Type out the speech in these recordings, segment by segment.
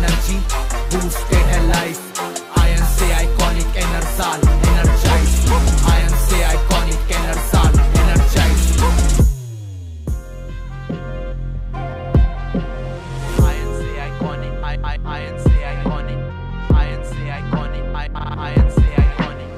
energy, boosted है life. Iron से iconic enersal, energize. Iron से iconic enersal, energize. Iron से iconic, iron से iconic, iron से iconic, iron से iconic.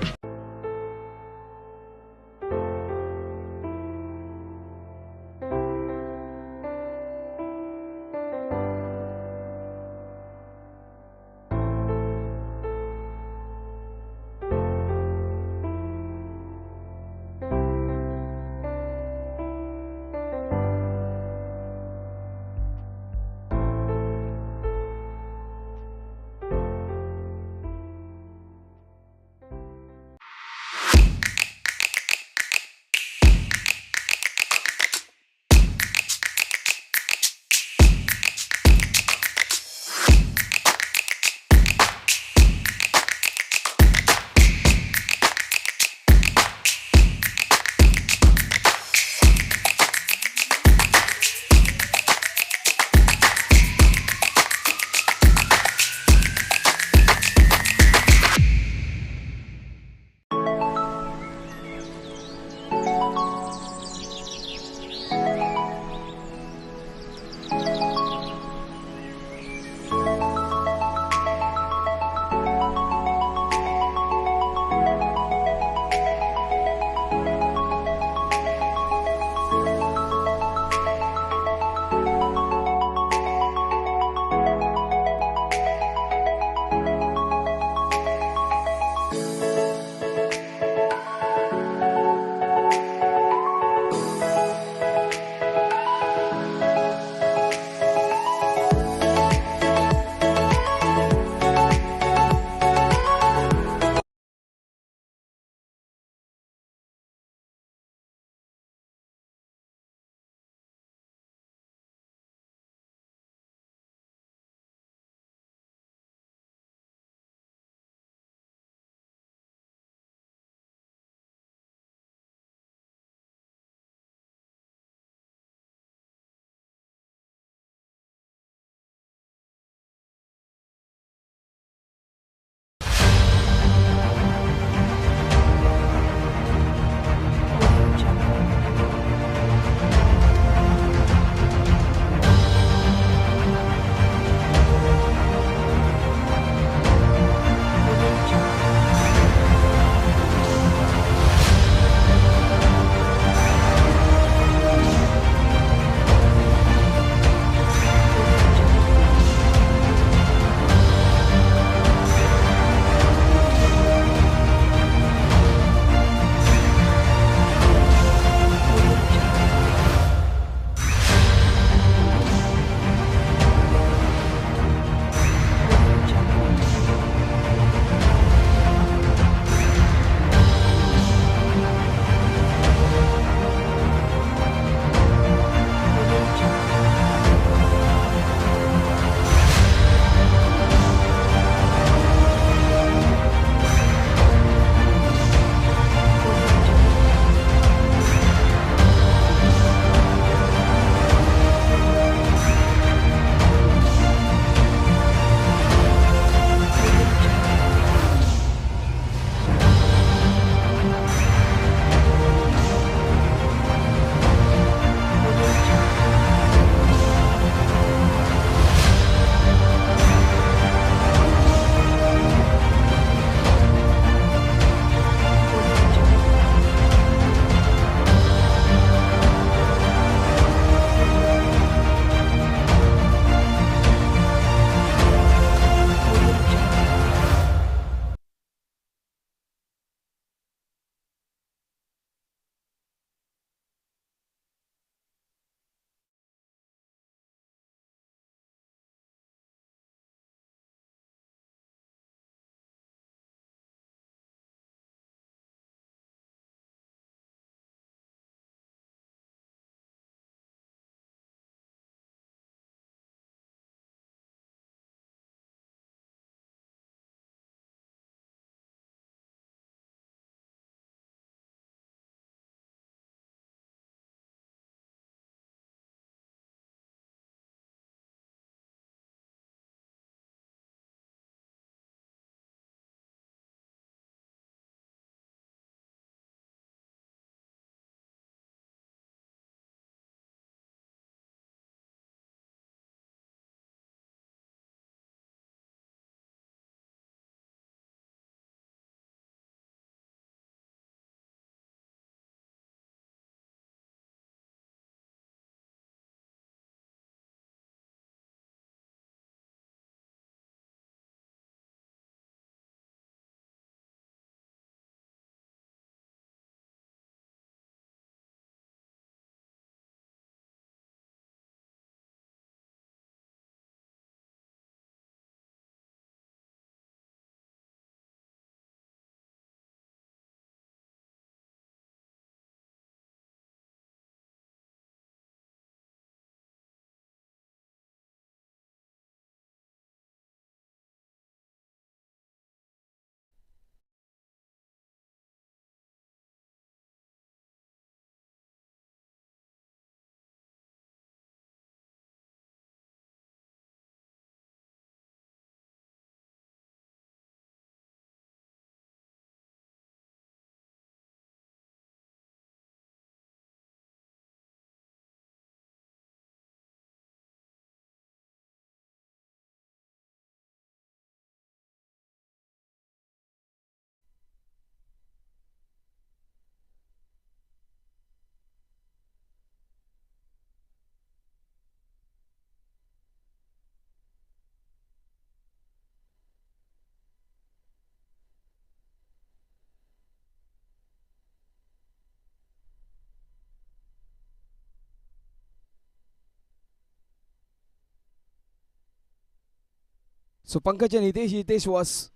So Pankaj and Hitesh was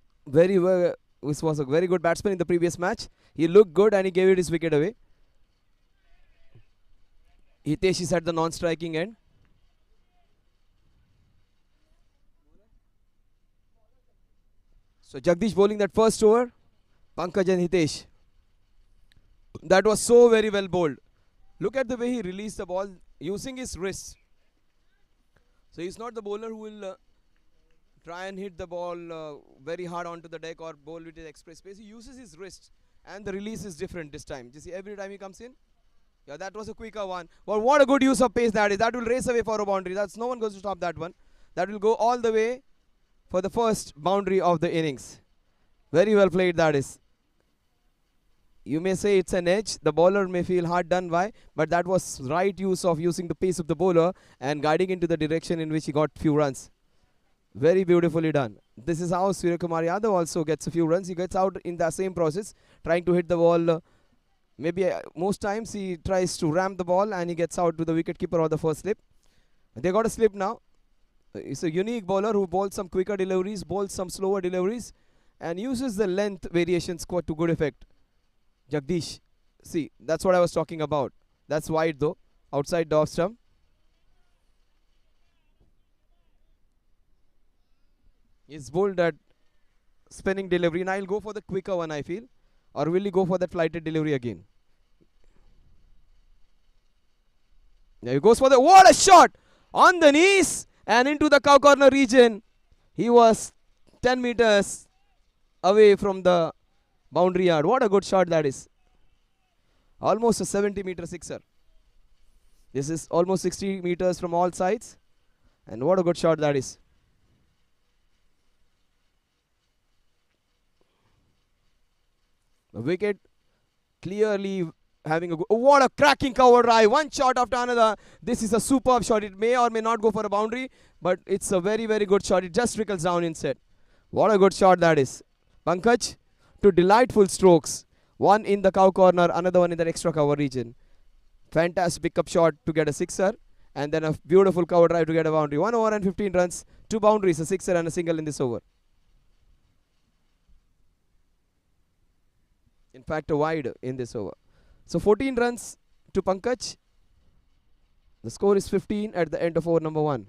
was a very good batsman in the previous match. He looked good and he gave it his wicket away. Hitesh is at the non-striking end. So Jagdish bowling that first over. Pankaj and Hitesh. That was so very well bowled. Look at the way he released the ball using his wrist. So he's not the bowler who will try and hit the ball very hard onto the deck or bowl with his express pace. He uses his wrist and the release is different this time. You see every time he comes in. Yeah, that was a quicker one. Well, what a good use of pace that is. That will race away for a boundary. That's no one goes to stop that one. That will go all the way for the first boundary of the innings. Very well played that is. You may say it's an edge. The bowler may feel hard done by, but that was right use of using the pace of the bowler and guiding into the direction in which he got few runs. Very beautifully done. This is how Suryakumar Yadav also gets a few runs. He gets out in the same process, trying to hit the ball. Maybe most times he tries to ram the ball and he gets out to the wicketkeeper or the first slip. They got a slip now. It's a unique bowler who bowls some quicker deliveries, bowls some slower deliveries, and uses the length variations quite to good effect. Jagdish, see, that's what I was talking about. That's wide though, outside the off stump. He's bowled that spinning delivery. Now I'll go for the quicker one, I feel. Or will he go for that flighted delivery again? There he goes for the, what a shot! On the knees and into the cow corner region. He was 10 meters away from the boundary yard. What a good shot that is. Almost a 70-meter sixer. This is almost 60 meters from all sides. And what a good shot that is. The wicket clearly having a good, oh, what a cracking cover drive. One shot after another. This is a superb shot. It may or may not go for a boundary, but it's a very, very good shot. It just trickles down instead. What a good shot that is. Pankaj, two delightful strokes. One in the cow corner, another one in the extra cover region. Fantastic pickup shot to get a sixer. And then a beautiful cover drive to get a boundary. 1 over and 15 runs. 2 boundaries, a sixer and a single in this over. In fact, a wide in this over. So 14 runs to Pankaj. The score is 15 at the end of over number 1.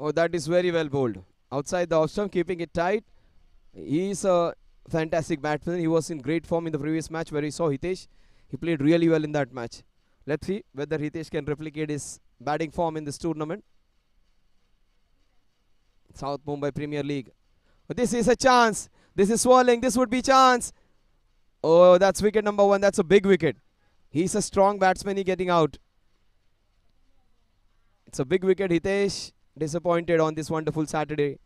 Oh, that is very well bowled. Outside the off stump, keeping it tight. He is a fantastic batsman. He was in great form in the previous match where he saw Hitesh. He played really well in that match. Let's see whether Hitesh can replicate his batting form in this tournament. South Mumbai Premier League. But this is a chance. This is swirling. This would be chance. Oh, that's wicket number 1. That's a big wicket. He's a strong batsman. He getting out. It's a big wicket. Hitesh disappointed on this wonderful Saturday.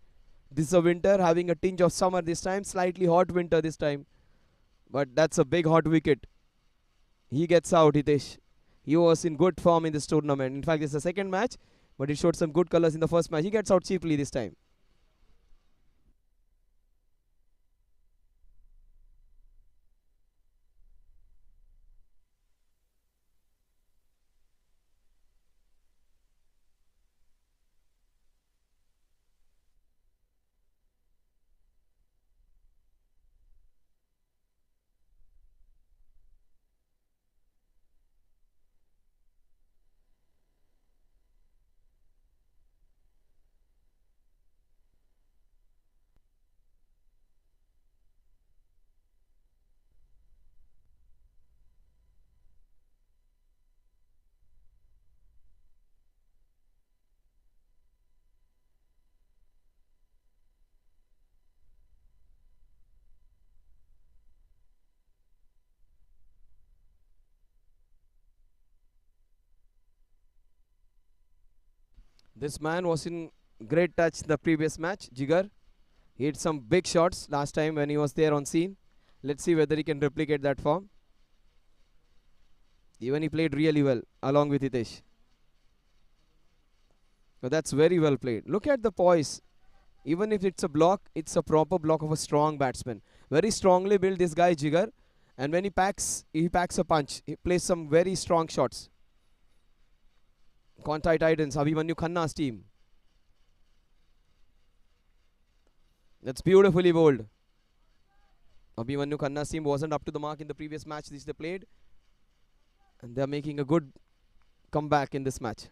This is a winter having a tinge of summer this time. Slightly hot winter this time. But that's a big hot wicket. He gets out, Hitesh. He was in good form in this tournament. In fact, this is the second match. But he showed some good colours in the first match. He gets out cheaply this time. This man was in great touch the previous match, Jigar. He hit some big shots last time when he was there on scene. Let's see whether he can replicate that form. Even he played really well along with Hitesh. So that's very well played. Look at the poise. Even if it's a block, it's a proper block of a strong batsman. Very strongly built this guy Jigar. And when he packs a punch. He plays some very strong shots. Quantei Titans, Abhimanyu Khanna's team. That's beautifully bowled. Abhimanyu Khanna's team wasn't up to the mark in the previous match which they played. And they're making a good comeback in this match.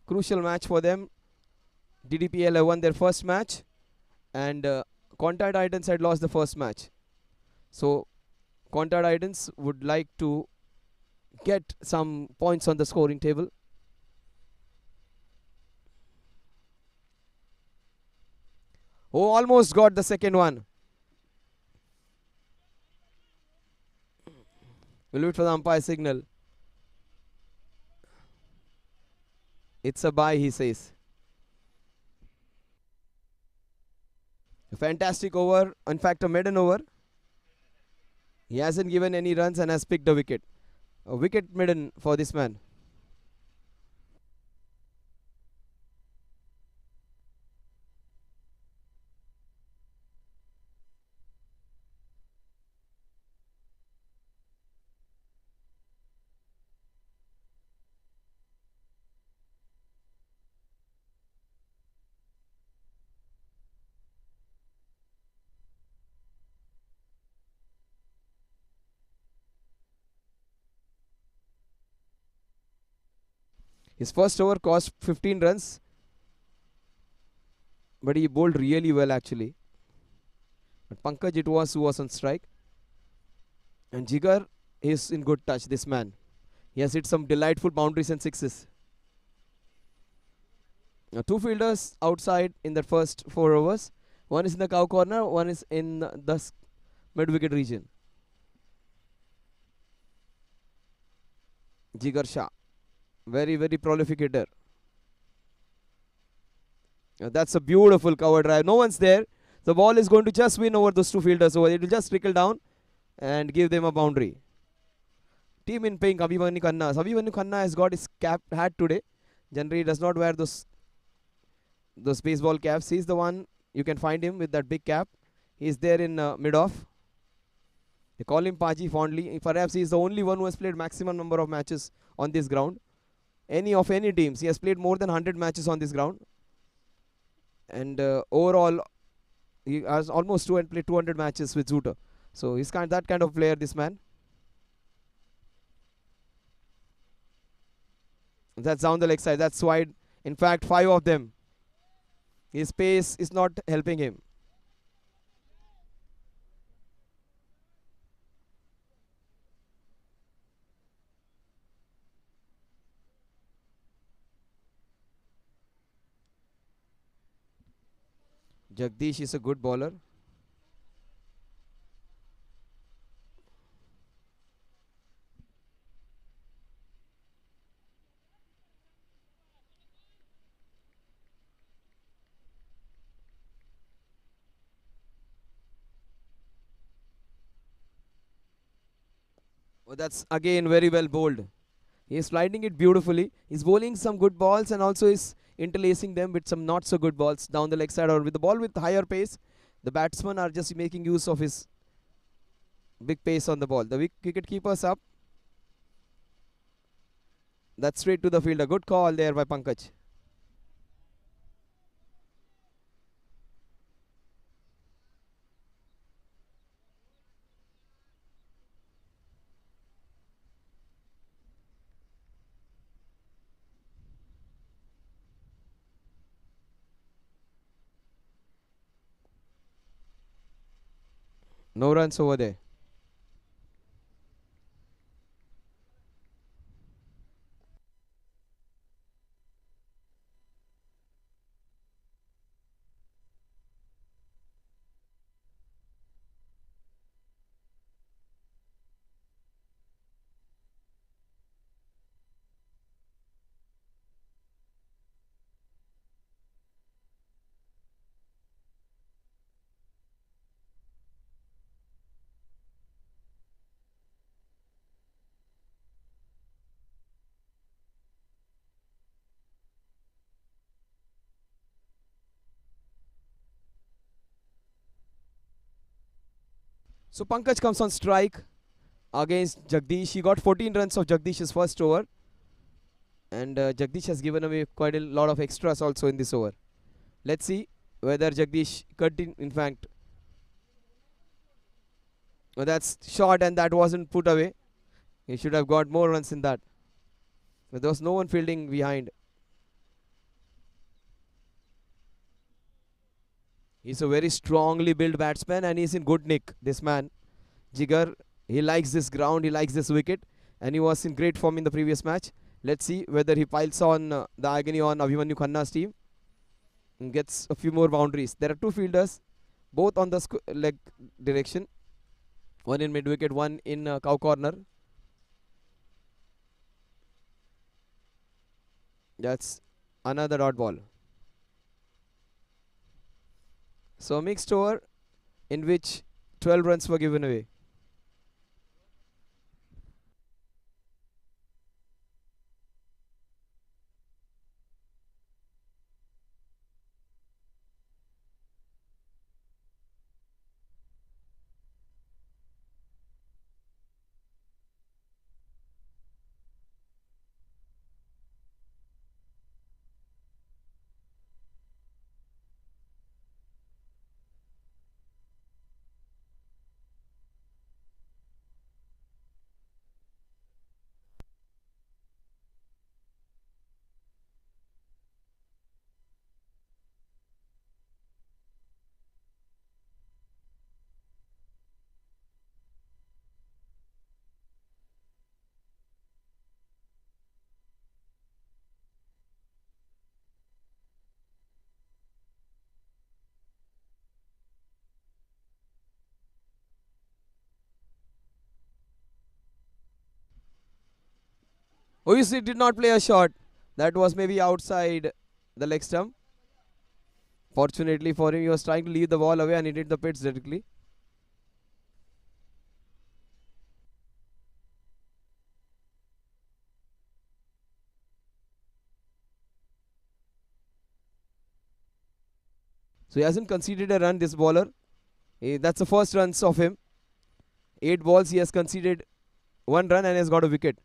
Crucial match for them. Ddpl have won their first match. And Quantei Titans had lost the first match. So Quantei Titans would like to get some points on the scoring table. Oh, almost got the second one. We'll wait for the umpire signal. It's a bye, he says. A fantastic over. In fact, a maiden over. He hasn't given any runs and has picked a wicket. A wicket maiden for this man. His first over cost 15 runs. But he bowled really well actually. But Pankaj it was who was on strike. And Jigar is in good touch, this man. He has hit some delightful boundaries and sixes. Now, two fielders outside in the first 4 overs. One is in the cow corner, one is in the mid-wicket region. Jigar Shah. Very, very prolific hitter. That's a beautiful cover drive. No one's there. The ball is going to just win over those two fielders. So it will just trickle down and give them a boundary. Team in pink, Abhimanyu Khanna. Abhimanyu Khanna has got his hat today. Generally, he does not wear those baseball caps. He's the one, you can find him with that big cap. He's there in mid-off. They call him Paji fondly. Perhaps he's the only one who has played maximum number of matches on this ground. Any teams. He has played more than 100 matches on this ground. And overall, he has almost played 200 matches with Zuta. So he's that kind of player, this man. That's down the leg side. That's wide. In fact, 5 of them. His pace is not helping him. Jagdish is a good bowler. Oh, that's again very well bowled. He is sliding it beautifully. He's bowling some good balls and also is interlacing them with some not so good balls down the leg side or with the ball with higher pace. The batsmen are just making use of his big pace on the ball. The wicket keeper's up. That's straight to the field. A good call there by Pankaj. No runs over there. So Pankaj comes on strike against Jagdish. He got 14 runs of Jagdish's first over. And Jagdish has given away quite a lot of extras also in this over. Let's see whether Jagdish in fact. Well, that's short and that wasn't put away. He should have got more runs in that. But there was no one fielding behind. He's a very strongly built batsman and he's in good nick, this man. Jigar, he likes this ground, he likes this wicket. And he was in great form in the previous match. Let's see whether he piles on the agony on Abhimanyu Khanna's team and gets a few more boundaries. There are two fielders, both on the leg direction. One in mid wicket, one in cow corner. That's another dot ball. So a mixed over in which 12 runs were given away. Obviously did not play a shot. That was maybe outside the leg stump. Fortunately for him, he was trying to leave the ball away and he hit the pits directly. So he hasn't conceded a run, this bowler. That's the first runs of him. 8 balls, he has conceded 1 run and has got a wicket.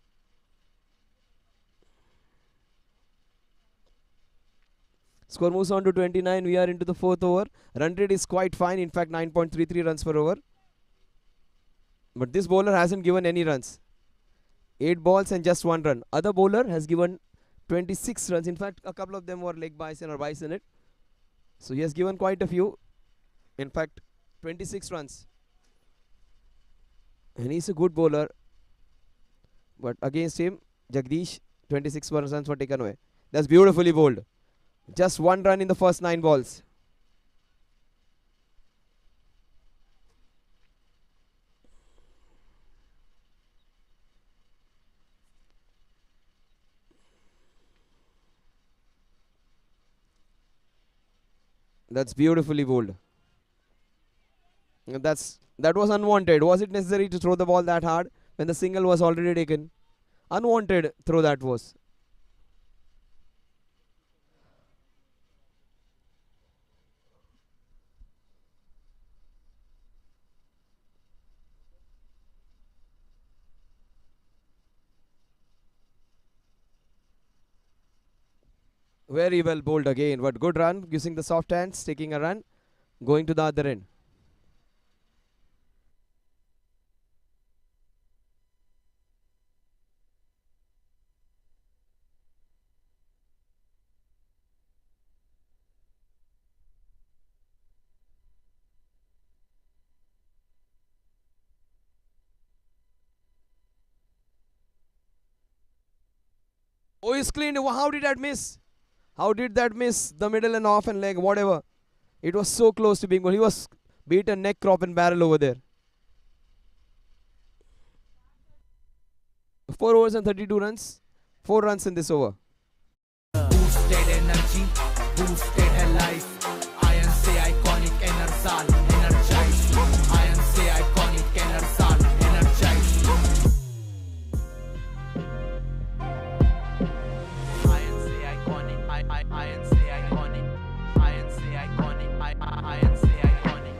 Score moves on to 29. We are into the 4th over. Run rate is quite fine. In fact, 9.33 runs per over. But this bowler hasn't given any runs. 8 balls and just 1 run. Other bowler has given 26 runs. In fact, a couple of them were leg bison or bison it. So he has given quite a few. In fact, 26 runs. And he's a good bowler. But against him, Jagdish, 26 runs were taken away. That's beautifully bowled. Just 1 run in the first 9 balls. That's beautifully bowled. That was unwanted. Was it necessary to throw the ball that hard when the single was already taken? Unwanted throw that was. Very well bowled again, but good run using the soft hands, taking a run, going to the other end. Oh, he's cleaned. How did that miss? How did that miss the middle and off and leg, whatever? It was so close to being bowled. He was beaten neck, crop and barrel over there. 4 overs and 32 runs. 4 runs in this over. Boosted energy, boosted her life. Iron say iconic enersal, energize. Iron say iconic enersal, energize. Iron say iconic, iron say iconic. Iron say iconic, iron say iconic.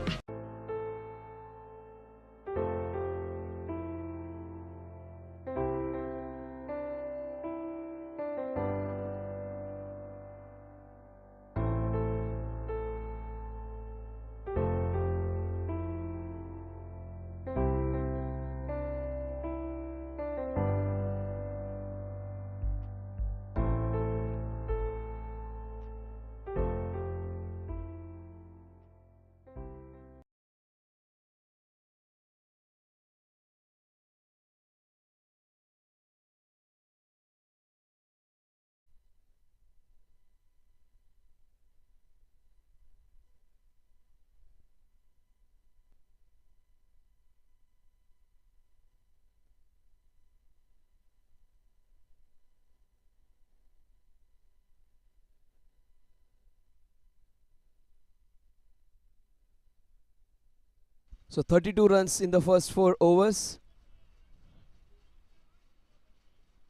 So 32 runs in the first 4 overs.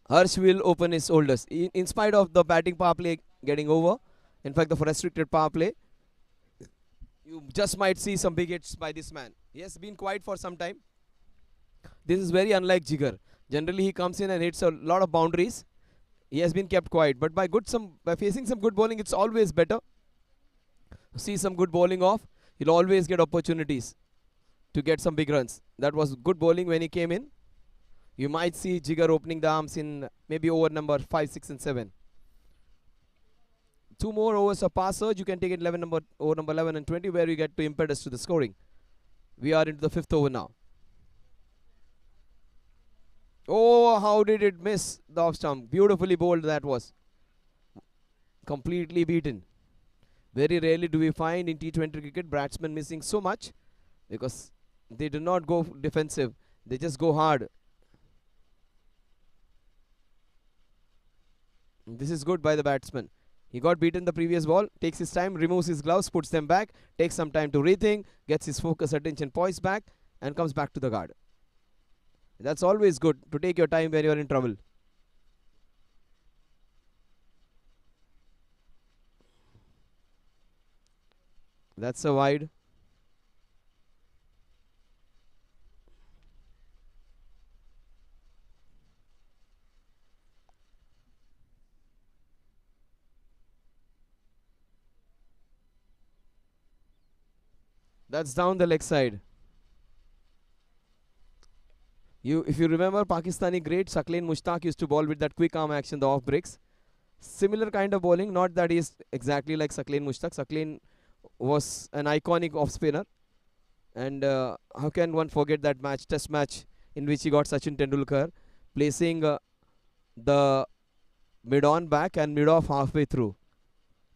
Harsh will open his shoulders. In spite of the batting power play getting over, in fact the restricted power play, you just might see some big hits by this man. He has been quiet for some time. This is very unlike Jigar. Generally he comes in and hits a lot of boundaries. He has been kept quiet, but by facing some good bowling, it's always better. See some good bowling off, he'll always get opportunities to get some big runs. That was good bowling when he came in. You might see Jigar opening the arms in maybe over number 5, 6 and 7. 2 more overs of pass surge. You can take it over number 11 and 20 where you get to impetus to the scoring. We are into the 5th over now. Oh, how did it miss the off stump? Beautifully bowled that was. Completely beaten. Very rarely do we find in T20 cricket batsmen missing so much, because they do not go defensive. They just go hard. This is good by the batsman. He got beaten the previous ball, takes his time, removes his gloves, puts them back, takes some time to rethink, gets his focus, attention, poise back, and comes back to the guard. That's always good, to take your time when you are in trouble. That's a wide. That's down the leg side. If you remember, Pakistani great Saqlain Mushtaq used to bowl with that quick arm action, the off breaks. Similar kind of bowling, not that he is exactly like Saqlain Mushtaq. Saqlain was an iconic off spinner, and how can one forget that test match in which he got Sachin Tendulkar placing the mid on back and mid off halfway through,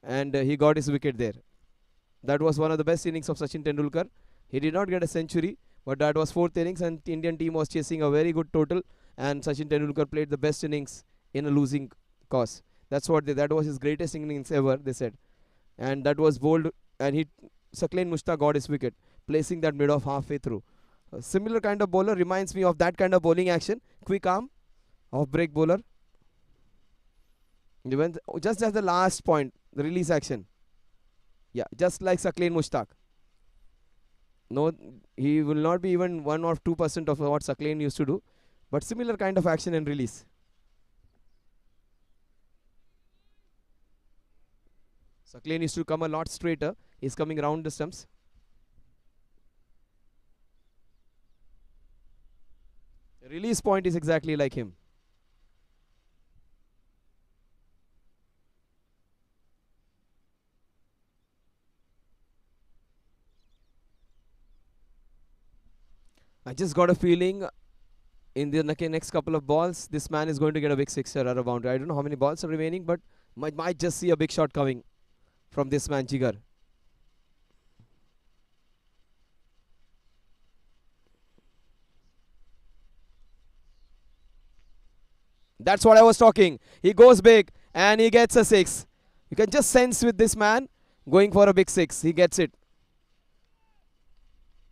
and he got his wicket there. That was one of the best innings of Sachin Tendulkar. He did not get a century, but that was 4th innings, and the Indian team was chasing a very good total, and Sachin Tendulkar played the best innings in a losing cause. That was his greatest innings ever, they said, and that was bowled, and Saqlain Mushtaq got his wicket, placing that mid off halfway through. A similar kind of bowler reminds me of that kind of bowling action, quick arm, off break bowler. Just as the last point, the release action. Yeah, just like Saqlain Mushtaq. No, he will not be even 1 or 2% of what Saqlain used to do, but similar kind of action and release. Saqlain used to come a lot straighter. He's coming round the stumps. The release point is exactly like him. I just got a feeling in the next couple of balls, this man is going to get a big sixer or a boundary. I don't know how many balls are remaining, but might just see a big shot coming from this man, Jigar. That's what I was talking. He goes big and he gets a 6. You can just sense with this man going for a big 6. He gets it.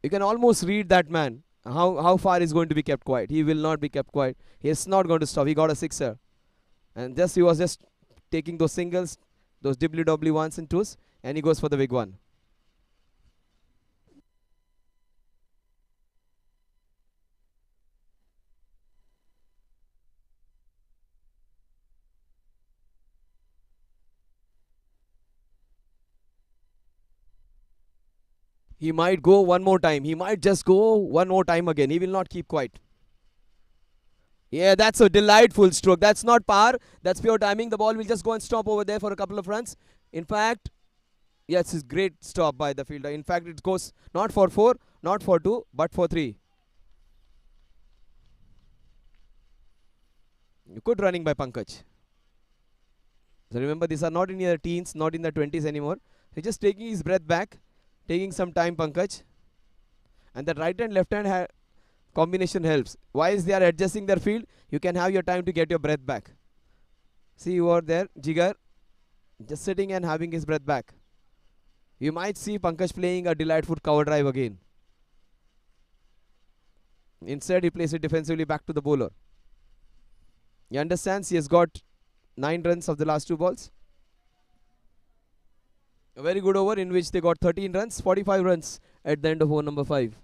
You can almost read that man. How far is going to be kept quiet. He will not be kept quiet. He is not going to stop. He got a 6er. And he was just taking those singles, those Ddpl 1s and 2s, and he goes for the big one. He might go one more time. He might just go one more time again. He will not keep quiet. Yeah, that's a delightful stroke. That's not power. That's pure timing. The ball will just go and stop over there for a couple of runs. In fact, yes, it's great stop by the fielder. In fact, it goes not for 4, not for 2, but for 3. Good running by Pankaj. So remember, these are not in their teens, not in their 20s anymore. He's just taking his breath back. Taking some time, Pankaj. And the right and left hand combination helps. Whilst they are adjusting their field, you can have your time to get your breath back. See over there, Jigar just sitting and having his breath back. You might see Pankaj playing a delightful cover drive again. Instead, he plays it defensively back to the bowler. He understands he has got 9 runs of the last 2 balls. A very good over in which they got 13 runs, 45 runs at the end of over number 5.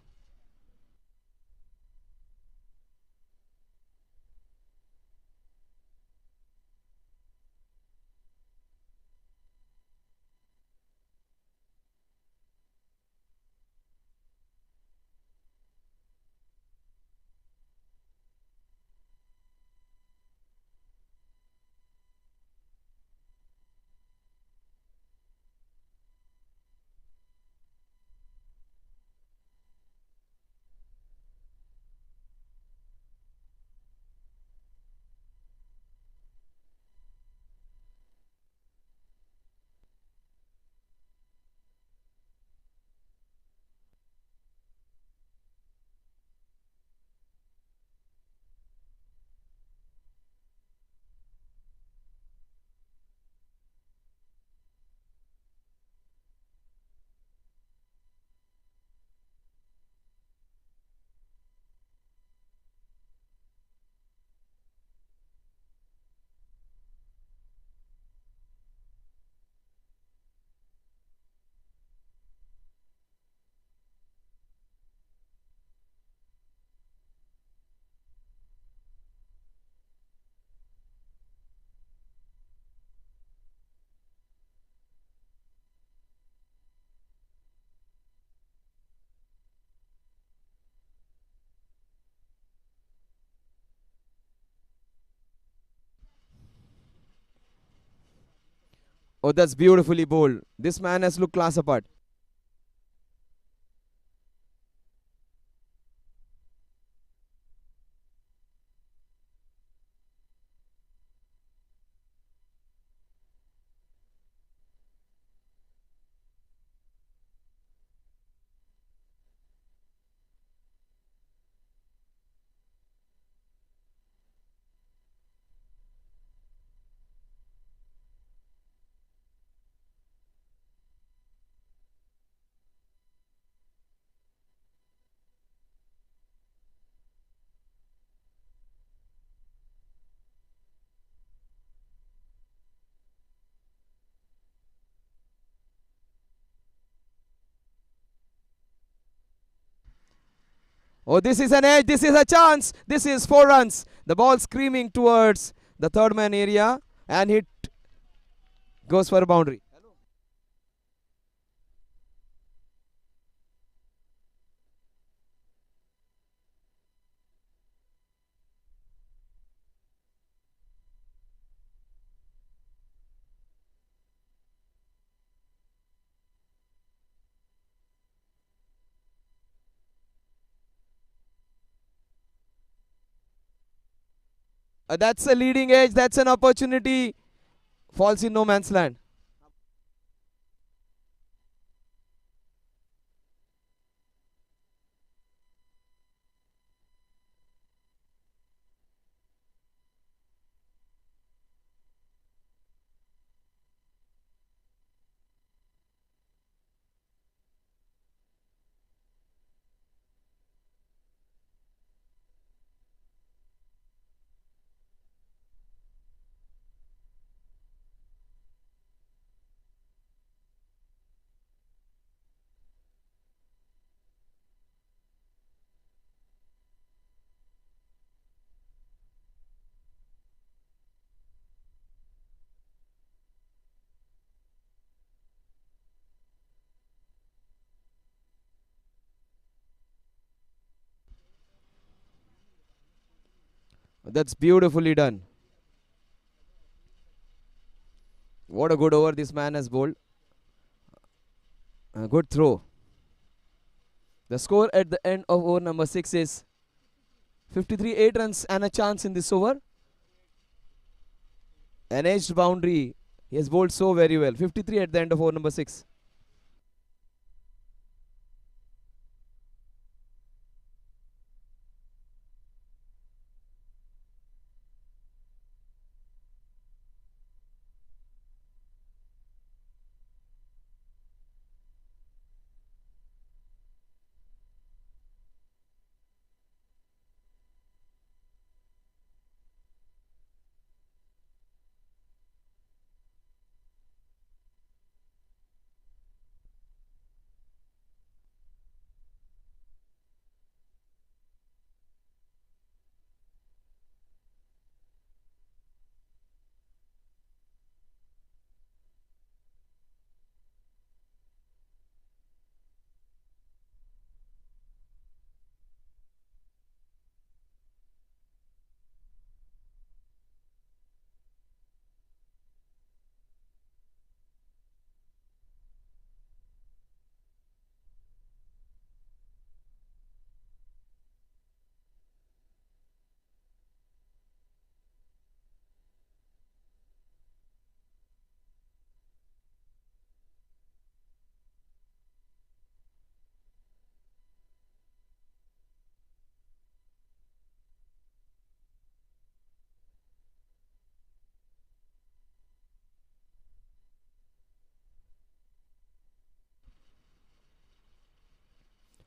Oh, that's beautifully bowled. This man has looked class apart. Oh, this is an edge. This is a chance. This is 4 runs. The ball screaming towards the third man area and hit goes for a boundary. That's a leading edge. That's an opportunity. Falls in no man's land. That's beautifully done. What a good over this man has bowled. A good throw. The score at the end of over number 6 is 53, 8 runs and a chance in this over. An edged boundary. He has bowled so very well. 53 at the end of over number 6.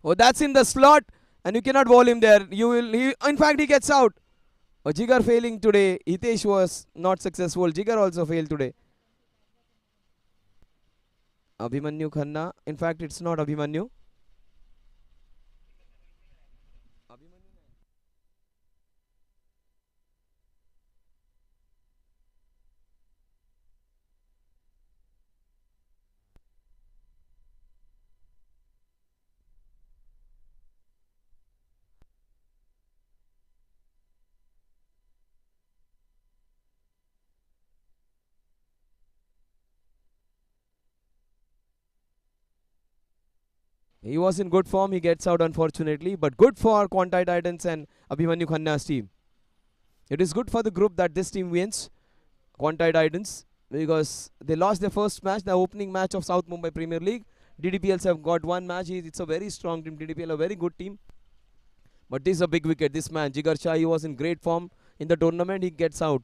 Oh, that's in the slot, and you cannot bowl him there. You will. In fact, he gets out. Oh, Jigar failing today. Hitesh was not successful. Jigar also failed today. Abhimanyu Khanna. In fact, it's not Abhimanyu. He was in good form. He gets out unfortunately, but good for Quantei Titans and Abhimanyu Khanna's team. It is good for the group that this team wins, Quantei Titans, because they lost their first match, the opening match of South Mumbai Premier League. Ddpls have got one match. It's a very strong team. Ddpl a very good team, but this is a big wicket. This man Jigar Shah, he was in great form in the tournament. He gets out.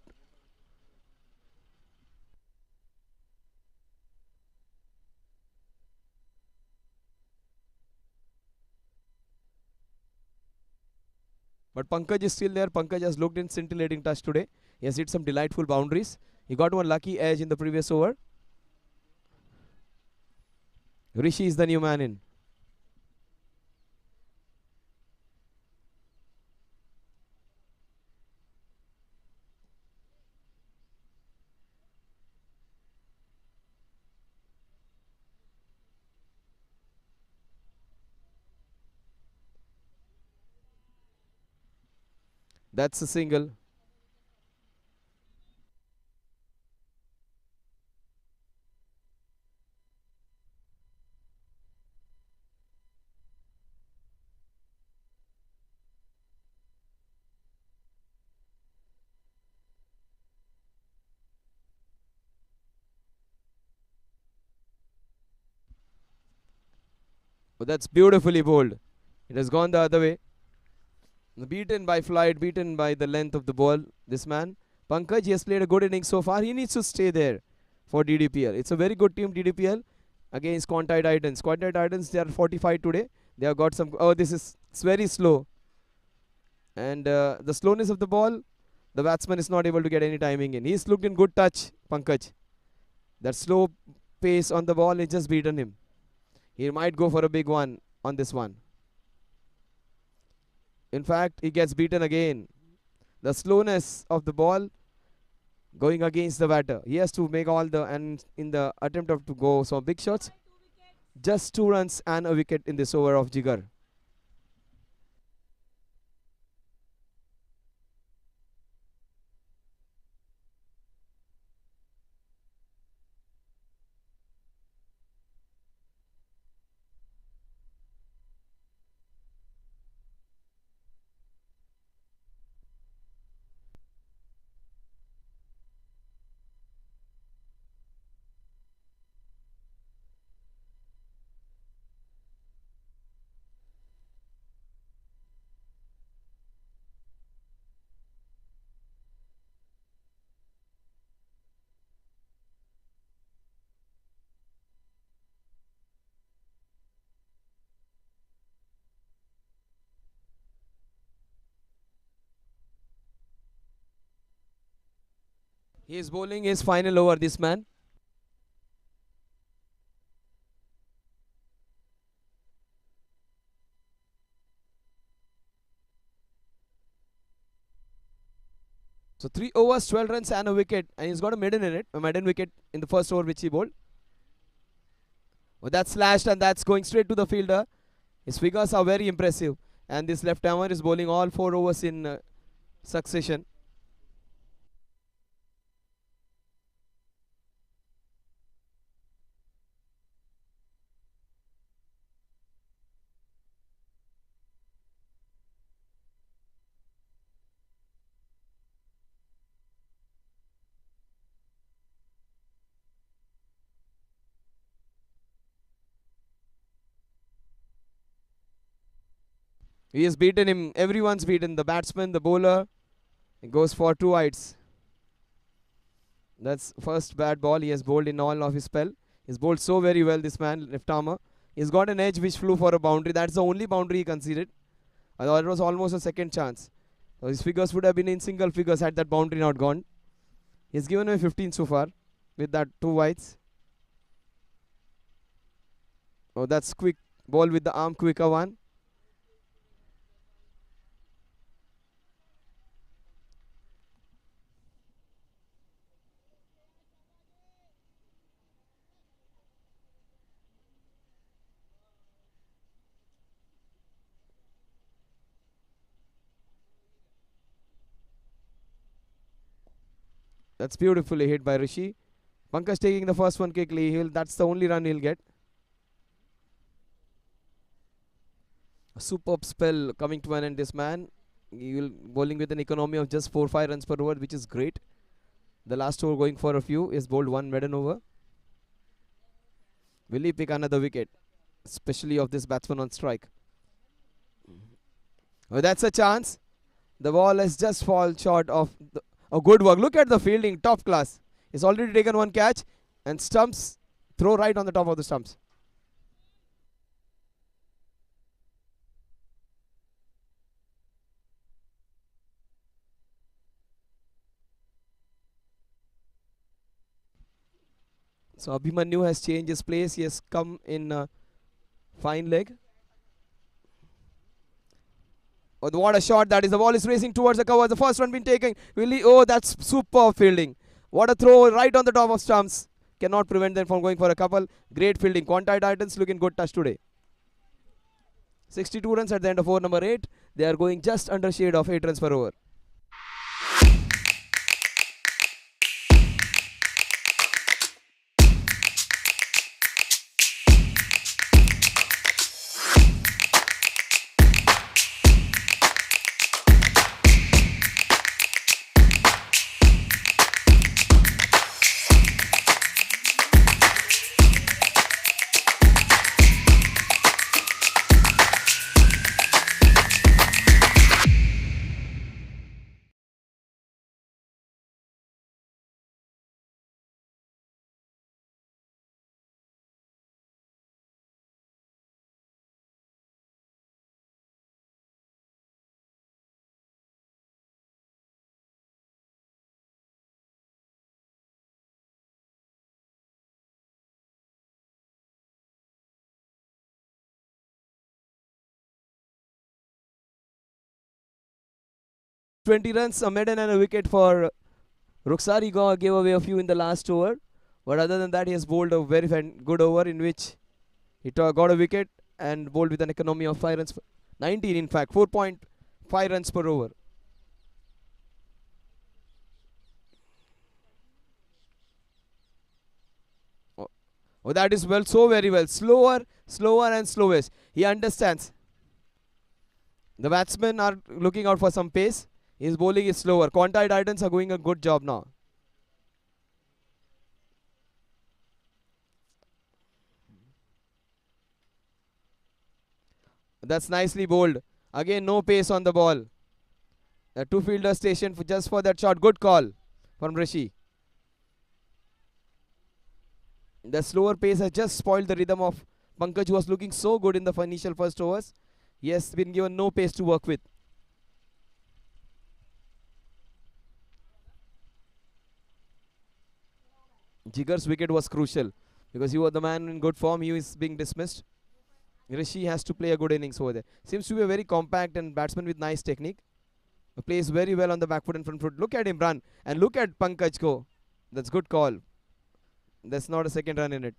But Pankaj is still there. Pankaj has looked in scintillating touch today. He has hit some delightful boundaries. He got one lucky edge in the previous over. Rishi is the new man in. That's a single. But that's beautifully bowled. It has gone the other way. Beaten by flight, beaten by the length of the ball. This man, Pankaj, he has played a good innings so far. He needs to stay there for Ddpl. It's a very good team, Ddpl, against Quantei Titans. Quantei Titans, they are 45 today. They have got some. Oh, this is it's very slow. And the slowness of the ball, the batsman is not able to get any timing in. He's looked in good touch, Pankaj. That slow pace on the ball has just beaten him. He might go for a big one on this one. In fact, he gets beaten again. The slowness of the ball going against the batter. He has to make all the, and in the attempt of to go some big shots. Just 2 runs and a wicket in this over of Jigar. He is bowling his final over, this man. So 3 overs, 12 runs and a wicket. And he's got a maiden in it. A maiden wicket in the first over which he bowled. Oh, that's slashed and that's going straight to the fielder. His figures are very impressive. And this left-hander is bowling all 4 overs in succession. He has beaten him. Everyone's beaten. The batsman, the bowler. He goes for 2 wides. That's first bad ball he has bowled in all of his spell. He's bowled so very well, this man, left armour. He's got an edge which flew for a boundary. That's the only boundary he conceded. It was almost a second chance. So his figures would have been in single figures had that boundary not gone. He's given away 15 so far with that 2 wides. Oh, that's quick ball with the arm, quicker one. That's beautifully hit by Rishi. Pankaj taking the first one quickly. That's the only run he'll get. A superb spell coming to an end. This man, he will bowling with an economy of just 4-5 runs per over, which is great. The last over going for a few is bowled one maiden over. Will he pick another wicket, especially of this batsman on strike? Oh, that's a chance. The ball has just fallen short of a good work. Look at the fielding, top class. He's already taken one catch and stumps, throw right on the top of the stumps. So Abhimanyu has changed his place. He has come in fine leg. Oh, what a shot that is. The ball is racing towards the cover. The first one been taken. Will he? Oh, that's super fielding. What a throw right on the top of stumps. Cannot prevent them from going for a couple. Great fielding. Quantei Titans looking good touch today. 62 runs at the end of over number 8. They are going just under shade of 8 runs per over. Twenty runs, a maiden and a wicket for Ruksari. Gave away a few in the last over. But other than that, he has bowled a very good over in which he got a wicket and bowled with an economy of 5 runs. 19 in fact, 4.5 runs per over. Oh, that is well, so very well. Slower and slowest. He understands. The batsmen are looking out for some pace. His bowling is slower. Quantei Titans are doing a good job now. That's nicely bowled. Again, no pace on the ball. The two fielder station just for that shot. Good call from Rishi. The slower pace has just spoiled the rhythm of Pankaj, who was looking so good in the initial first overs. He has been given no pace to work with. Jigar's wicket was crucial because he was the man in good form. He is being dismissed. Rishi has to play a good innings over there. Seems to be a very compact and batsman with nice technique. He plays very well on the back foot and front foot. Look at him run and look at Pankaj go. That's good call. That's not a second run in it.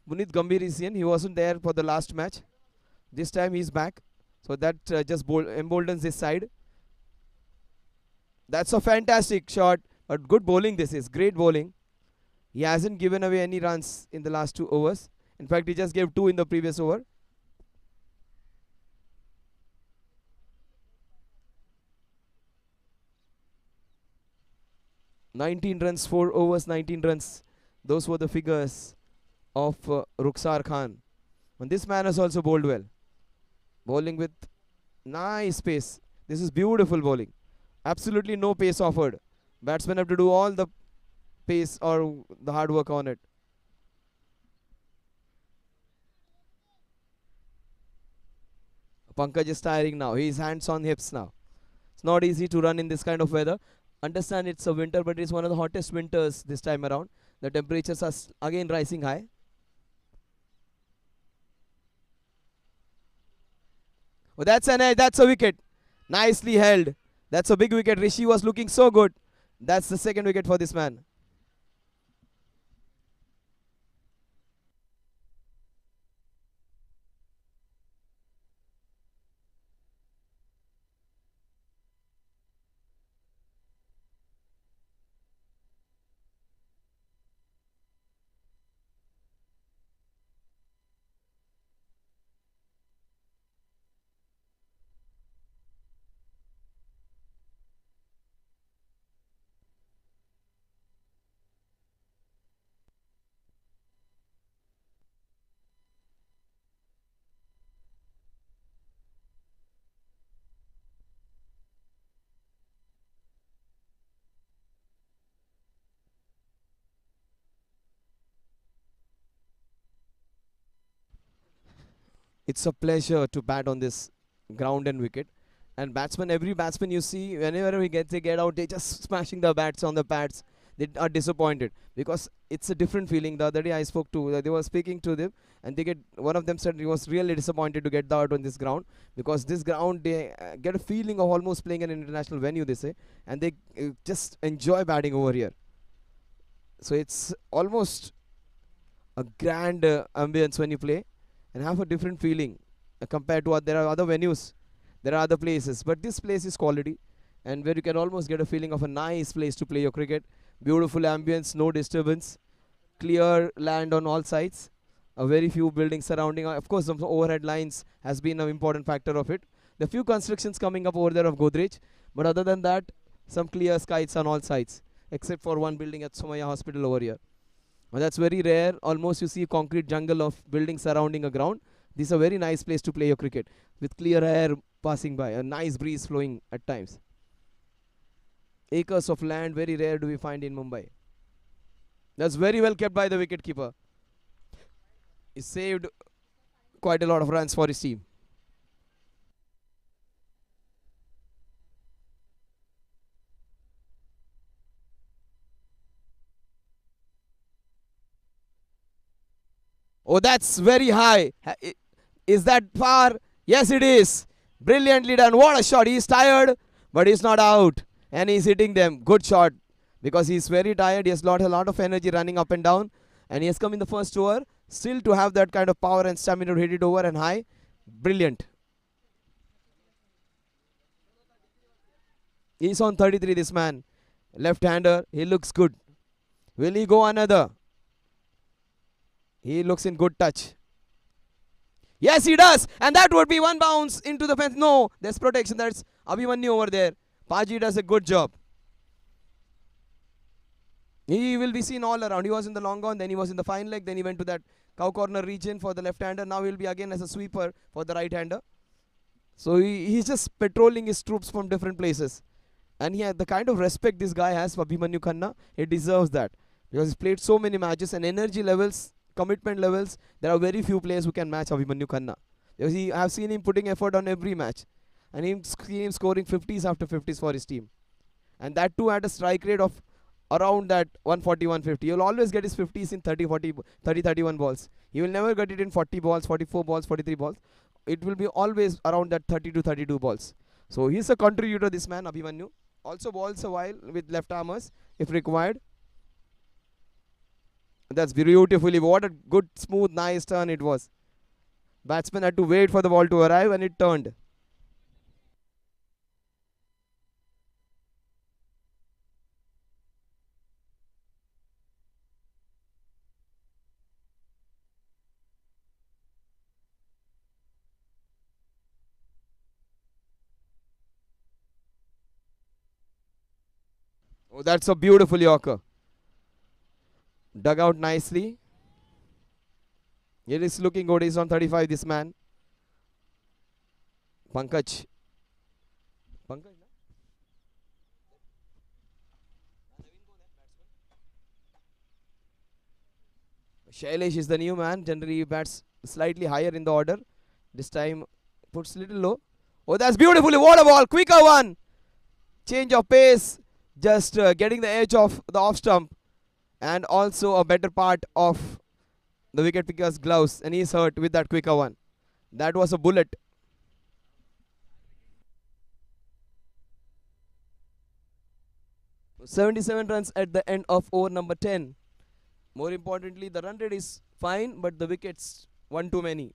Punit Gambhir is in. He wasn't there for the last match. This time he's back. So that just emboldens this side. That's a fantastic shot. But good bowling this is. Great bowling. He hasn't given away any runs in the last 2 overs. In fact, he just gave 2 in the previous over. "19 runs, 4 overs, 19 runs." Those were the figures of Rukhsar Khan. And this man has also bowled well. Bowling with nice pace. This is beautiful bowling. Absolutely no pace offered. Batsmen have to do all the pace or the hard work on it. Pankaj is tiring now. He is hands on hips now. It's not easy to run in this kind of weather. Understand it's a winter, but it's one of the hottest winters this time around. The temperatures are again rising high. Oh, that's an edge. That's a wicket. Nicely held. That's a big wicket. Rishi was looking so good. That's the second wicket for this man. It's a pleasure to bat on this ground and wicket. And batsman, every batsman you see, whenever they get out, they just smashing the bats on the pads. They are disappointed because it's a different feeling. The other day I spoke to, they were speaking to them, and one of them said he was really disappointed to get out on this ground, because this ground they get a feeling of almost playing an international venue, they say, and they just enjoy batting over here. So it's almost a grand ambience when you play, and have a different feeling compared to there are other venues, there are other places, but this place is quality, and where you can almost get a feeling of a nice place to play your cricket. Beautiful ambience, no disturbance, clear land on all sides, a very few buildings surrounding. Of course, some overhead lines has been an important factor of it. The few constructions coming up over there of Godrej, but other than that, some clear skies on all sides, except for one building at Somaya Hospital over here. Well, that's very rare. Almost you see a concrete jungle of buildings surrounding a ground. This is a very nice place to play your cricket, with clear air passing by, a nice breeze flowing at times. Acres of land, very rare do we find in Mumbai. That's very well kept by the wicketkeeper. He saved quite a lot of runs for his team. Oh, that's very high. Is that far? Yes, it is. Brilliantly done. What a shot. He's tired, but he's not out. And he's hitting them. Good shot. Because he's very tired. He has got a lot of energy running up and down. And he has come in the first over. Still to have that kind of power and stamina to hit it over and high. Brilliant. He's on 33, this man. Left-hander. He looks good. Will he go another? He looks in good touch. Yes, he does. And that would be one bounce into the fence. No, there's protection. That's Abhimanyu over there. Paji does a good job. He will be seen all around. He was in the long on, then he was in the fine leg, then he went to that cow corner region for the left-hander. Now he'll be again as a sweeper for the right-hander. So he's just patrolling his troops from different places. And he had the kind of respect this guy has for Abhimanyu Khanna. He deserves that. Because he's played so many matches, and energy levels, commitment levels, there are very few players who can match Abhimanyu Khanna. Because I have seen him putting effort on every match. And I've seen him scoring 50s after 50s for his team. And that too at a strike rate of around that 140, 150. You'll always get his 50s in 30, 40, 30, 31 balls. You will never get it in 40 balls, 44 balls, 43 balls. It will be always around that 30 to 32 balls. So he's a contributor, this man, Abhimanyu. Also bowls a while with left armers if required. That's beautifully. What a good, smooth, nice turn it was. Batsman had to wait for the ball to arrive, and it turned. Oh, that's a beautiful Yorker. Dug out nicely. It is looking good. He's on 35, this man. Pankaj. Pankaj, na? Shailesh is the new man. Generally, he bats slightly higher in the order. This time, puts little low. Oh, that's beautifully. What a ball. Quicker one. Change of pace. Just getting the edge of the off stump. And also a better part of the wicket picker's gloves. And he's hurt with that quicker one. That was a bullet. 77 runs at the end of over number 10. More importantly, the run rate is fine, but the wickets one too many.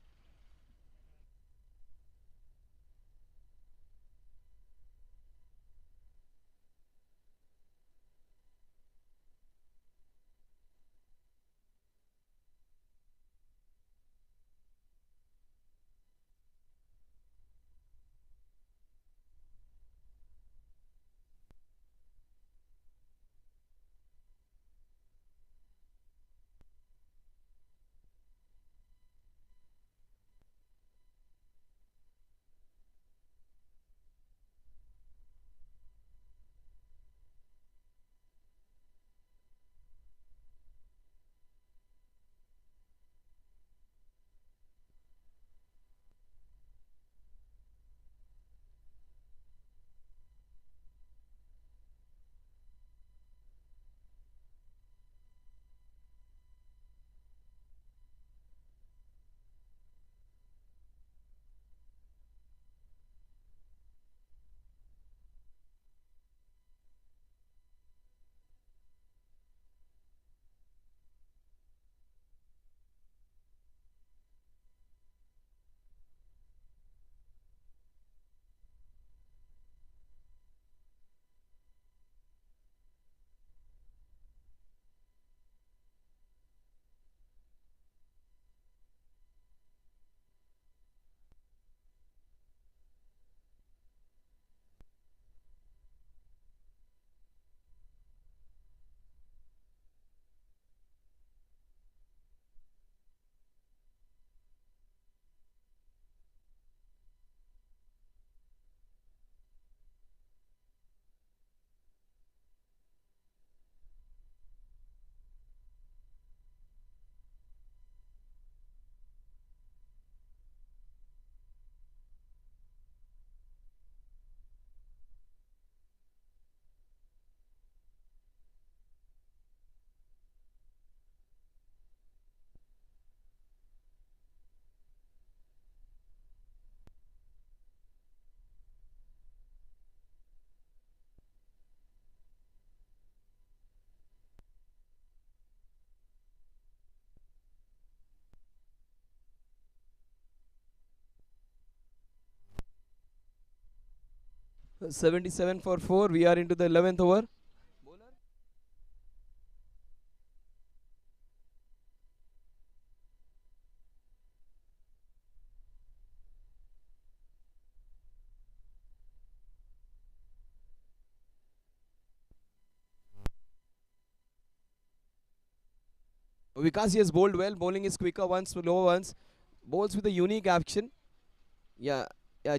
77 for 4. We are into the 11th over. Vikas has bowled well. Bowling is quicker ones, lower ones. Bowls with a unique action. Yeah, yeah,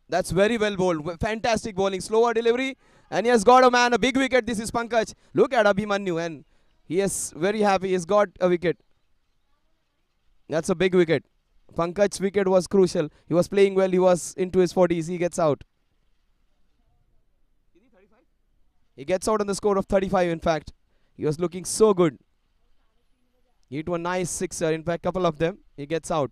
that's very well bowled. Fantastic bowling. Slower delivery. And he has got a man, a big wicket. This is Pankaj. Look at Abhimanyu. And he is very happy. He's got a wicket. That's a big wicket. Pankaj's wicket was crucial. He was playing well. He was into his 40s. He gets out. He gets out on the score of 35, in fact. He was looking so good. He hit one nice sixer. In fact, couple of them. He gets out.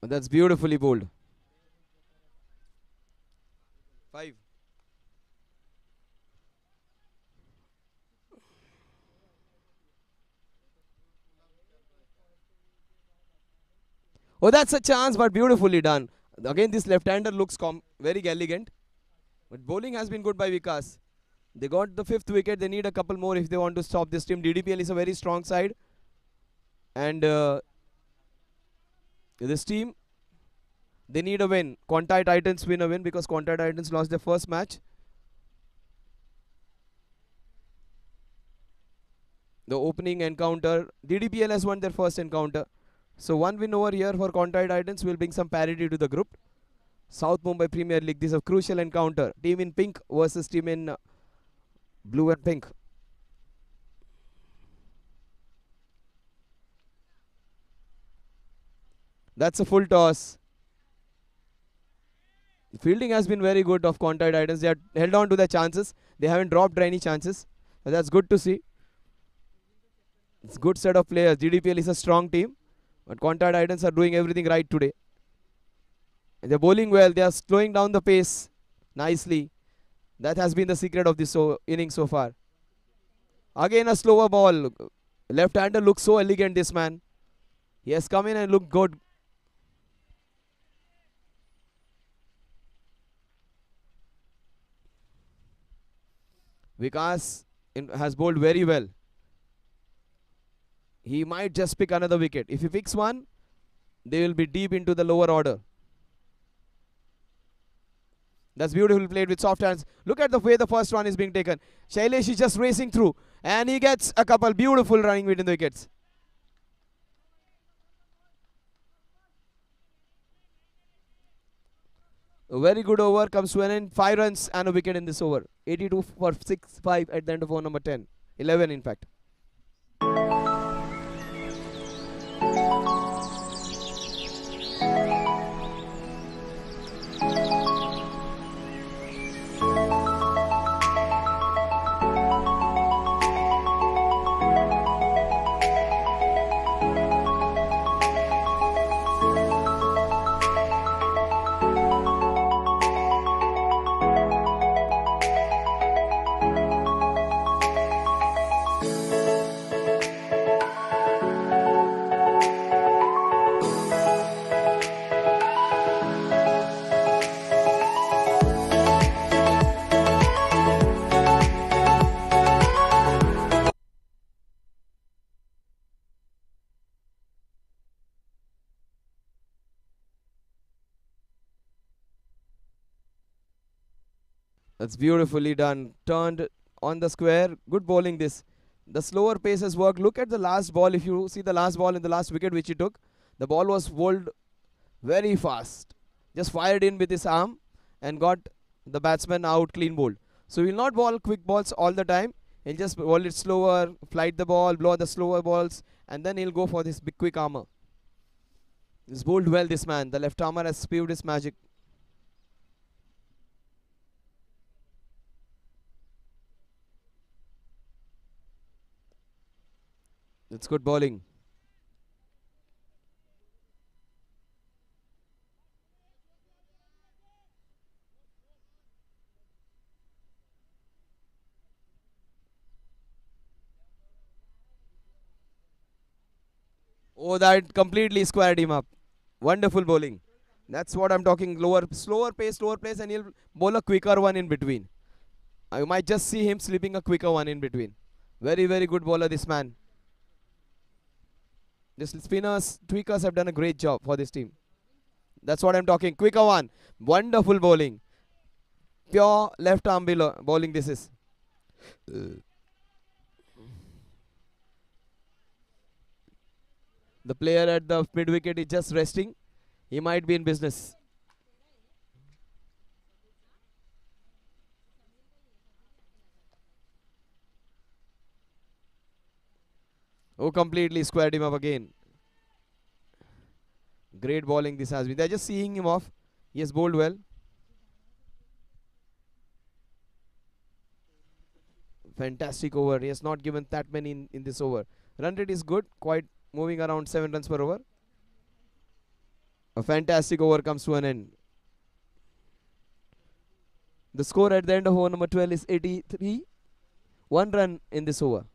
That's beautifully bowled. 5. Oh, that's a chance, but beautifully done. Again, this left-hander looks very elegant. But bowling has been good by Vikas. They got the 5th wicket. They need a couple more if they want to stop this team. DDPL is a very strong side. And this team, they need a win. Quantei Titans win a win because Quantei Titans lost their first match. The opening encounter, DDPL has won their first encounter. So one win over here for Quantei Titans will bring some parity to the group. South Mumbai Premier League, this is a crucial encounter. Team in pink versus team in blue and pink. That's a full toss. The fielding has been very good of Quantei Titans. They have held on to their chances. They haven't dropped any chances. So that's good to see. It's a good set of players. DDPL is a strong team. But Quantei Titans are doing everything right today. And they're bowling well. They are slowing down the pace nicely. That has been the secret of this inning so far. Again a slower ball. Left-hander looks so elegant, this man. He has come in and looked good. Vikas has bowled very well. He might just pick another wicket. If he picks one, they will be deep into the lower order. That's beautifully played with soft hands. Look at the way the first one is being taken. Shailesh is just racing through. And he gets a couple beautiful running between the wickets. A very good over comes to an end. 5 runs and a wicket in this over. 82 for 6-5 at the end of over number 10. 11 in fact. That's beautifully done. Turned on the square. Good bowling this. The slower pace has worked. Look at the last ball. If you see the last ball in the last wicket which he took, the ball was bowled very fast. Just fired in with his arm and got the batsman out clean bowled. So he will not bowl quick balls all the time. He'll just bowl it slower, flight the ball, blow the slower balls, and then he'll go for this big quick armour. He's bowled well, this man. The left armour has spewed his magic. It's good bowling. Oh, that completely squared him up. Wonderful bowling. That's what I'm talking. Slower pace, and he'll bowl a quicker one in between. I might just see him slipping a quicker one in between. Very, very good bowler, this man. The spinners, tweakers have done a great job for this team. That's what I'm talking. Quicker one. Wonderful bowling. Pure left arm bowling this is. The player at the mid wicket is just resting. He might be in business. Oh, completely squared him up again. Great bowling this has been. They're just seeing him off. He has bowled well. Fantastic over. He has not given that many in this over. Run rate is good. Quite moving around 7 runs per over. A fantastic over comes to an end. The score at the end of over number 12 is 83. 1 run in this over.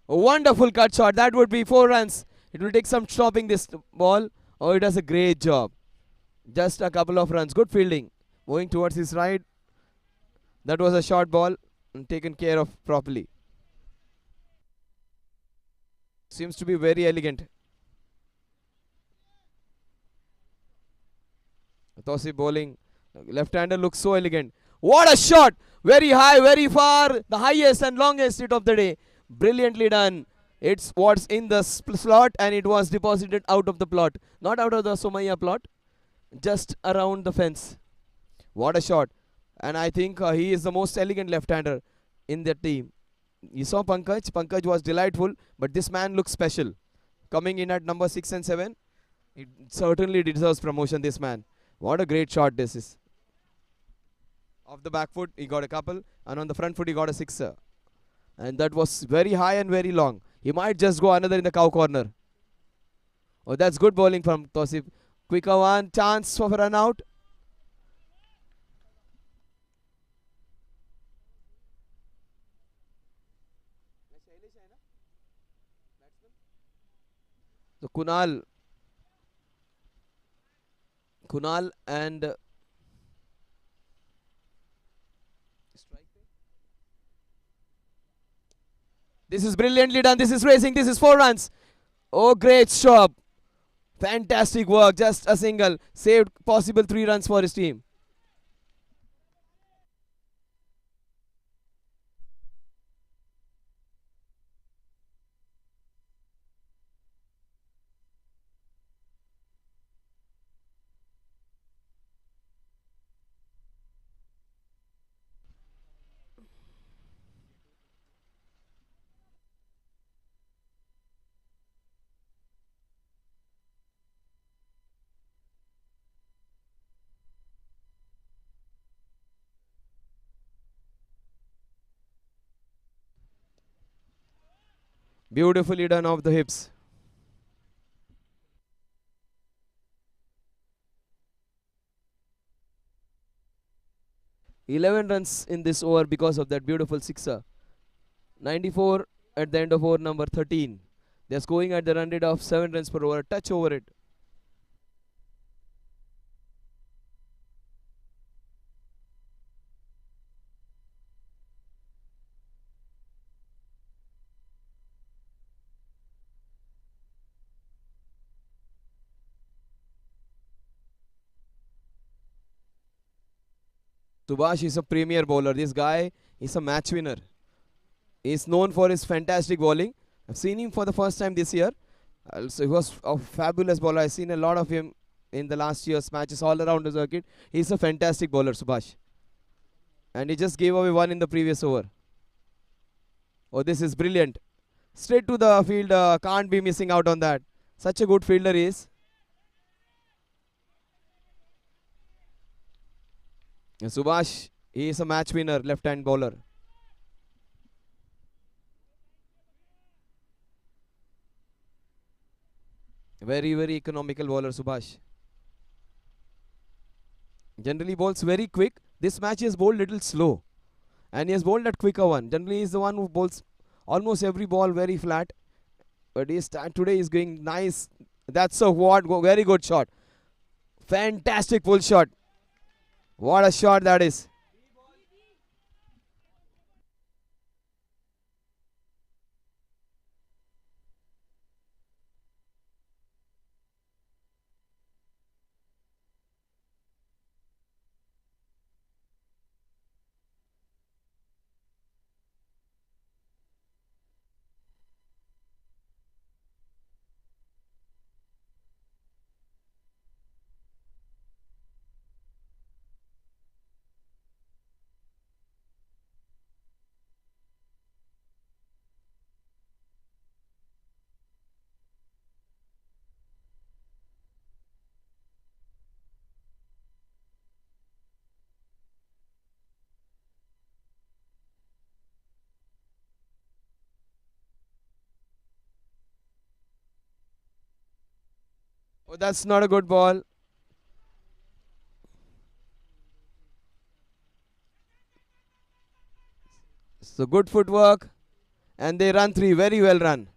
A wonderful cut shot. That would be 4 runs. It will take some stopping this ball. Oh, it does a great job. Just a couple of runs. Good fielding. Moving towards his right. That was a short ball and taken care of properly. Seems to be very elegant. Tossi bowling. Left-hander looks so elegant. What a shot! Very high, very far. The highest and longest hit of the day. Brilliantly done. It's what's in the slot and it was deposited out of the plot. Not out of the Somaiya plot. Just around the fence. What a shot. And I think he is the most elegant left-hander in the team. You saw Pankaj. Pankaj was delightful. But this man looks special. Coming in at number 6 and 7. It certainly deserves promotion, this man. What a great shot this is. Off the back foot, he got a couple. And on the front foot, he got a sixer. And that was very high and very long. He might just go another in the cow corner. Oh, that's good bowling from Tosif. Quicker one. Chance for a run out. So Kunal and this is brilliantly done. This is racing. This is 4 runs. Oh, great job. Fantastic work. Just a single. Saved possible 3 runs for his team. Beautifully done off the hips. "11 runs in this over because of that beautiful sixer. 94 at the end of over number 13. They're scoring at the run rate of 7 runs per over. Touch over it. Subhash is a premier bowler. This guy is a match winner. He's known for his fantastic bowling. I've seen him for the first time this year. Also, he was a fabulous bowler. I've seen a lot of him in the last year's matches all around the circuit. He's a fantastic bowler, Subhash. And he just gave away 1 in the previous over. Oh, this is brilliant. Straight to the field. Can't be missing out on that. Such a good fielder he is. Subhash, he is a match winner, left-hand bowler. Very, very economical bowler, Subhash. Generally bowls very quick. This match he has bowled little slow. And he has bowled that quicker one. Generally he is the one who bowls almost every ball very flat. But today he is going nice. That's a very good shot. Fantastic pull shot. What a shot that is. Oh, that's not a good ball. So good footwork. And they run 3. Very well run.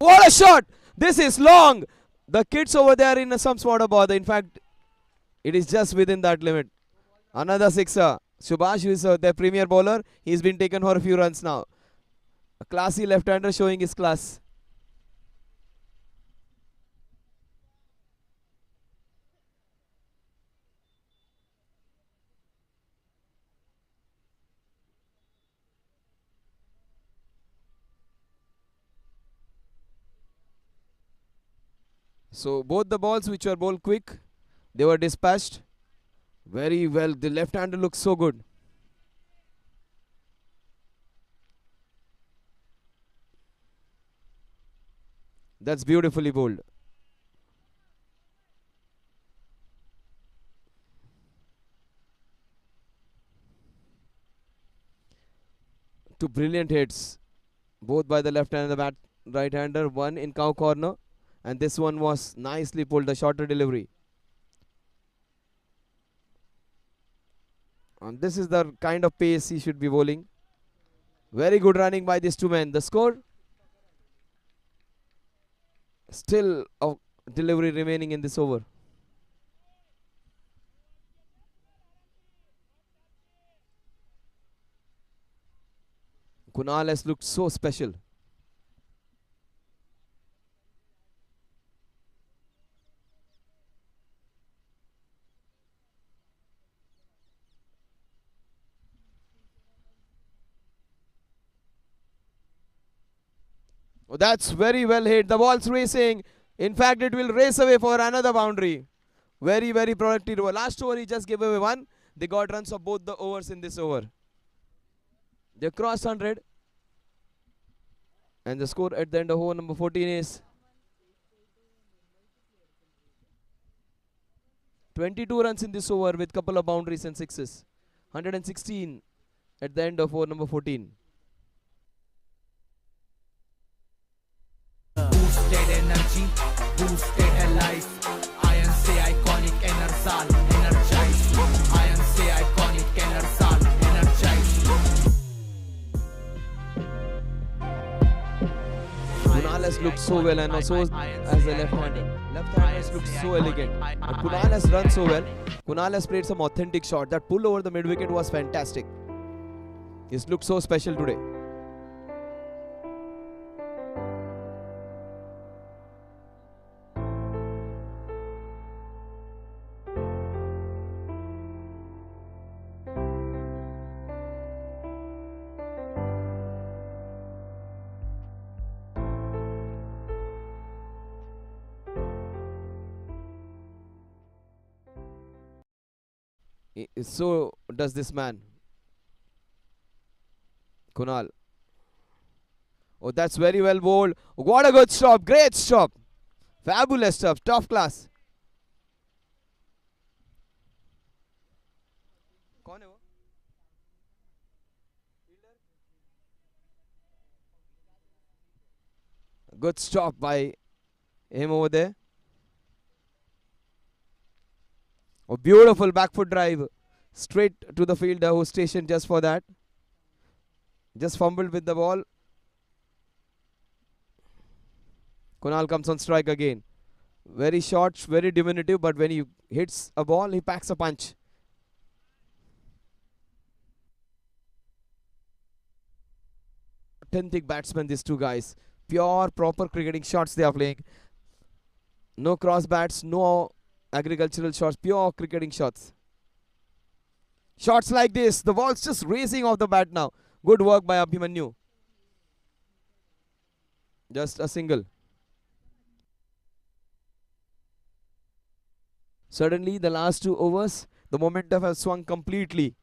What a shot! This is long. The kids over there in some sort of bother. In fact, it is just within that limit. Another sixer. Subhash, who is their premier bowler, he's been taken for a few runs now. A classy left-hander showing his class. So both the balls which were bowled quick, they were dispatched very well. The left-hander looks so good. That's beautifully bowled. Two brilliant hits, both by the left and the right-hander. One in cow corner, and this one was nicely pulled, the shorter delivery. And this is the kind of pace he should be bowling. Very good running by these two men. The score? Still a delivery remaining in this over. Kunal has looked so special. Oh, that's very well hit. The ball's racing. In fact, it will race away for another boundary. Very, very productive over. Last over, he just gave away one. They got runs of both the overs in this over. They crossed 100. And the score at the end of over number 14 is 22 runs in this over with couple of boundaries and sixes. 116 at the end of over number 14. Boosted energy, boosted life. INC iconic enersal, energize. INC iconic enersal, energize. Kunal has looked so well, and also as a left-hander. Left-hander has looked so elegant. But Kunal has run so well. Kunal has played some authentic shot. That pull over the mid-wicket was fantastic. He's looked so special today. So does this man, Kunal. Oh, that's very well bowled. What a good stop. Great stop. Fabulous stuff. Top class. Good stop by him over there. A beautiful back foot drive straight to the fielder who's stationed just for that. Just fumbled with the ball. Kunal comes on strike again. Very short, very diminutive, but when he hits a ball, he packs a punch. Authentic batsmen, these two guys. Pure, proper cricketing shots they are playing. No cross bats, no agricultural shots, pure cricketing shots. Shots like this, the ball's just racing off the bat now. Good work by Abhimanyu. Just a single. Suddenly, the last 2 overs, the momentum has swung completely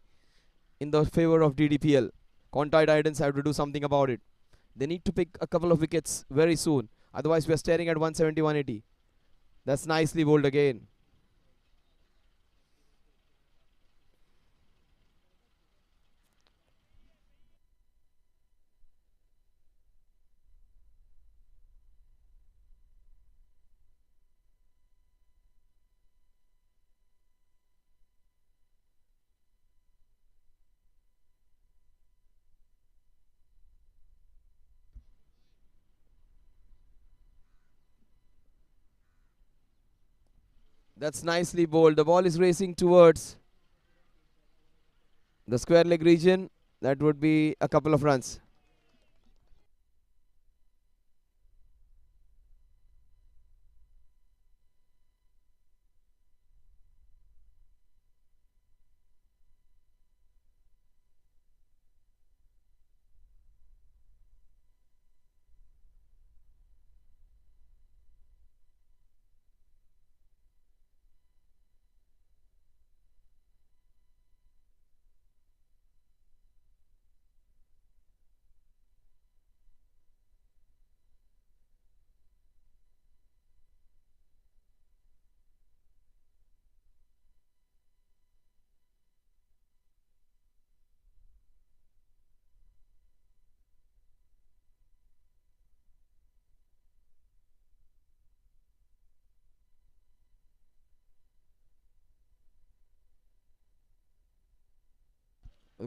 in the favor of DDPL. Quantei Titans have to do something about it. They need to pick a couple of wickets very soon. Otherwise, we are staring at 170, 180. That's nicely bowled again. That's nicely bowled. The ball is racing towards the square leg region. That would be a couple of runs.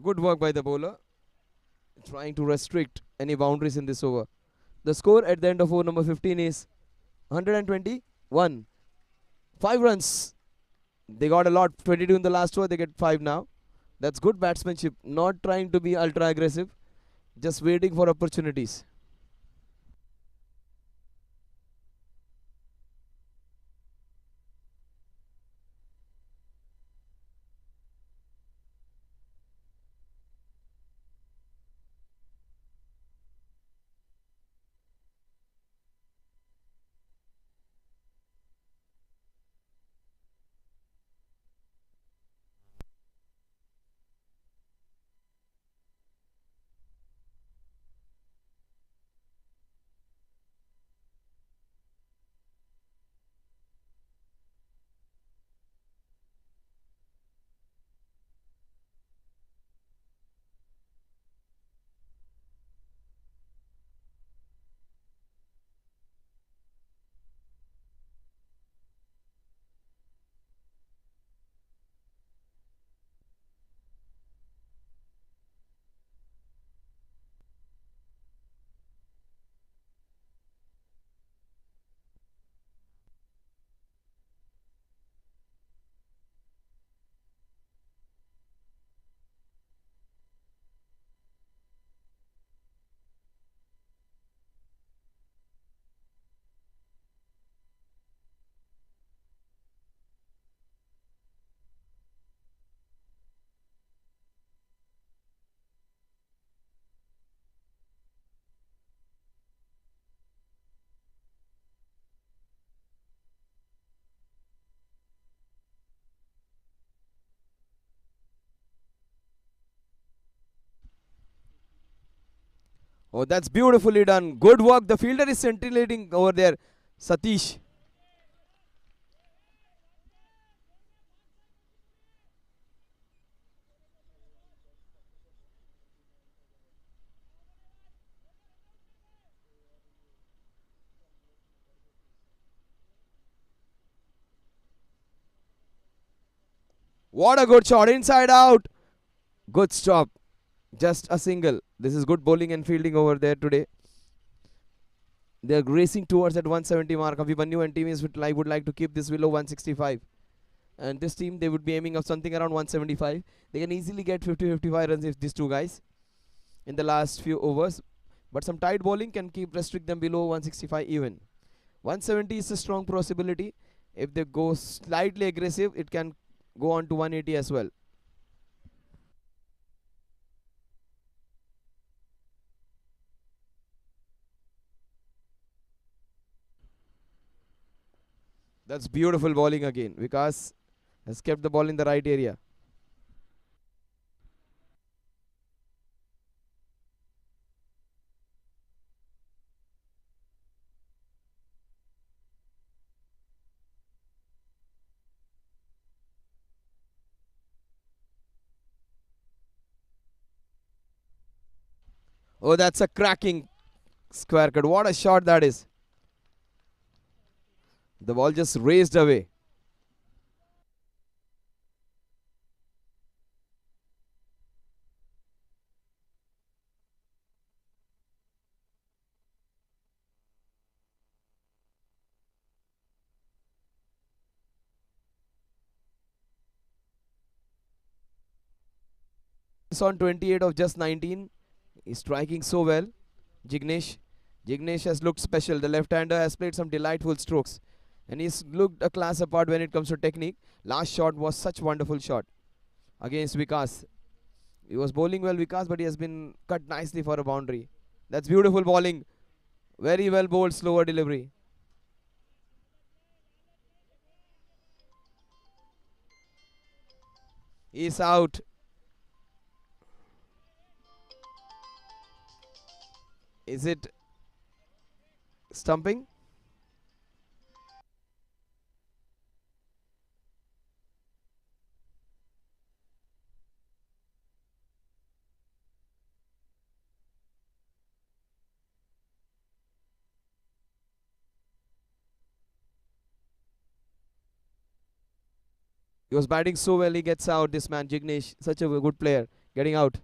Good work by the bowler, trying to restrict any boundaries in this over. The score at the end of over number 15 is 121. 5 runs. They got a lot. 22 in the last over. They get 5 now. That's good batsmanship. Not trying to be ultra aggressive. Just waiting for opportunities. Oh, that's beautifully done. Good work. The fielder is scintillating over there. Satish. What a good shot. Inside out. Good stop. Just a single. This is good bowling and fielding over there today. They are racing towards that 170 mark. Abhimanyu and team is would like to keep this below 165. And this team, they would be aiming of something around 175. They can easily get 50-55 runs if these two guys in the last few overs. But some tight bowling can keep restrict them below 165 even. 170 is a strong possibility. If they go slightly aggressive, it can go on to 180 as well. That's beautiful bowling again. Vikas has kept the ball in the right area. Oh, that's a cracking square cut. What a shot that is. The ball just raced away. It's on 28 of just 19. He's striking so well. Jignesh. Jignesh has looked special. The left-hander has played some delightful strokes. And he's looked a class apart when it comes to technique. Last shot was such wonderful shot against Vikas. He was bowling well, Vikas, but he has been cut nicely for a boundary. That's beautiful bowling. Very well bowled, slower delivery. He's out. Is it stumping? He was batting so well, he gets out. This man, Jignesh, such a good player, getting out.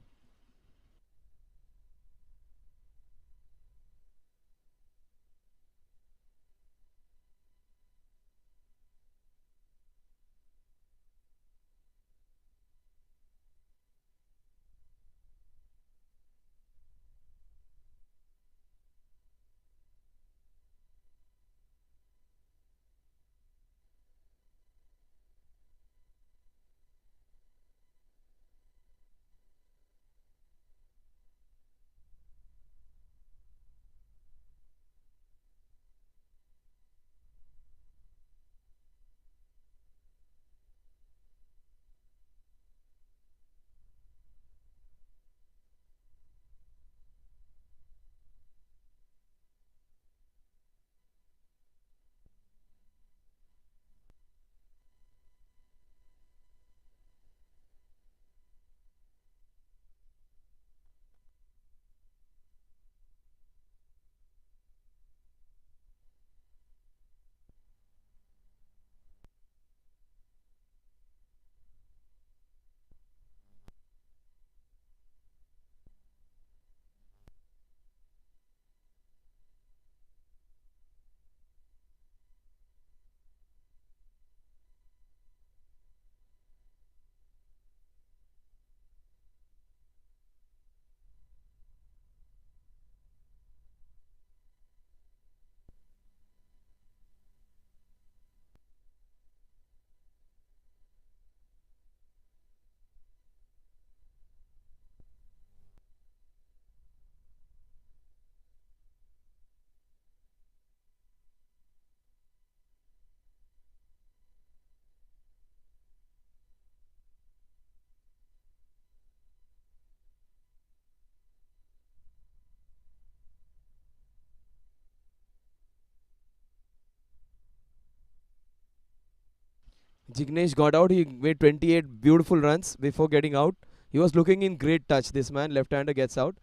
Jignesh got out. He made 28 beautiful runs before getting out. He was looking in great touch. This man, left-hander, gets out.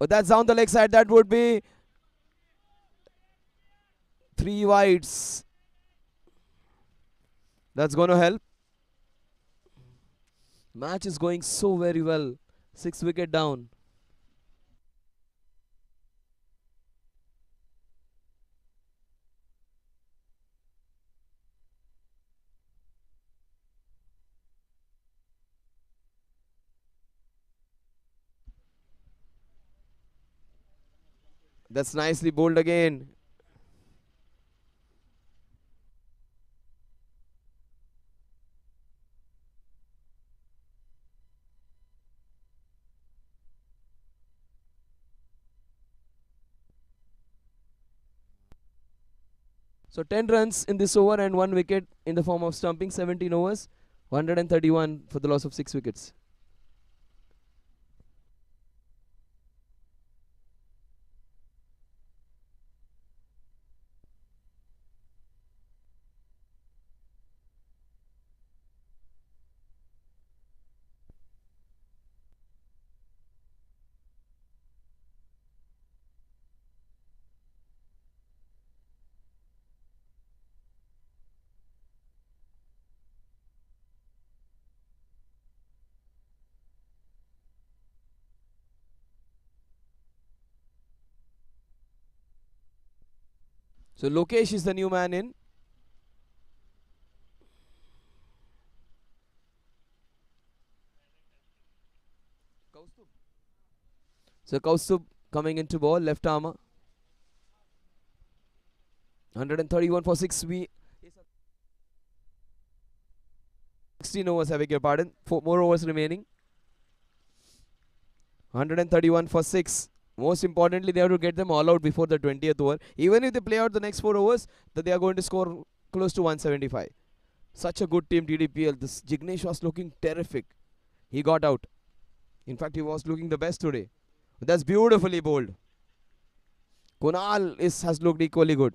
Oh, that's down the leg side. That would be three wides. That's going to help. Match is going so very well. 6 wicket down. That's nicely bowled again. So 10 runs in this over and 1 wicket in the form of stumping. 17 overs, 131 for the loss of 6 wickets. So Lokesh is the new man in. So Kaustubh coming into ball, left armour. 131 for 6. 16 overs, I beg your pardon. 4 more overs remaining. 131 for 6. Most importantly, they have to get them all out before the 20th over. Even if they play out the next 4 overs, that they are going to score close to 175. Such a good team, Ddpl. This Jignesh was looking terrific. He got out. In fact, he was looking the best today. That's beautifully bowled. Kunal has looked equally good.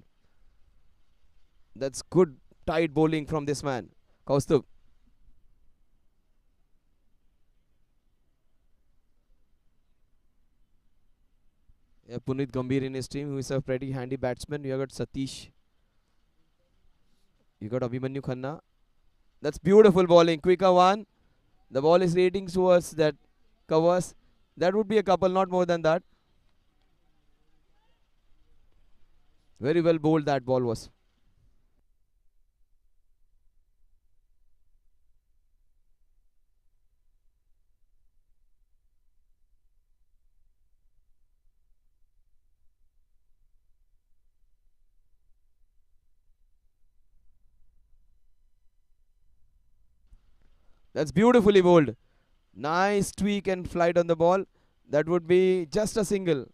That's good tight bowling from this man. Kaustubh. Yeah, Punit Gambhir in his team, who is a pretty handy batsman. You have got Satish. You got Abhimanyu Khanna. That's beautiful bowling. Quicker one. The ball is rating towards that covers. That would be a couple, not more than that. Very well bowled that ball was. That's beautifully bowled. Nice tweak and flight on the ball. That would be just a single.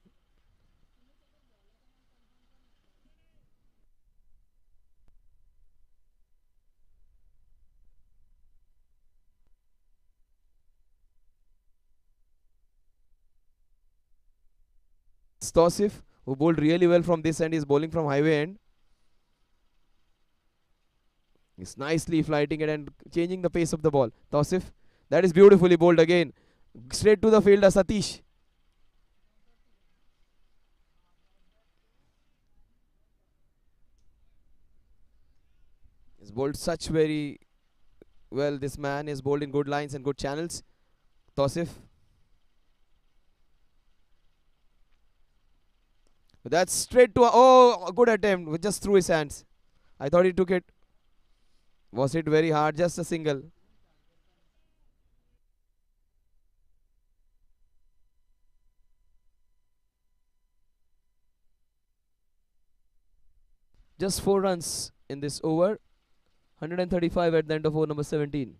Stosif, who bowled really well from this end, is bowling from highway end. He's nicely flighting it and changing the pace of the ball. Tausif, that is beautifully bowled again. Straight to the fielder, Satish. He's bowled such very well. This man is bowled in good lines and good channels. Tausif. That's straight to a good attempt. Just through his hands. I thought he took it. Was it very hard? Just a single. Just 4 runs in this over. 135 at the end of over number 17.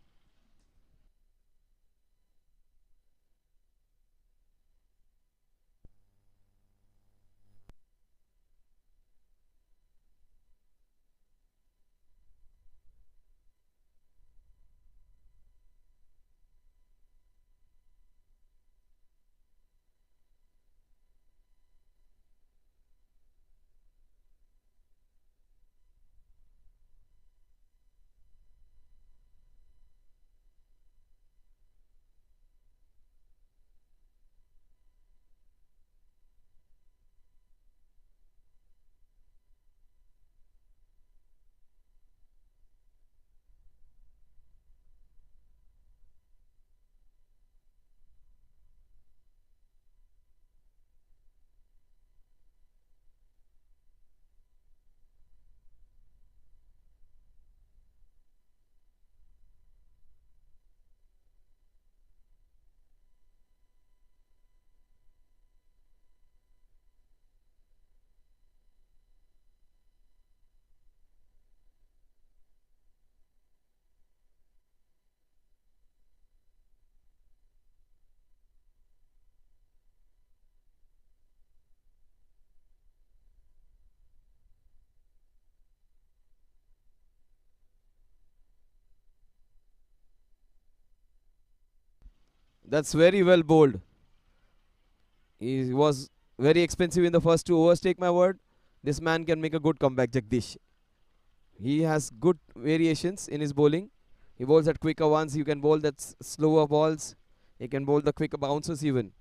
That's very well bowled. He was very expensive in the first 2 overs. Take my word, this man can make a good comeback, Jagdish. He has good variations in his bowling. He bowls at quicker ones. You can bowl that slower balls. He can bowl the quicker bounces even.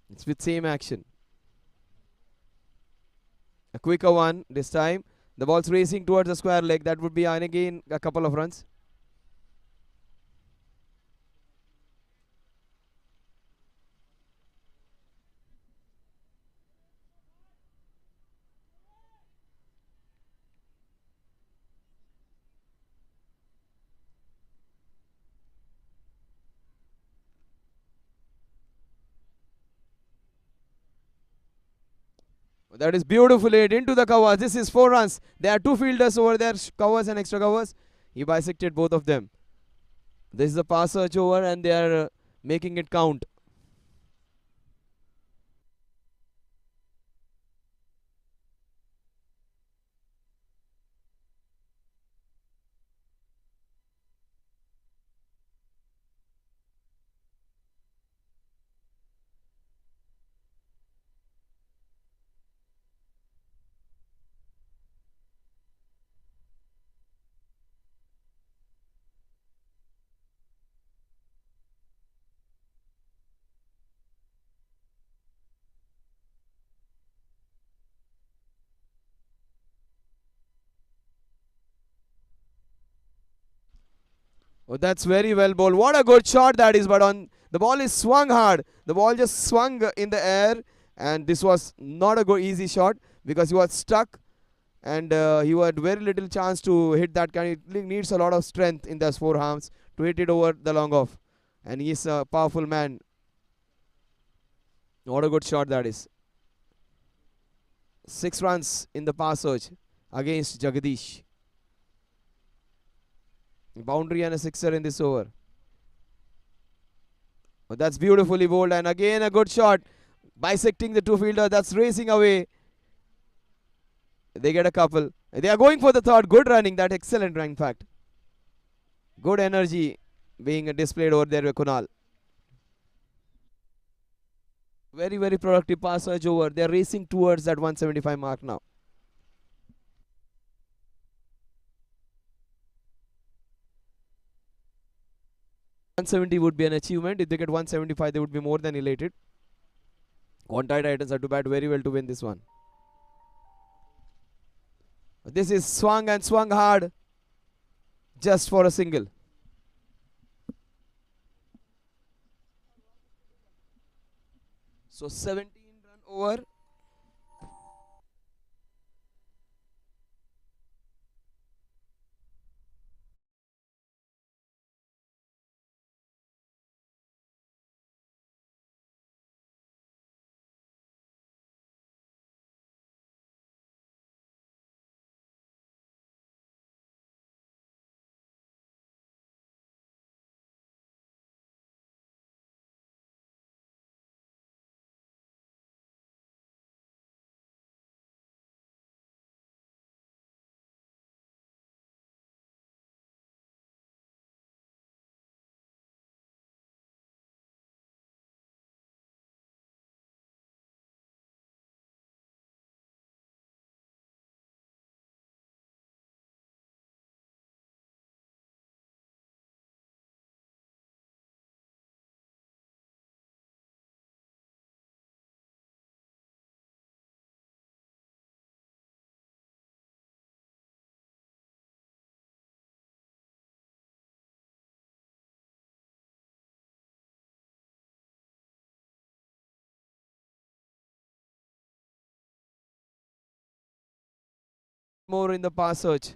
It's with same action. A quicker one this time. The ball's racing towards the square leg. That would be again a couple of runs. That is beautifully hit into the covers. This is 4 runs. There are 2 fielders over there, covers and extra covers. He bisected both of them. This is a pass search over and they are making it count. Oh, that's very well bowled. What a good shot that is, but on the ball is swung hard. The ball just swung in the air, and this was not a good easy shot because he was stuck, and he had very little chance to hit that kind. It needs a lot of strength in those 4 arms to hit it over the long off, and he's a powerful man. What a good shot that is. 6 runs in the pass search against Jagdish. Boundary and a sixer in this over. Oh, that's beautifully bowled, and again a good shot. Bisecting the 2 fielder. That's racing away. They get a couple. They are going for the third. Good running. That excellent run, in fact. Good energy being displayed over there with Kunal. Very, very productive pass search over. They are racing towards that 175 mark now. 170 would be an achievement. If they get 175, they would be more than elated. Quantei Titans are to bat very well to win this one. This is swung and swung hard just for a single. So 17-run over. More in the pass search.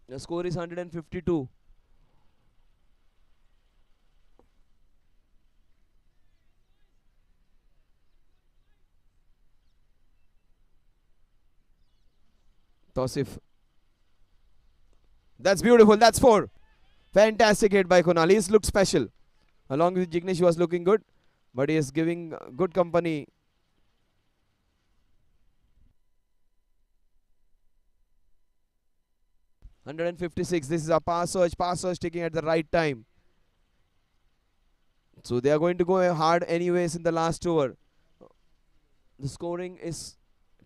The score is 152. Tosif. That's beautiful. That's 4. Fantastic hit by Kunal. He's looked special. Along with Jignesh, he was looking good, but he is giving good company. (156). This is a pass search taking at the right time. So they are going to go hard anyways in the last over. The scoring is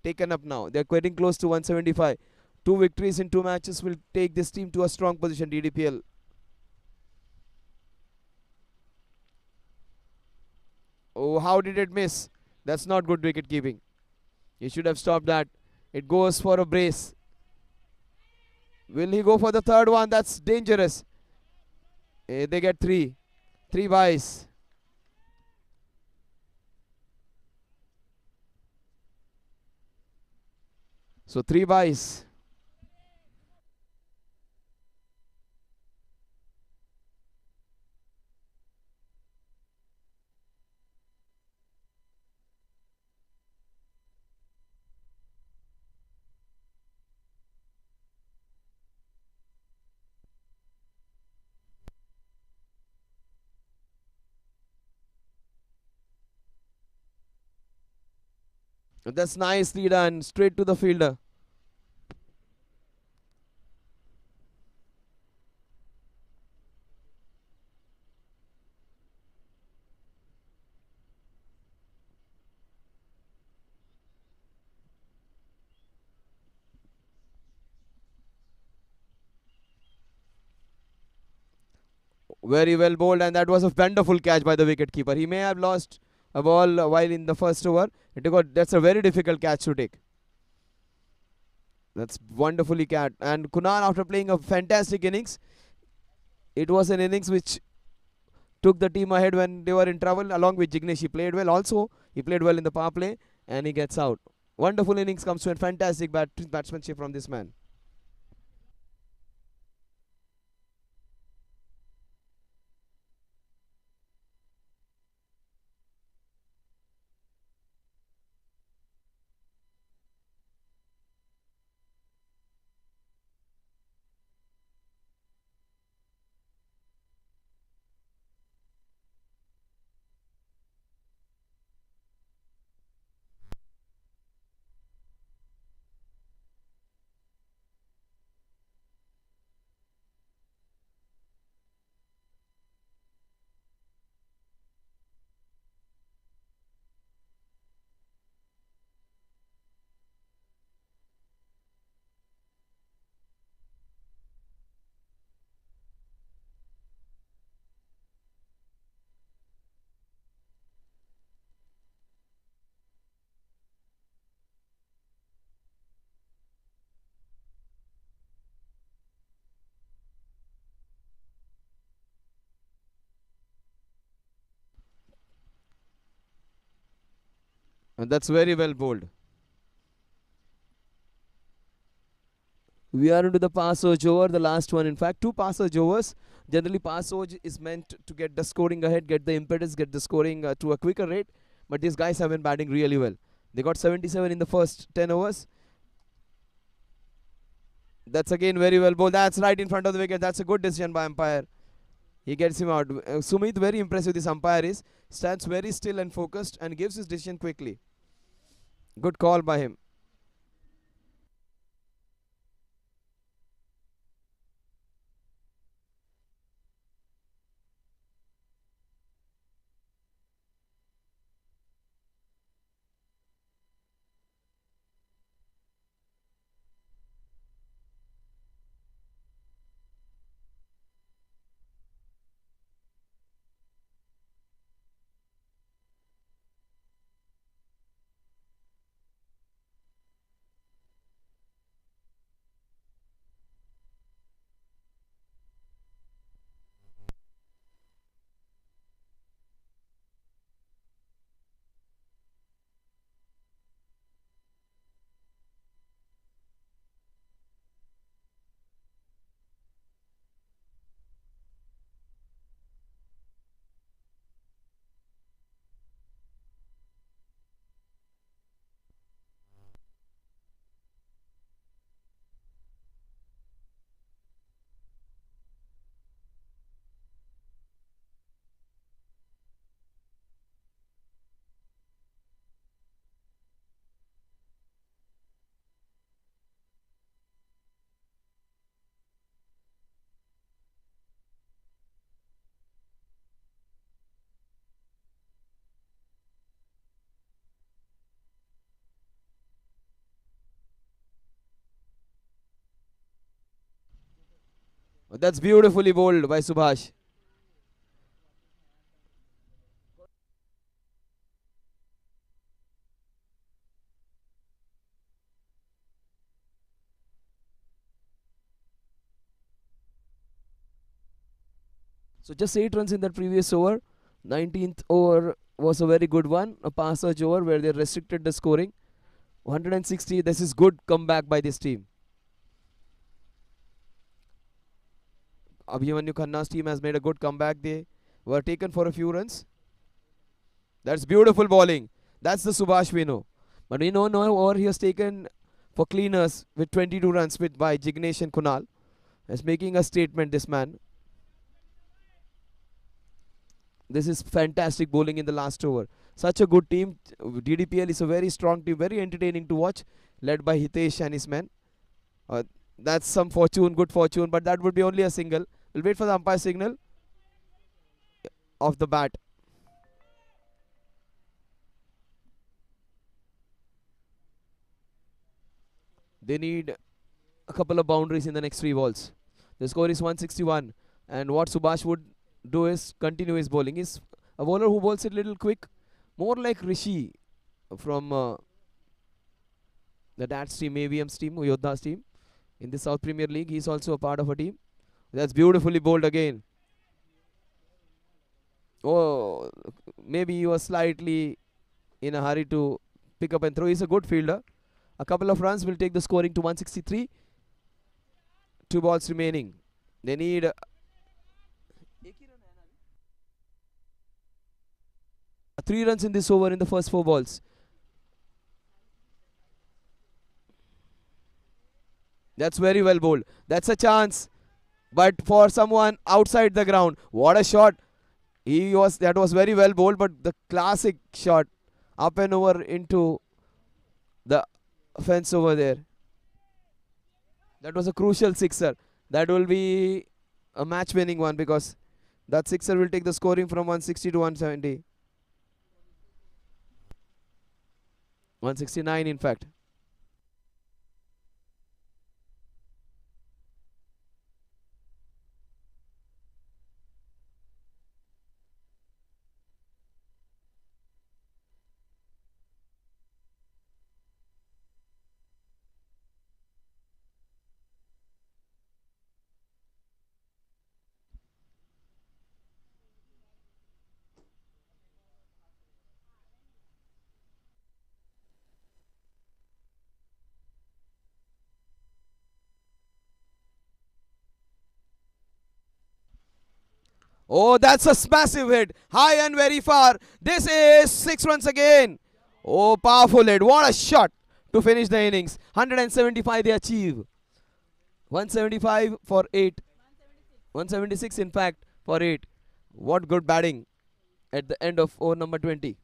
taken up now. They are getting close to 175. 2 victories in 2 matches will take this team to a strong position. Ddpl. Oh, how did it miss? That's not good wicket keeping. He should have stopped that. It goes for a brace. Will he go for the third one? That's dangerous. They get three. Three byes. So three byes. That's nicely done. Straight to the fielder. Very well bowled, and that was a wonderful catch by the wicketkeeper. He may have lost a ball while in the first over. That's a very difficult catch to take. That's wonderfully catch. And Kunal, after playing a fantastic innings, it was an innings which took the team ahead when they were in trouble. Along with Jignesh, he played well. Also, he played well in the power play, and he gets out. Wonderful innings comes to a fantastic batsmanship from this man. And that's very well bowled. We are into the passage over, the last one. In fact, two passage overs. Generally, passage is meant to get the scoring ahead, get the impetus, get the scoring to a quicker rate. But these guys have been batting really well. They got 77 in the first 10 overs. That's again very well bowled. That's right in front of the wicket. That's a good decision by umpire. He gets him out. Sumit, very impressive this umpire is. Stands very still and focused and gives his decision quickly. Good call by him. That's beautifully bowled by Subhash. So just 8 runs in that previous over. 19th over was a very good one. A pass search over where they restricted the scoring. 160. This is good comeback by this team. Abhimanyu Khanna's team has made a good comeback. They were taken for a few runs. That's beautiful bowling. That's the Subhash we know. But we know no over he has taken for cleaners with 22 runs with by Jignesh and Kunal. Is making a statement, this man. This is fantastic bowling in the last over. Such a good team. DDPL is a very strong team, very entertaining to watch, led by Hitesh and his men. Uh, that's some fortune, good fortune, but that would be only a single. We'll wait for the umpire signal of the bat. They need a couple of boundaries in the next 3 balls. The score is 161, and what Subhash would do is continue his bowling. He's a bowler who bowls it little quick, more like Rishi from the Dad's team, AVM's team, Yodha's team. In the South Premier League, he's also a part of a team. That's beautifully bowled again. Oh, maybe he was slightly in a hurry to pick up and throw. He's a good fielder. A couple of runs will take the scoring to 163. 2 balls remaining. They need 3 runs in this over in the first 4 balls. That's very well bowled. That's a chance. But for someone outside the ground, what a shot. That was very well bowled, but the classic shot up and over into the fence over there. That was a crucial sixer. That will be a match winning one because that sixer will take the scoring from 160 to 170. 169 in fact. Oh, that's a massive hit. High and very far. This is 6 runs again. Oh, powerful hit. What a shot to finish the innings. 175 they achieve. 175 for 8. 176 in fact for 8. What good batting at the end of over number 20.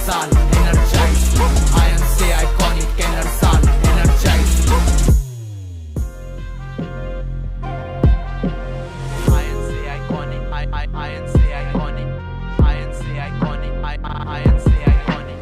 Enersal, energize. INC iconic Enersal, energize. INC iconic, INC iconic, INC iconic, INC iconic.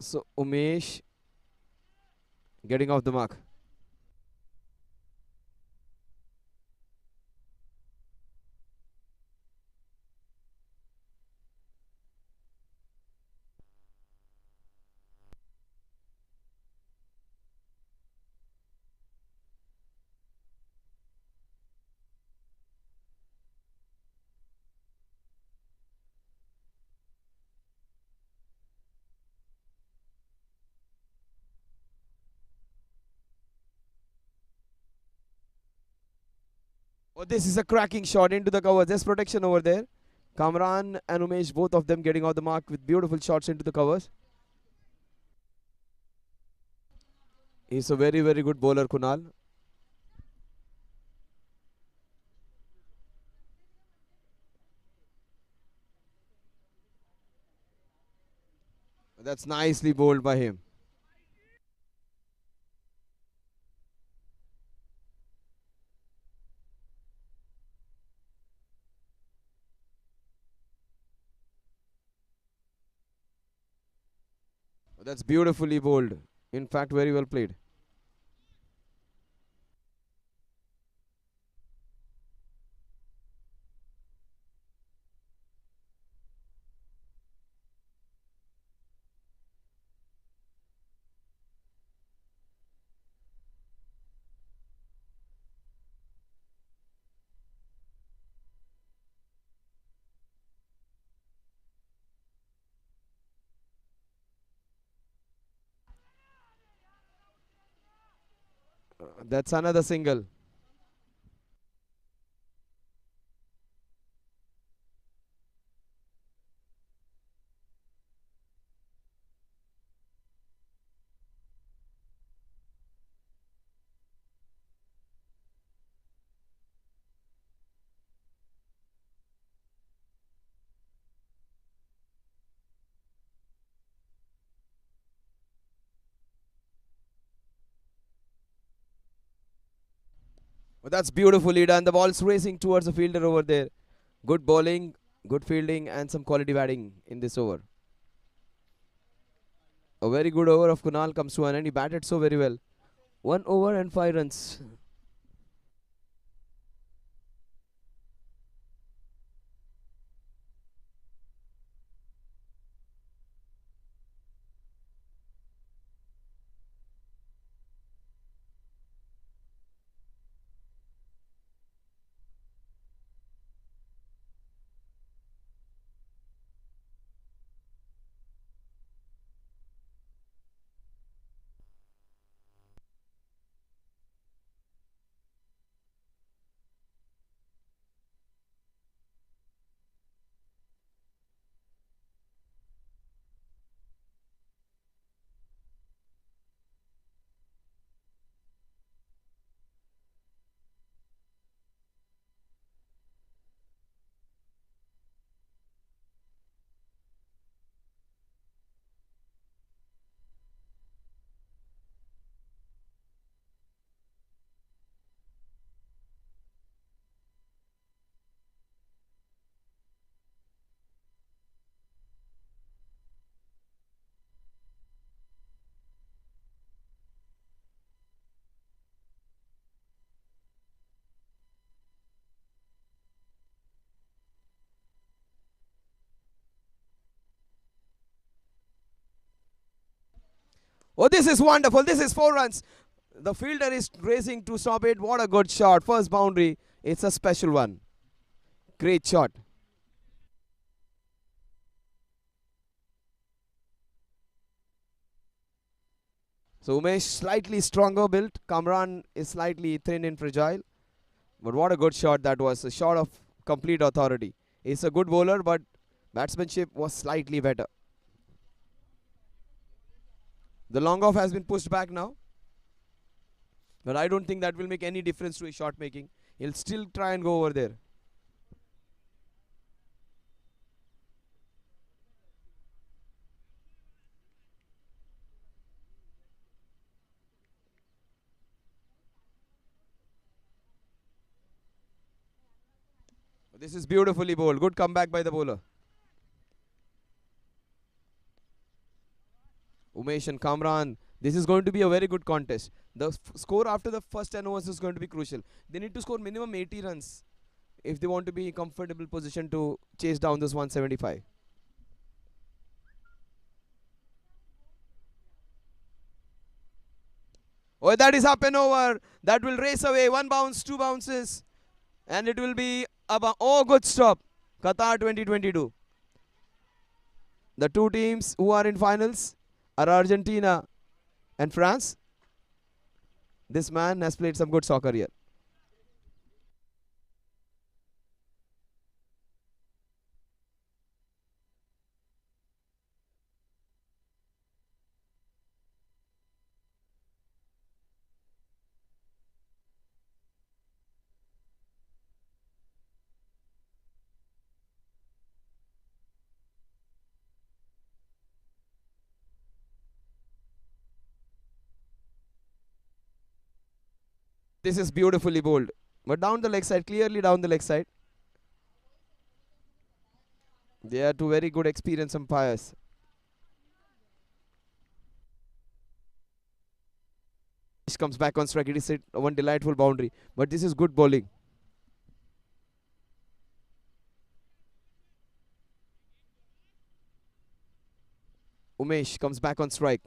So Umesh getting off the mark. Oh, this is a cracking shot into the cover. There's protection over there. Kamran and Umesh, both of them getting off the mark with beautiful shots into the covers. He's a very, very good bowler, Kunal. That's nicely bowled by him. That's beautifully bowled. In fact, very well played. That's another single. That's beautifully done. The ball's racing towards the fielder over there. Good bowling, good fielding, and some quality batting in this over. A very good over of Kunal comes to an end. He batted so very well. 1 over and 5 runs. Oh, this is wonderful. This is 4 runs. The fielder is racing to stop it. What a good shot. First boundary. It's a special one. Great shot. So Umesh slightly stronger built. Kamran is slightly thin and fragile. But what a good shot that was. A shot of complete authority. He's a good bowler, but batsmanship was slightly better. The long off has been pushed back now. But I don't think that will make any difference to his shot making. He'll still try and go over there. This is beautifully bowled. Good comeback by the bowler. Umesh and Kamran. This is going to be a very good contest. The score after the first 10 overs is going to be crucial. They need to score minimum 80 runs if they want to be in comfortable position to chase down this 175. Oh, that is up and over. That will race away. 1 bounce, 2 bounces. And it will be about. Oh, good stop. Qatar 2022. The two teams who are in finals are Argentina and France. This man has played some good soccer here. This is beautifully bowled. But down the leg side, clearly down the leg side. They are two very good experienced umpires. Comes back on strike. It is one delightful boundary. But this is good bowling. Umesh comes back on strike.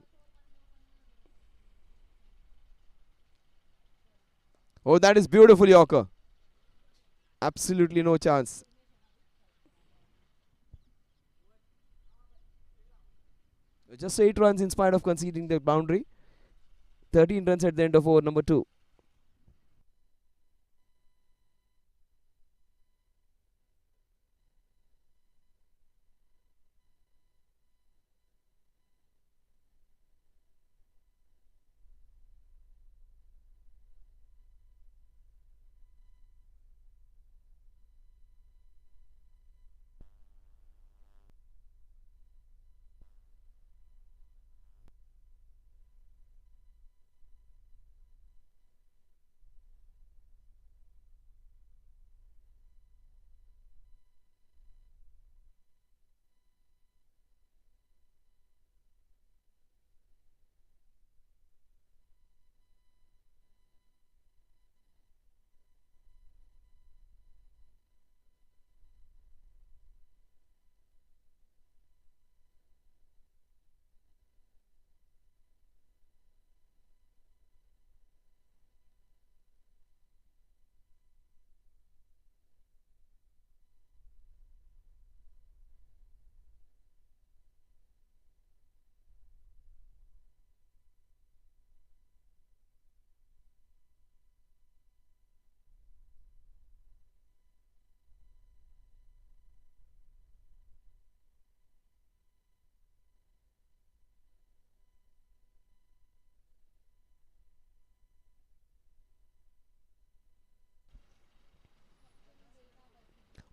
Oh, that is beautiful Yorker. Absolutely no chance. Just 8 runs in spite of conceding the boundary. 13 runs at the end of over number 2.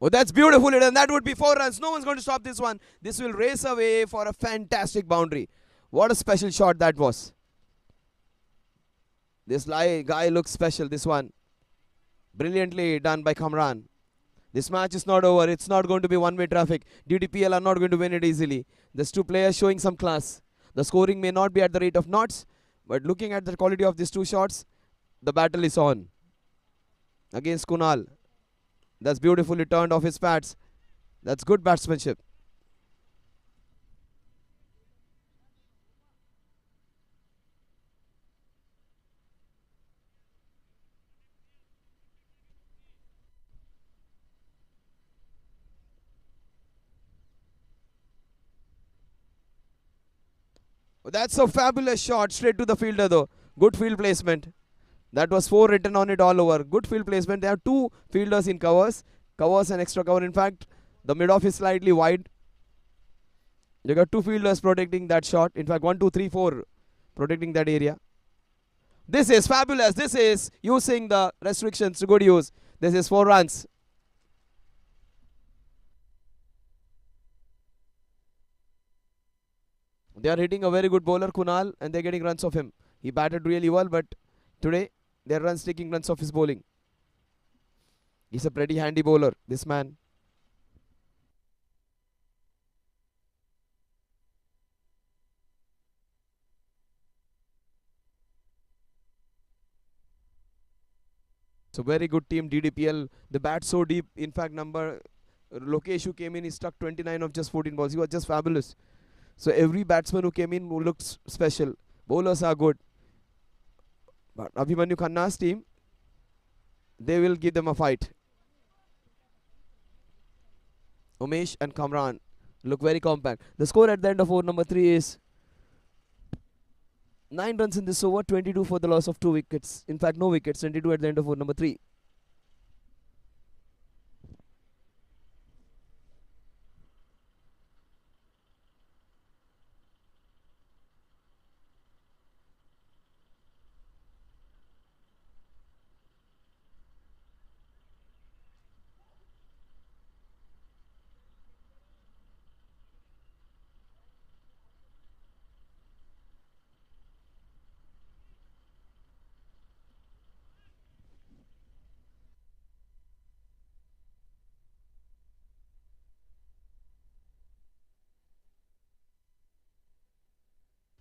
Oh, that's beautiful, and that would be 4 runs. No one's going to stop this one. This will race away for a fantastic boundary. What a special shot that was. This guy looks special, this one. Brilliantly done by Kamran. This match is not over. It's not going to be one-way traffic. Ddpl are not going to win it easily. There's two players showing some class. The scoring may not be at the rate of knots, but looking at the quality of these two shots, the battle is on. Against Kunal. That's beautifully turned off his pads. That's good batsmanship. That's a fabulous shot straight to the fielder though. Good field placement. That was 4 written on it all over. Good field placement. There are 2 fielders in covers. Covers and extra cover. In fact, the mid-off is slightly wide. You got 2 fielders protecting that shot. In fact, 1, 2, 3, 4 protecting that area. This is fabulous. This is using the restrictions to good use. This is 4 runs. They are hitting a very good bowler, Kunal, and they're getting runs off him. He batted really well, but today their runs taking runs off his bowling. He's a pretty handy bowler, this man. So very good team Ddpl. The bat so deep. In fact, number Lokesh who came in, he struck 29 of just 14 balls. He was just fabulous. So every batsman who came in who looks special. Bowlers are good. But Abhimanyu Khanna's team, they will give them a fight. Umesh and Kamran look very compact. The score at the end of over number 3 is 9 runs in this over, 22 for the loss of 2 wickets. In fact, no wickets, 22 at the end of over number 3.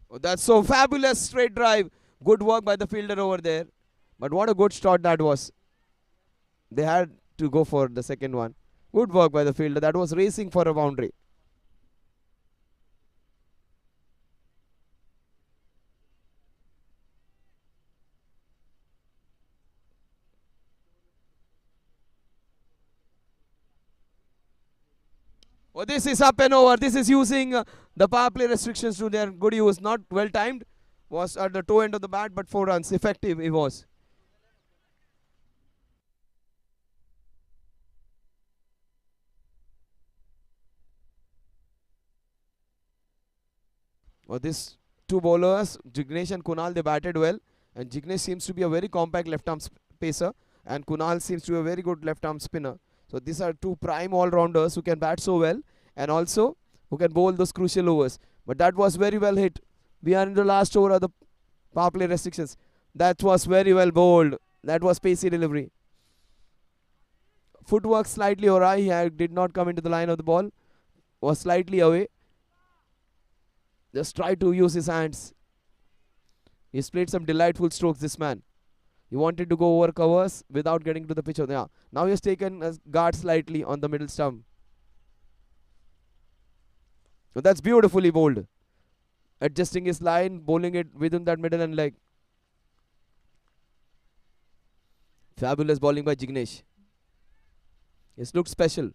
Oh, that's so fabulous straight drive. Good work by the fielder over there. But what a good shot that was. They had to go for the second one. Good work by the fielder. That was racing for a boundary. Oh, this is up and over. This is using the power play restrictions to their good use. Not well timed. Was at the toe end of the bat, but 4 runs. Effective it was. Oh, these two bowlers, Jignesh and Kunal, they batted well. And Jignesh seems to be a very compact left arm pacer. And Kunal seems to be a very good left arm spinner. So these are two prime all-rounders who can bat so well. And also who can bowl those crucial overs. But that was very well hit. We are in the last over of the power play restrictions. That was very well bowled. That was pacey delivery. Footwork slightly awry. He did not come into the line of the ball. Was slightly away. Just try to use his hands. He's played some delightful strokes, this man. He wanted to go over covers without getting to the pitch. Yeah. Now he has taken a guard slightly on the middle stump. So that's beautifully bowled. Adjusting his line, bowling it within that middle and leg. Fabulous bowling by Jignesh. It looked special.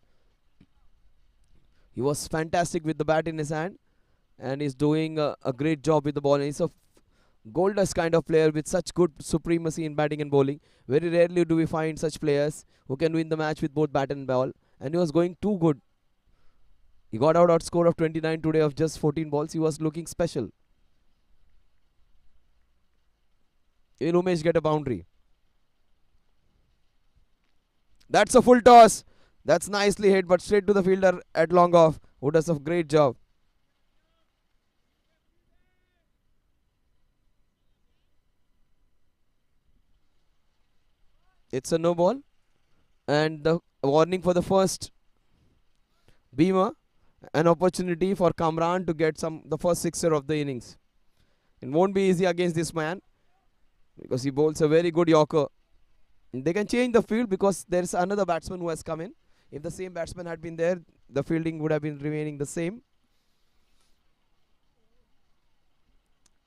He was fantastic with the bat in his hand. And he's doing a great job with the ball. And he's a gold dust kind of player with such good supremacy in batting and bowling. Very rarely do we find such players who can win the match with both bat and ball. And he was going too good. He got out score of 29 today of just 14 balls. He was looking special. Will Umesh get a boundary? That's a full toss. That's nicely hit, but straight to the fielder at long off, who does a great job. It's a no ball. And the warning for the first Beamer. An opportunity for Kamran to get the first sixer of the innings. It won't be easy against this man because he bowls a very good Yorker. They can change the field because there's another batsman who has come in. If the same batsman had been there, the fielding would have been remaining the same.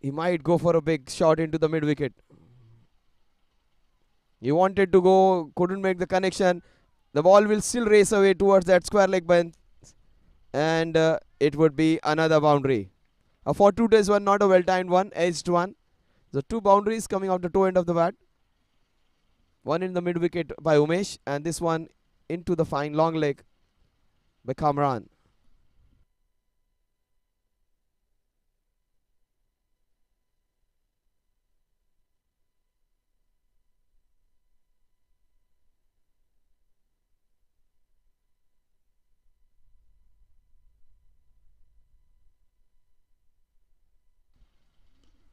He might go for a big shot into the mid wicket. He wanted to go, couldn't make the connection. The ball will still race away towards that square leg bench. And it would be another boundary. A fortuitous one, not a well-timed one, edged one. The two boundaries coming off the toe end of the bat. One in the mid-wicket by Umesh, and this one into the fine long leg by Kamran.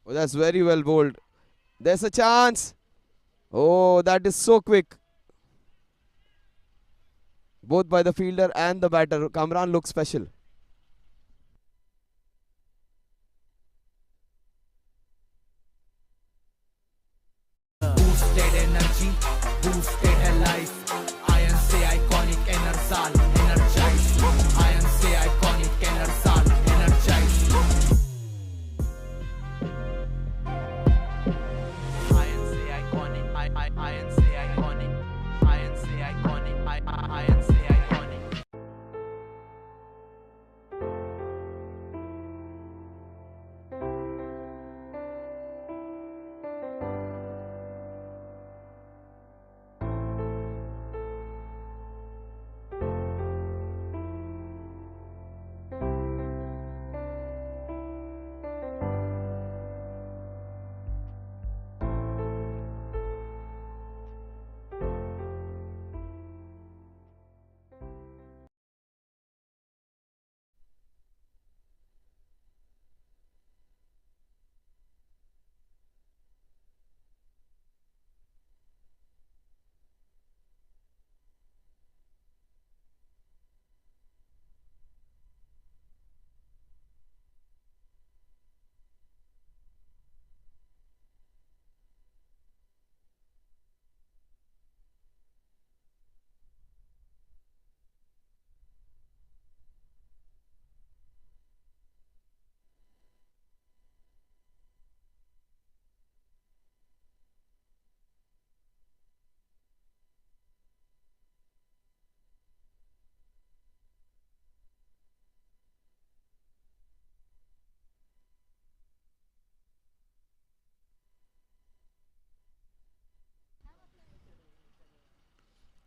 Oh, that's very well bowled. There's a chance. Oh, that is so quick. Both by the fielder and the batter. Kamran looks special. Boosted energy, boost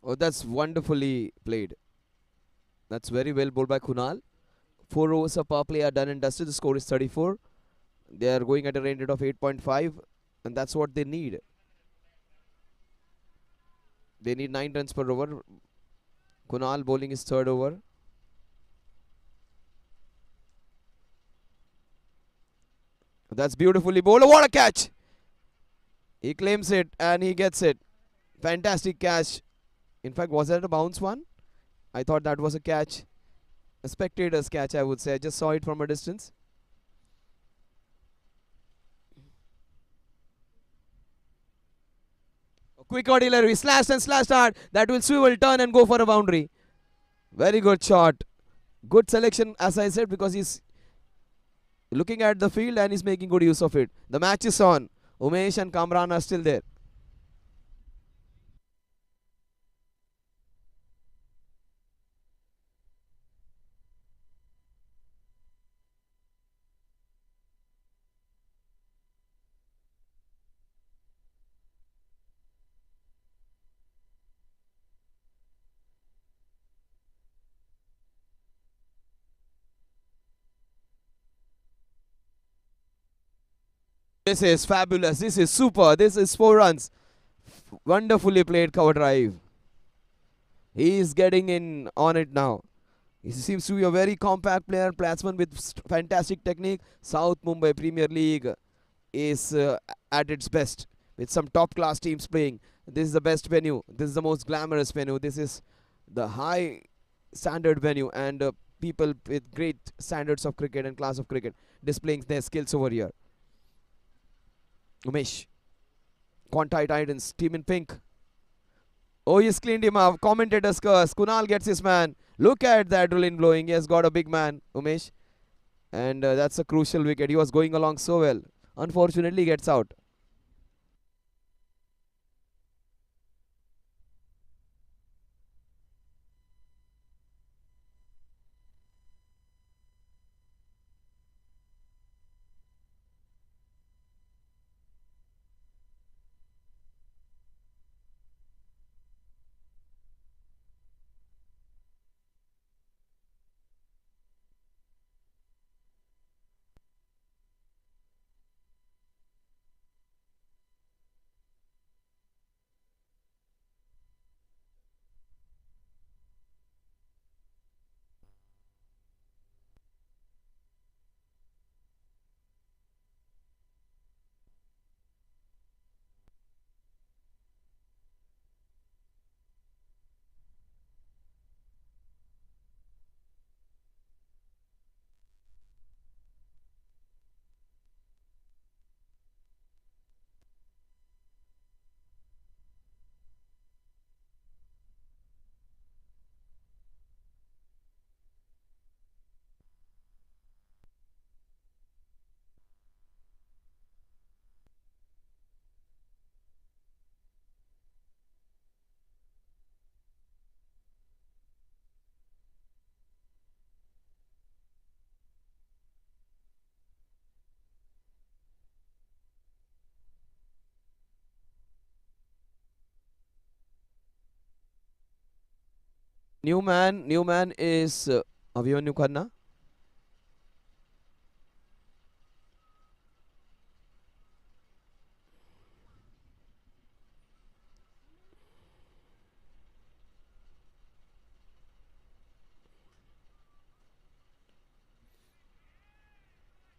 Oh, that's wonderfully played. That's very well bowled by Kunal. 4 overs of power play are done and dusted. The score is 34. They are going at a rate of 8.5, and that's what they need. They need 9 runs per over. Kunal bowling his third over. That's beautifully bowled. What a catch! He claims it and he gets it. Fantastic catch. In fact, was that a bounce one? I thought that was a catch. A spectator's catch, I would say. I just saw it from a distance. A quick artillery. Slashed and slashed hard. That will swivel, turn and go for a boundary. Very good shot. Good selection, as I said, because he's looking at the field and he's making good use of it. The match is on. Umesh and Kamran are still there. This is fabulous. This is super. This is 4 runs. Wonderfully played cover drive. He is getting in on it now. He seems to be a very compact player, batsman with fantastic technique. South Mumbai Premier League is at its best with some top class teams playing. This is the best venue. This is the most glamorous venue. This is the high standard venue, and people with great standards of cricket and class of cricket displaying their skills over here. Umesh. Quantei Titans, team in pink. Oh, he's cleaned him up. Commentator's curse. Kunal gets his man. Look at the adrenaline blowing. He has got a big man, Umesh. And that's a crucial wicket. He was going along so well. Unfortunately, gets out. New man is Abhimanyu Khanna.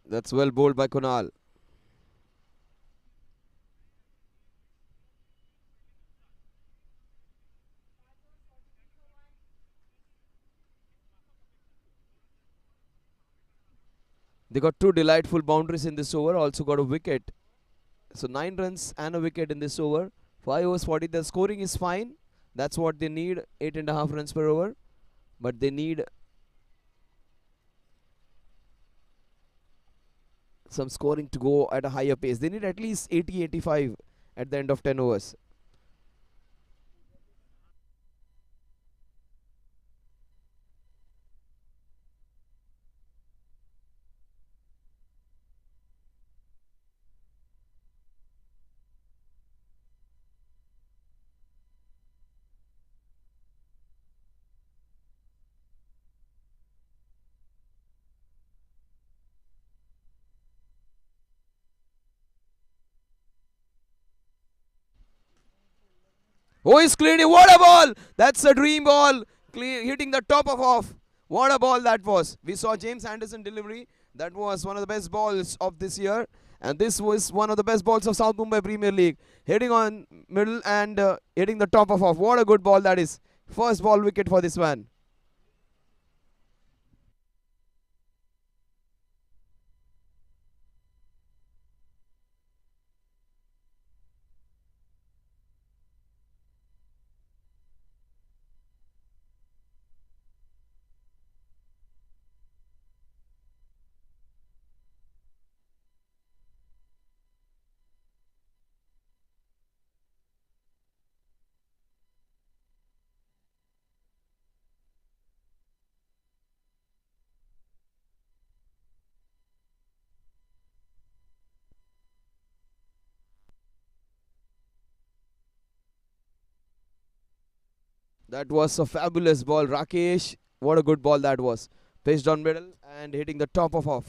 That's well bowled by Kunal. They got 2 delightful boundaries in this over. Also got a wicket. So 9 runs and a wicket in this over. 5 overs 40. The scoring is fine. That's what they need. 8.5 runs per over. But they need some scoring to go at a higher pace. They need at least 80, 85 at the end of 10 overs. Oh, he's cleaning. What a ball! That's a dream ball. Hitting the top of off. What a ball that was. We saw James Anderson delivery. That was one of the best balls of this year. And this was one of the best balls of South Mumbai Premier League. Hitting on middle and hitting the top of off. What a good ball that is. First ball wicket for this one. That was a fabulous ball. Rakesh, what a good ball that was. Pitched on middle and hitting the top of off.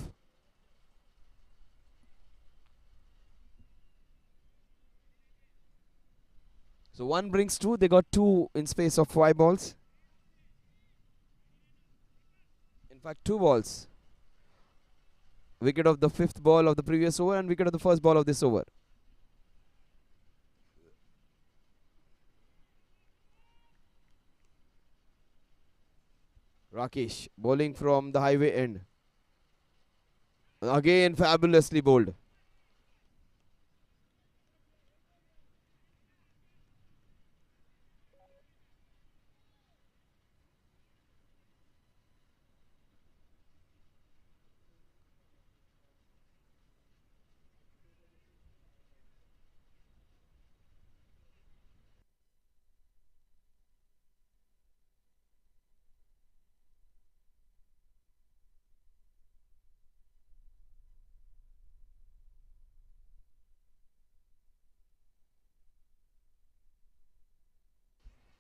So one brings two. They got two in space of 5 balls. In fact, 2 balls. Wicket of the 5th ball of the previous over and wicket of the first ball of this over. Rakesh bowling from the highway end. Again fabulously bowled.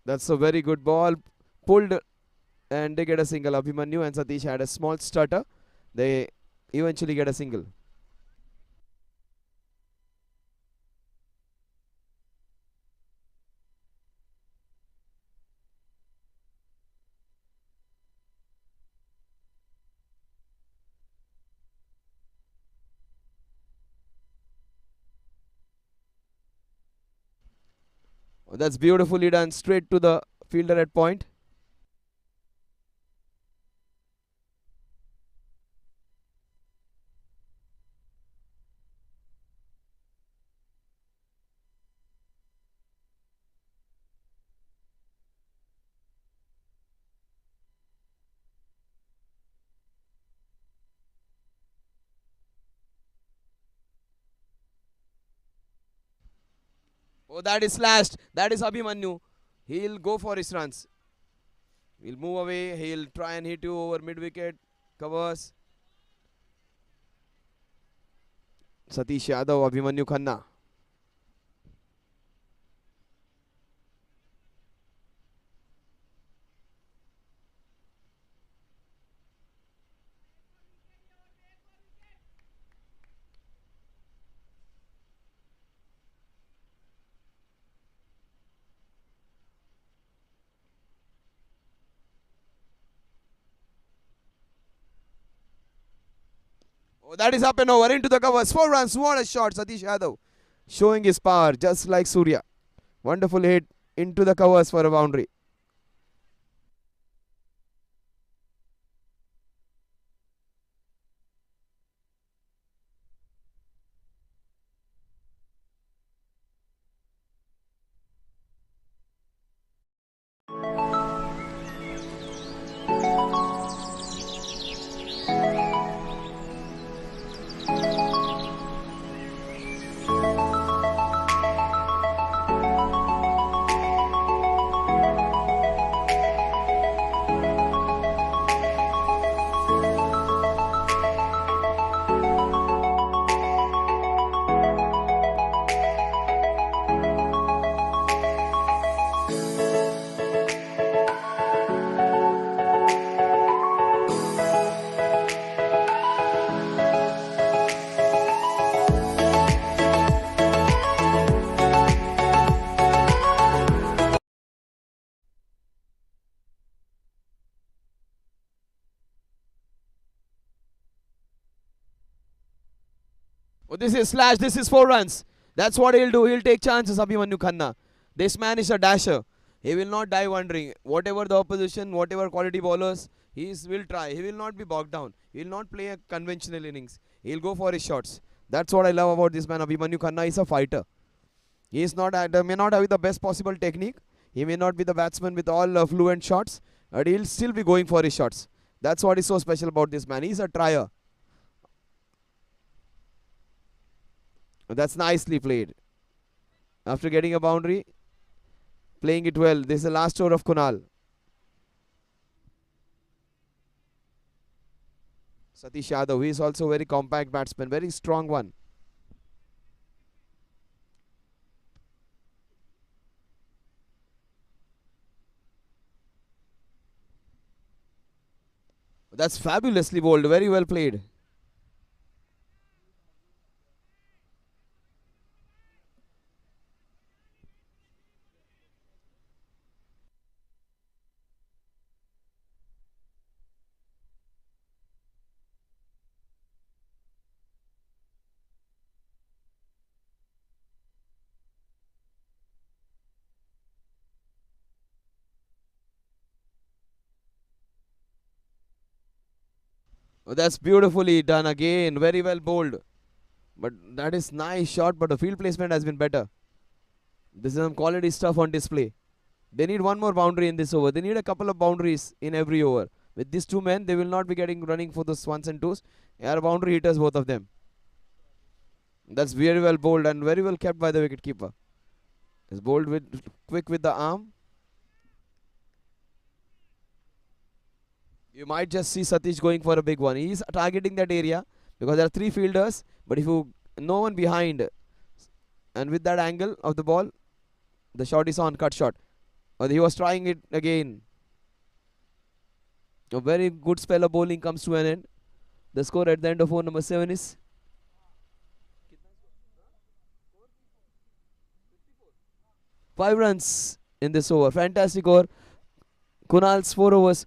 That's a very good ball. Pulled and they get a single. Abhimanyu and Satish had a small stutter. They eventually get a single. Oh, that's beautifully done. Straight to the fielder at point. Oh, that is slashed. That is Abhimanyu. He'll go for his runs. He'll move away. He'll try and hit you over mid wicket. Covers. Satish Yadav, Abhimanyu Khanna. Oh, that is up and over into the covers. 4 runs. What a shot. Satish Yadav showing his power just like Surya. Wonderful hit into the covers for a boundary. Oh, this is slash. This is 4 runs. That's what he'll do. He'll take chances, Abhimanyu Khanna. This man is a dasher. He will not die wondering. Whatever the opposition, whatever quality bowlers, will try. He will not be bogged down. He will not play a conventional innings. He'll go for his shots. That's what I love about this man. Abhimanyu Khanna is a fighter. He is not may not have the best possible technique. He may not be the batsman with all fluent shots, but he'll still be going for his shots. That's what is so special about this man. He's a trier. That's nicely played. After getting a boundary, playing it well. This is the last over of Kunal. Satish Yadav, he is also a very compact batsman, very strong one. That's fabulously bowled, very well played. Oh, that's beautifully done again, very well bowled. But that is nice shot, but the field placement has been better. This is some quality stuff on display. They need one more boundary in this over. They need a couple of boundaries in every over. With these two men, they will not be running for those ones and twos. They are boundary hitters, both of them. That's very well bowled and very well kept by the wicketkeeper. It's bowled quick with the arm. You might just see Satish going for a big one. He's targeting that area because there are 3 fielders. But if no one behind, and with that angle of the ball, the shot is on, cut shot. He was trying it again. A very good spell of bowling comes to an end. The score at the end of over number 7 is 5 runs in this over. Fantastic over. Kunal's 4 overs.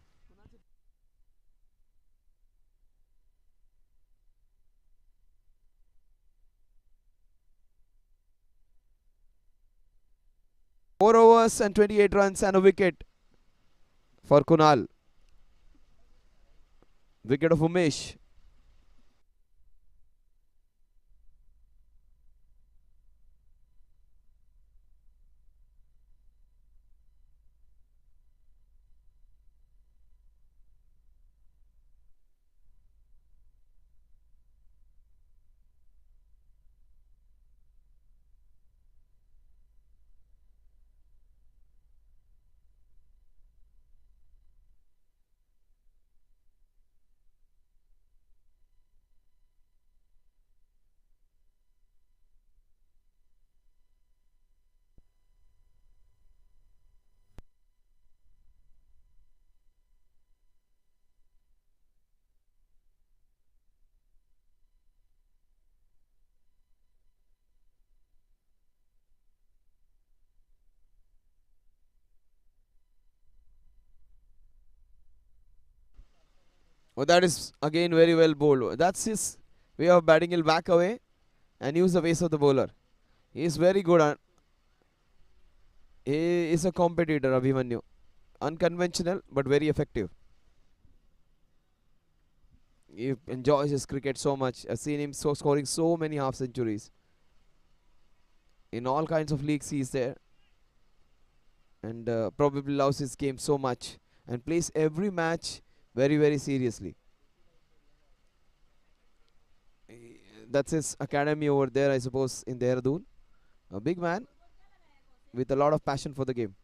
4 overs and 28 runs and a wicket for Kunal. Wicket of Umesh. Oh, that is again very well bowled. That's his way of batting. He'll back away and use the pace of the bowler. He is very good. He is a competitor, Abhimanyu. Unconventional but very effective. He enjoys his cricket so much. I've seen him scoring so many half centuries. In all kinds of leagues he is there. And probably loves his game so much. And plays every match very, very seriously. That's his academy over there, I suppose, in Dehradun. A big man with a lot of passion for the game.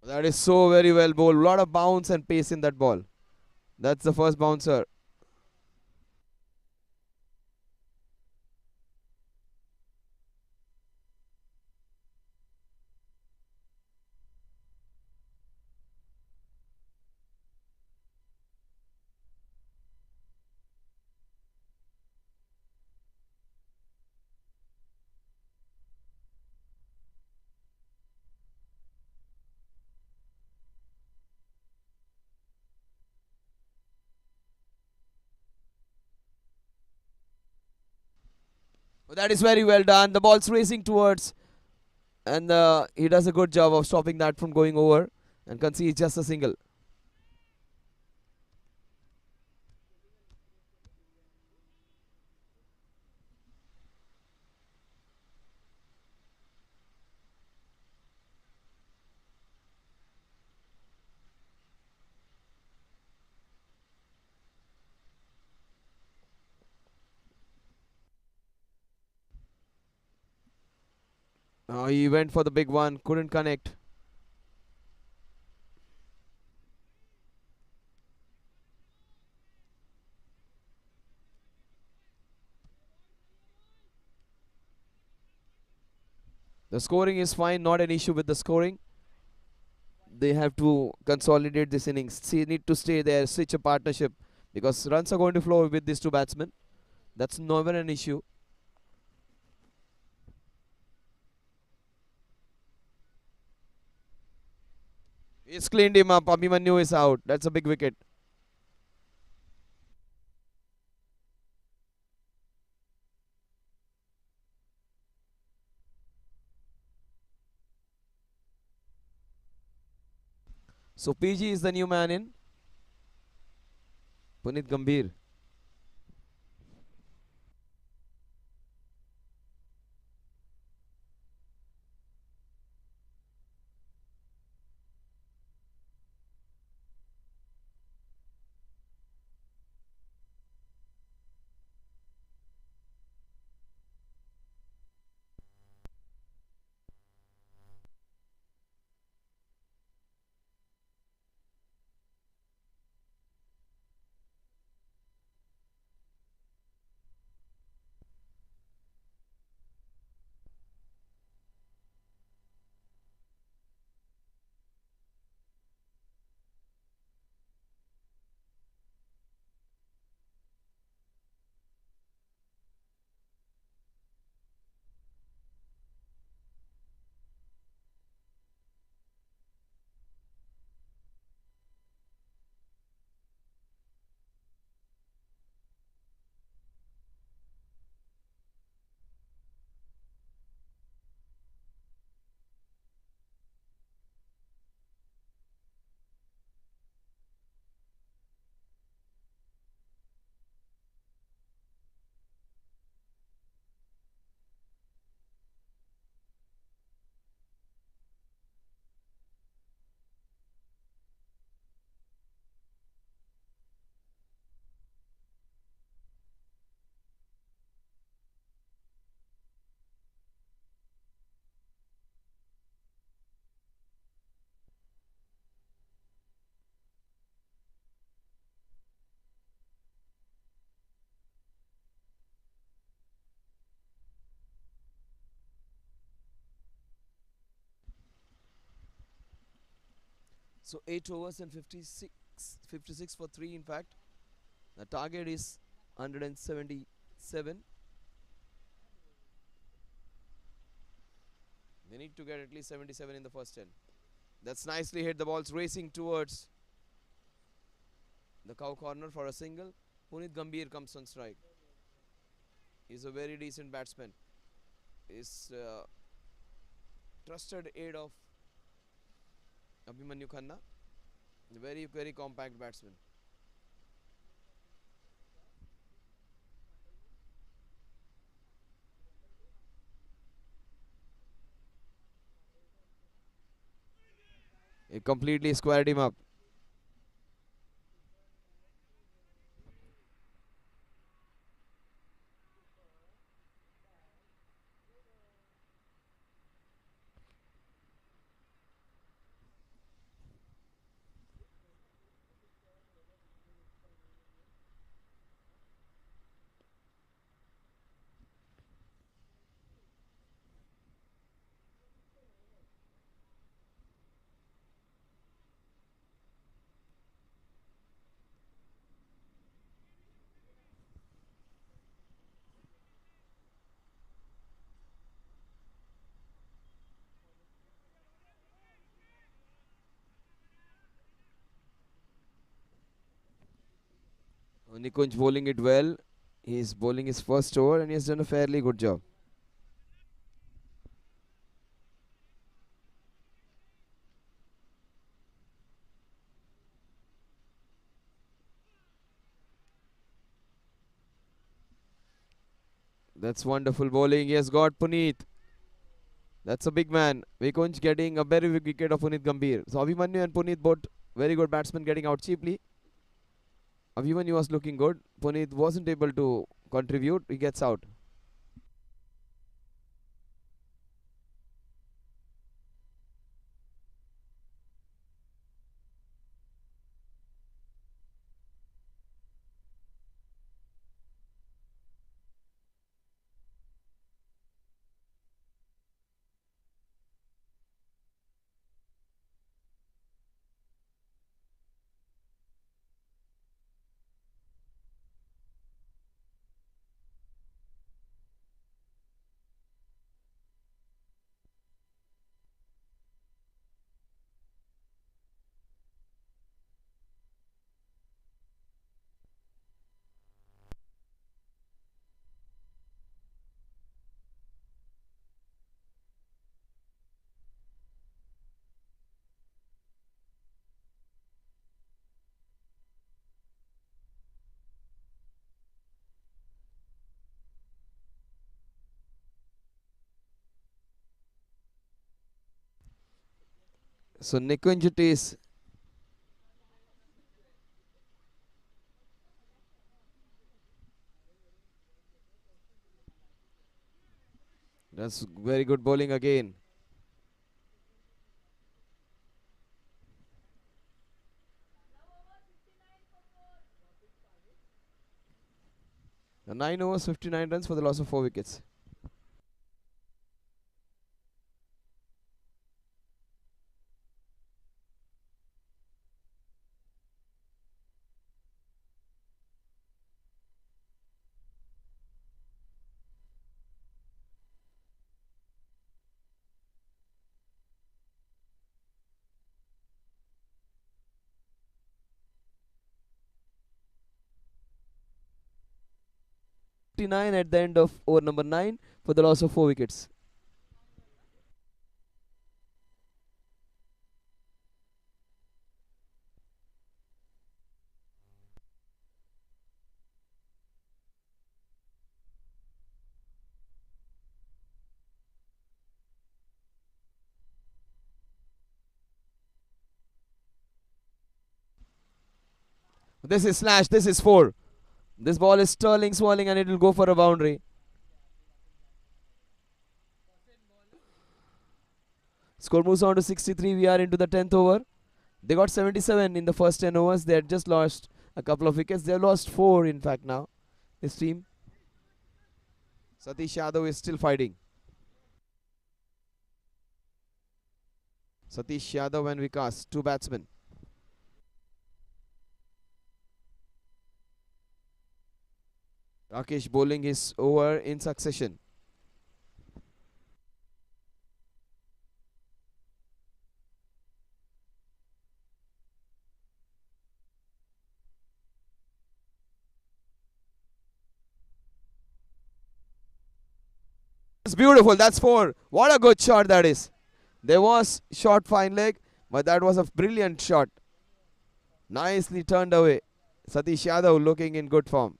That is so very well bowled. A lot of bounce and pace in that ball. That's the first bouncer. Oh, that is very well done. The ball's racing towards, and he does a good job of stopping that from going over, and concedes just a single. He went for the big one, couldn't connect. The scoring is fine, not an issue with the scoring. They have to consolidate this innings. They need to stay there, switch a partnership, because runs are going to flow with these two batsmen. That's never an issue. He's cleaned him up. Abhimanyu is out. That's a big wicket. So PG is the new man in. Punit Gambhir. So 8 overs and 56 for 3 in fact. The target is 177. They need to get at least 77 in the first 10. That's nicely hit. The ball's racing towards the cow corner for a single. Punit Gambhir comes on strike. He's a very decent batsman. He's trusted aid of Abhimanyu Khanna. Very, very compact batsman. He completely squared him up. Nikunj bowling it well. He's bowling his first over and he has done a fairly good job. That's wonderful bowling. He has got Puneet. That's a big man. Vikunj getting a very big wicket of Puneet Gambhir. So Abhimanyu and Puneet both very good batsmen getting out cheaply. Abhimanyu was looking good. Puneet wasn't able to contribute. He gets out. So Nikunj is that's very good bowling again. The 9 overs, 59 runs for the loss of 4 wickets. Fifty-nine at the end of over number 9 for the loss of 4 wickets. This is slash, this is 4. This ball is swirling and it will go for a boundary. Score moves on to 63. We are into the 10th over. They got 77 in the first 10 overs. They had just lost a couple of wickets. They have lost 4 in fact now. This team. Satish Yadav is still fighting. Satish Yadav and Vikas, 2 batsmen. Rakesh bowling his over in succession. It's beautiful. That's 4. What a good shot that is. There was short fine leg, but that was a brilliant shot. Nicely turned away. Satish Yadav looking in good form.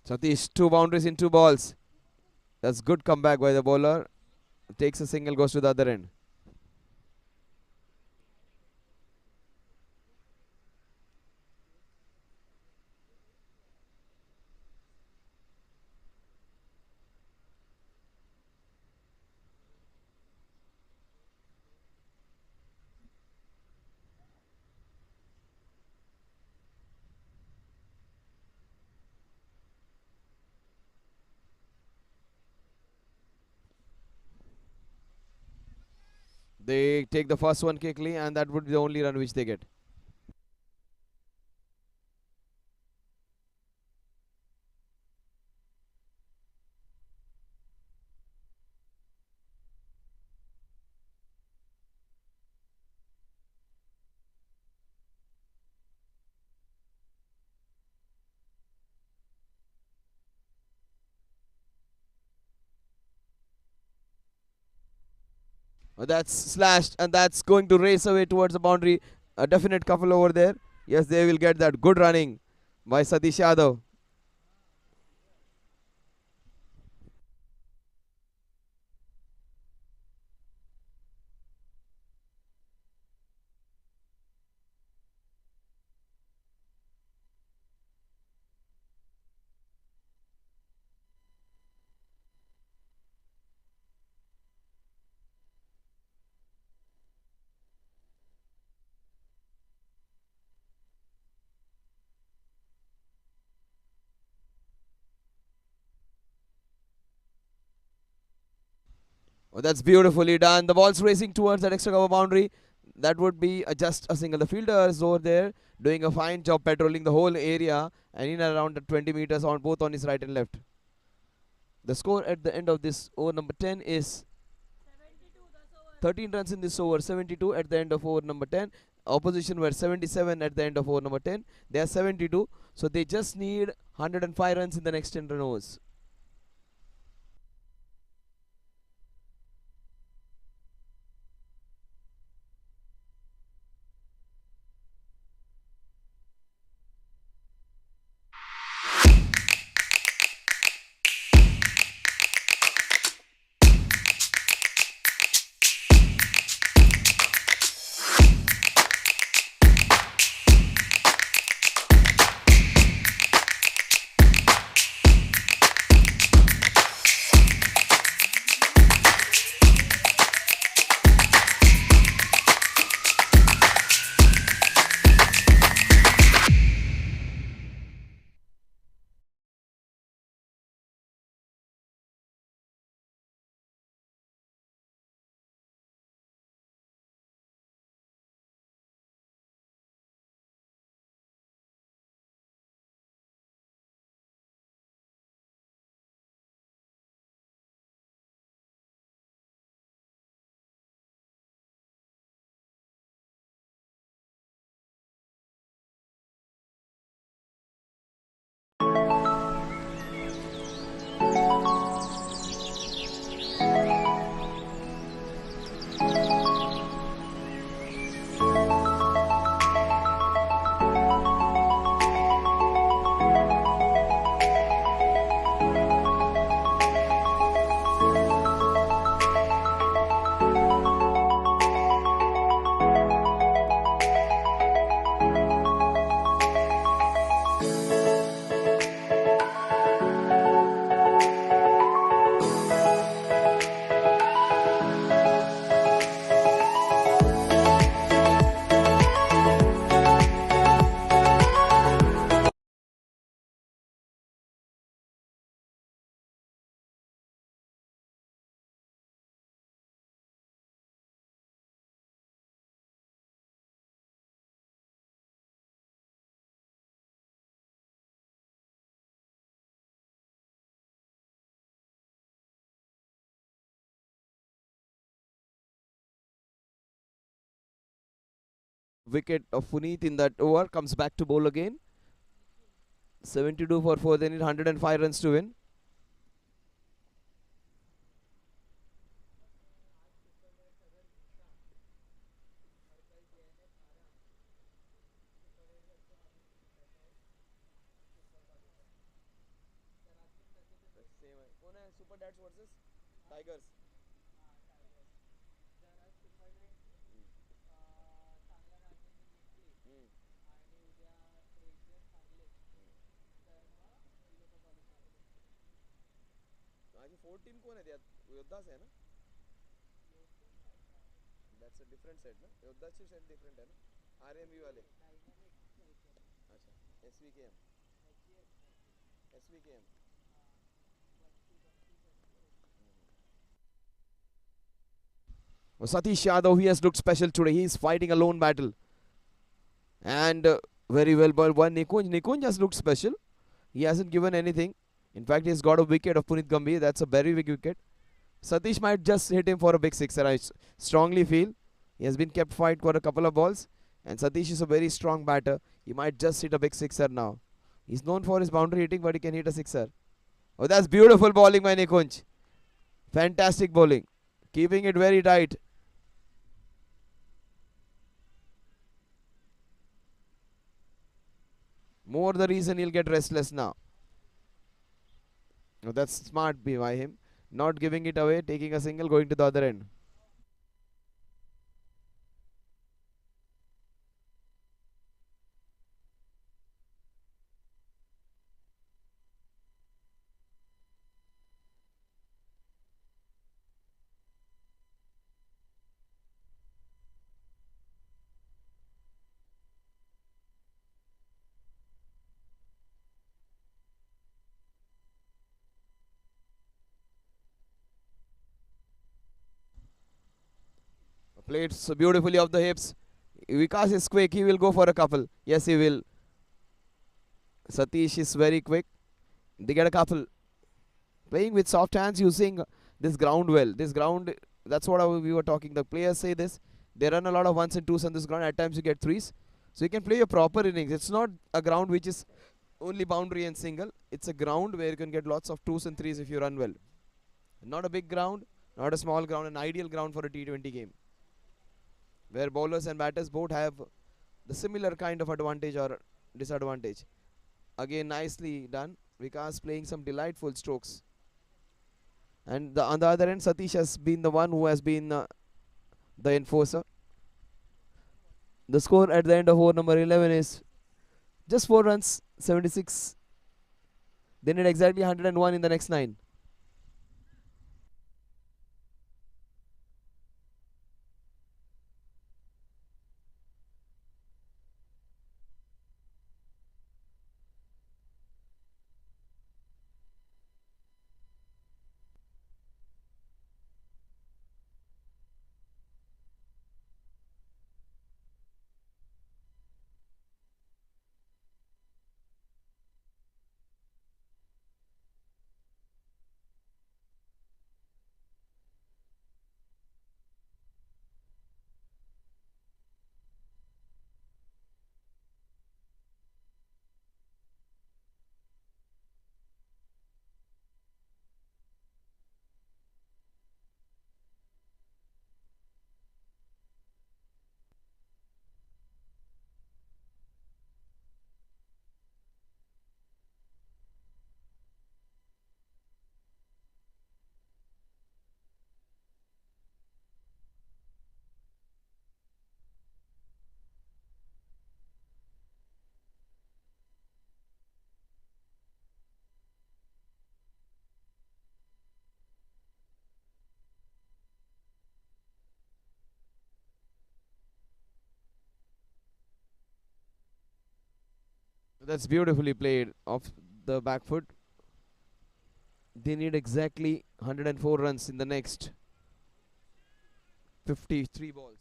Satish, 2 boundaries in 2 balls. That's good comeback by the bowler. Takes a single, goes to the other end. They take the first one quickly, and that would be the only run which they get. That's slashed, and that's going to race away towards the boundary. A definite couple over there. Yes, they will get that. Good running by Satish Yadav. Oh, that's beautifully done. The ball's racing towards that extra cover boundary. That would be just a single. The fielder is over there doing a fine job patrolling the whole area and in and around the 20 meters on both on his right and left. The score at the end of this over number 10 is 13 runs in this over, 72 at the end of over number 10. Opposition were 77 at the end of over number 10. They are 72, so they just need 105 runs in the next 10 run overs. Wicket of Puneet in that over comes back to bowl again. 72 for 4. They need 105 runs to win. Super Dads versus Tigers. आज 4 team कौन है त्यात योद्धाच आहे ना that's a different set ना योद्धाची set different आहे ना RMB वाले अच्छा SVKM SVKM Satish Yadav, he has looked special today. He is fighting a lone battle. And very well ball by Nikunj. Nikunj has looked special. He hasn't given anything. In fact, he's got a wicket of Punit Gambhir. That's a very big wicket. Satish might just hit him for a big sixer. I strongly feel. He has been kept fight for a couple of balls. And Satish is a very strong batter. He might just hit a big sixer now. He's known for his boundary hitting, but he can hit a sixer. Oh, that's beautiful bowling by Nikunj. Fantastic bowling. Keeping it very tight. More the reason he'll get restless now. Oh, that's smart by him. Not giving it away, taking a single, going to the other end. Played so beautifully off the hips. Vikas is quick. He will go for a couple. Yes, he will. Satish is very quick. They get a couple. Playing with soft hands, using this ground well. This ground, that's what we were talking. The players say this. They run a lot of ones and twos on this ground. At times you get threes. So you can play a proper innings. It's not a ground which is only boundary and single. It's a ground where you can get lots of twos and threes if you run well. Not a big ground, not a small ground. An ideal ground for a T20 game, where bowlers and batters both have the similar kind of advantage or disadvantage. Again, nicely done. Vikas playing some delightful strokes. And on the other end, Satish has been the one who has been the enforcer. The score at the end of over number 11 is just 4 runs, 76. They need exactly 101 in the next 9. That's beautifully played off the back foot. They need exactly 104 runs in the next 53 balls.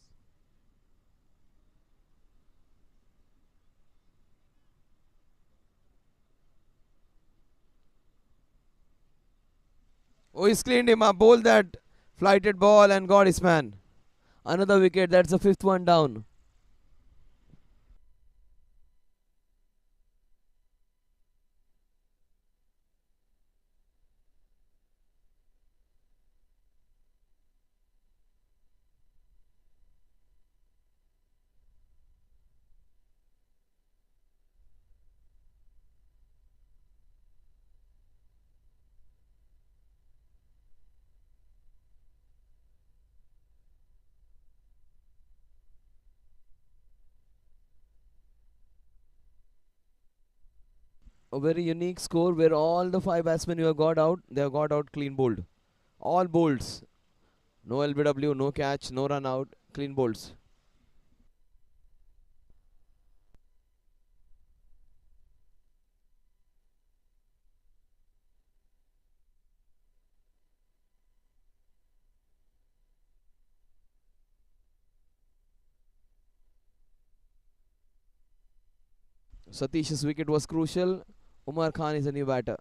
Oh, he's cleaned him up. Bowled that flighted ball and got his man. Another wicket. That's the 5th one down. A very unique score where all the 5 batsmen who have got out, they have got out clean bowled. All bowls. No LBW, no catch, no run out, clean bowls. Satish's wicket was crucial. Umar Khan is a new batter.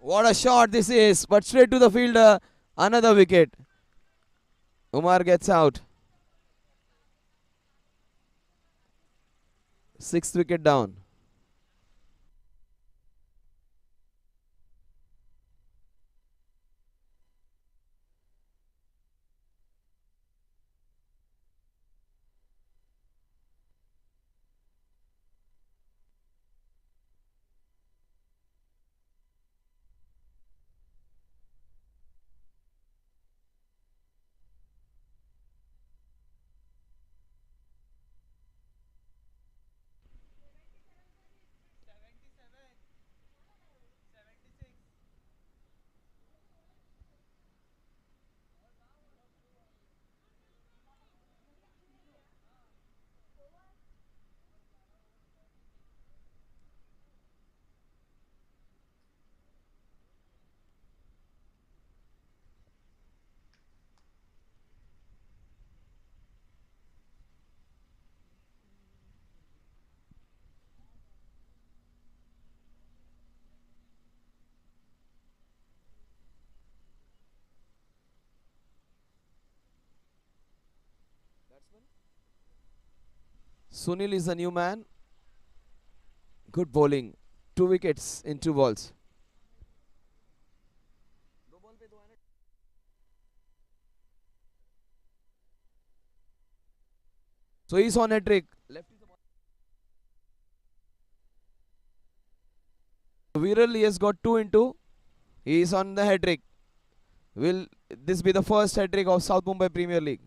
What a shot this is, but straight to the fielder. Another wicket. Umar gets out. Sixth wicket down. Sunil is a new man. Good bowling. 2 wickets in 2 balls. So he's on a trick. Viral, he has got 2 into. He is on the hat trick. Will this be the first hat trick of South Mumbai Premier League?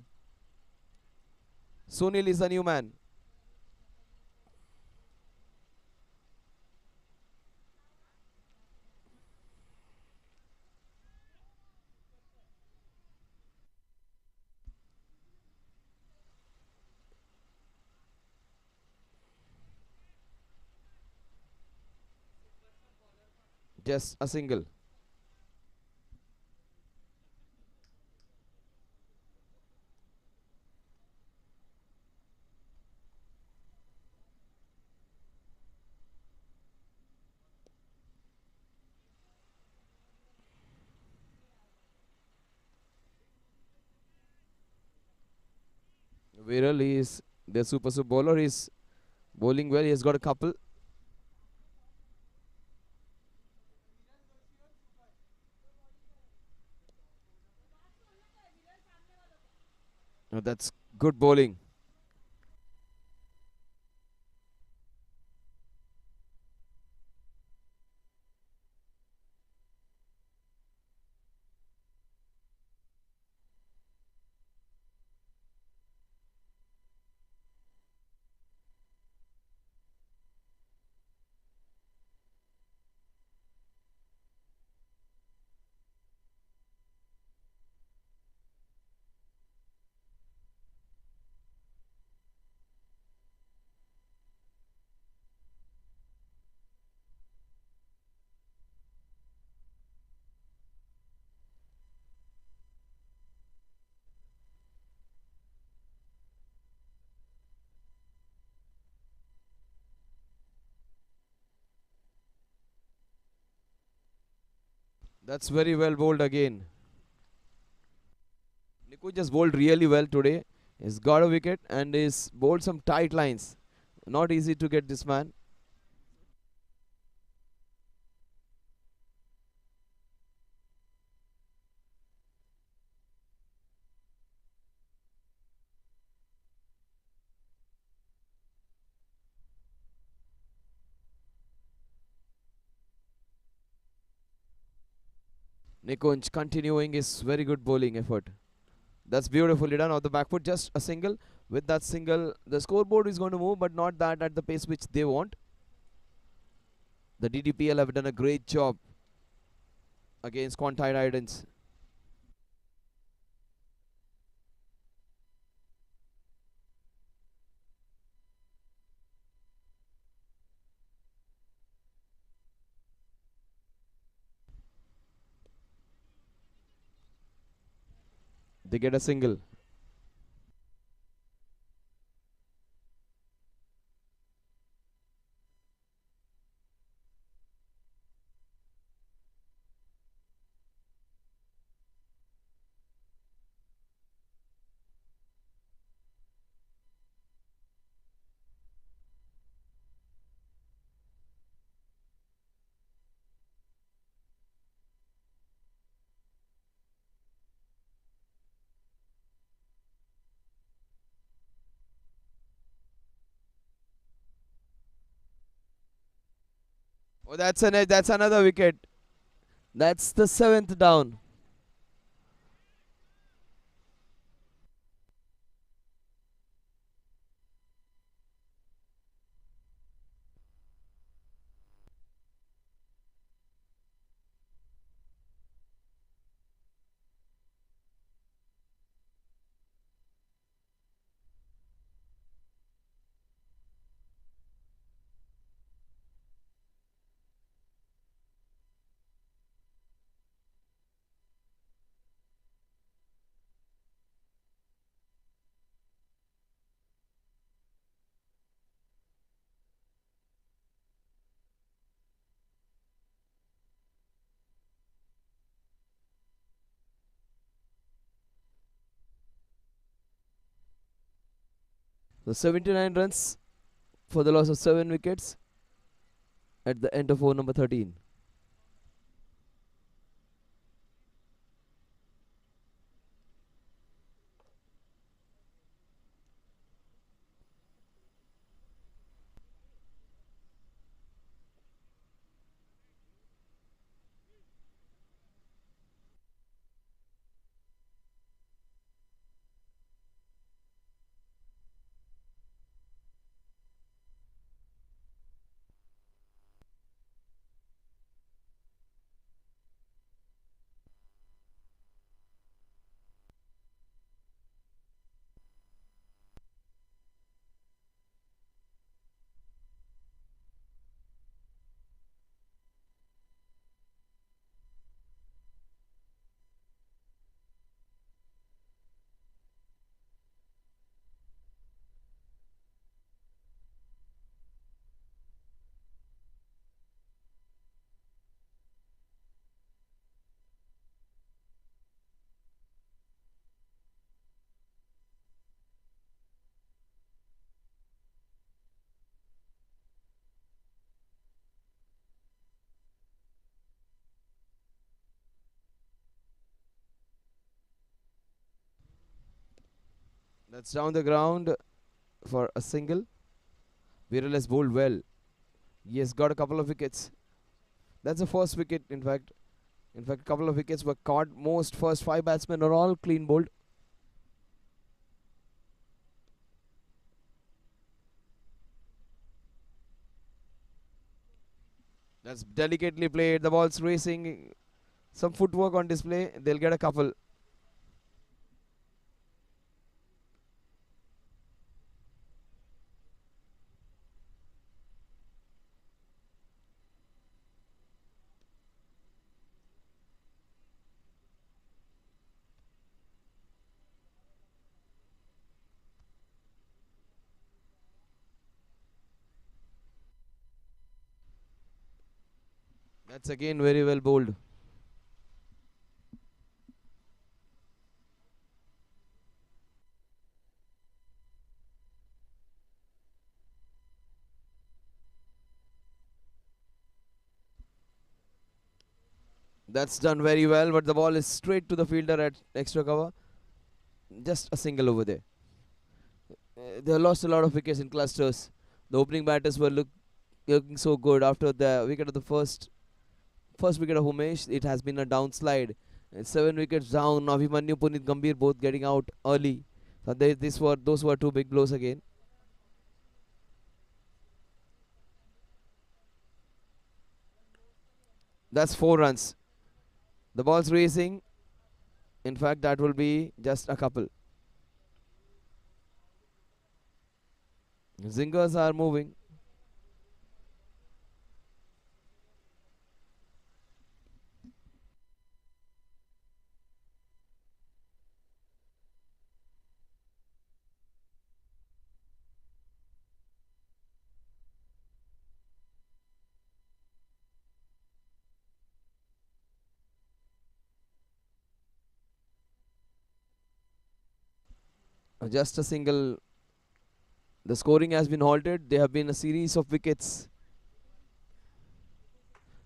Sunil is a new man. Just a single. Viral, he is the super bowler. He's bowling well. He has got a couple. That's good bowling. That's very well bowled again. Niku just bowled really well today. He's got a wicket and he's bowled some tight lines. Not easy to get this man. Nikunj continuing his very good bowling effort. That's beautifully done off the back foot. Just a single. With that single, the scoreboard is going to move, but not that at the pace which they want. The Ddpl have done a great job against Quantei Titans. They get a single. Oh, that's another wicket. That's the 7th down. So 79 runs for the loss of 7 wickets at the end of over number 13. That's down the ground for a single. Viral has bowled well. He has got a couple of wickets. That's the first wicket, in fact. In fact, a couple of wickets were caught. Most first 5 batsmen are all clean bowled. That's delicately played. The ball's racing. Some footwork on display. They'll get a couple. That's again very well bowled. That's done very well, but the ball is straight to the fielder at extra cover. Just a single over there. They lost a lot of wickets in clusters. The opening batters were looking so good after the wicket of the first first wicket of Umesh. It has been a downslide. It's 7 wickets down. Abhimanyu, Punit Gambhir both getting out early. So those were two big blows again. That's 4 runs. The ball's racing. In fact, that will be just a couple. Zingers are moving. Just a single. The scoring has been halted. There have been a series of wickets.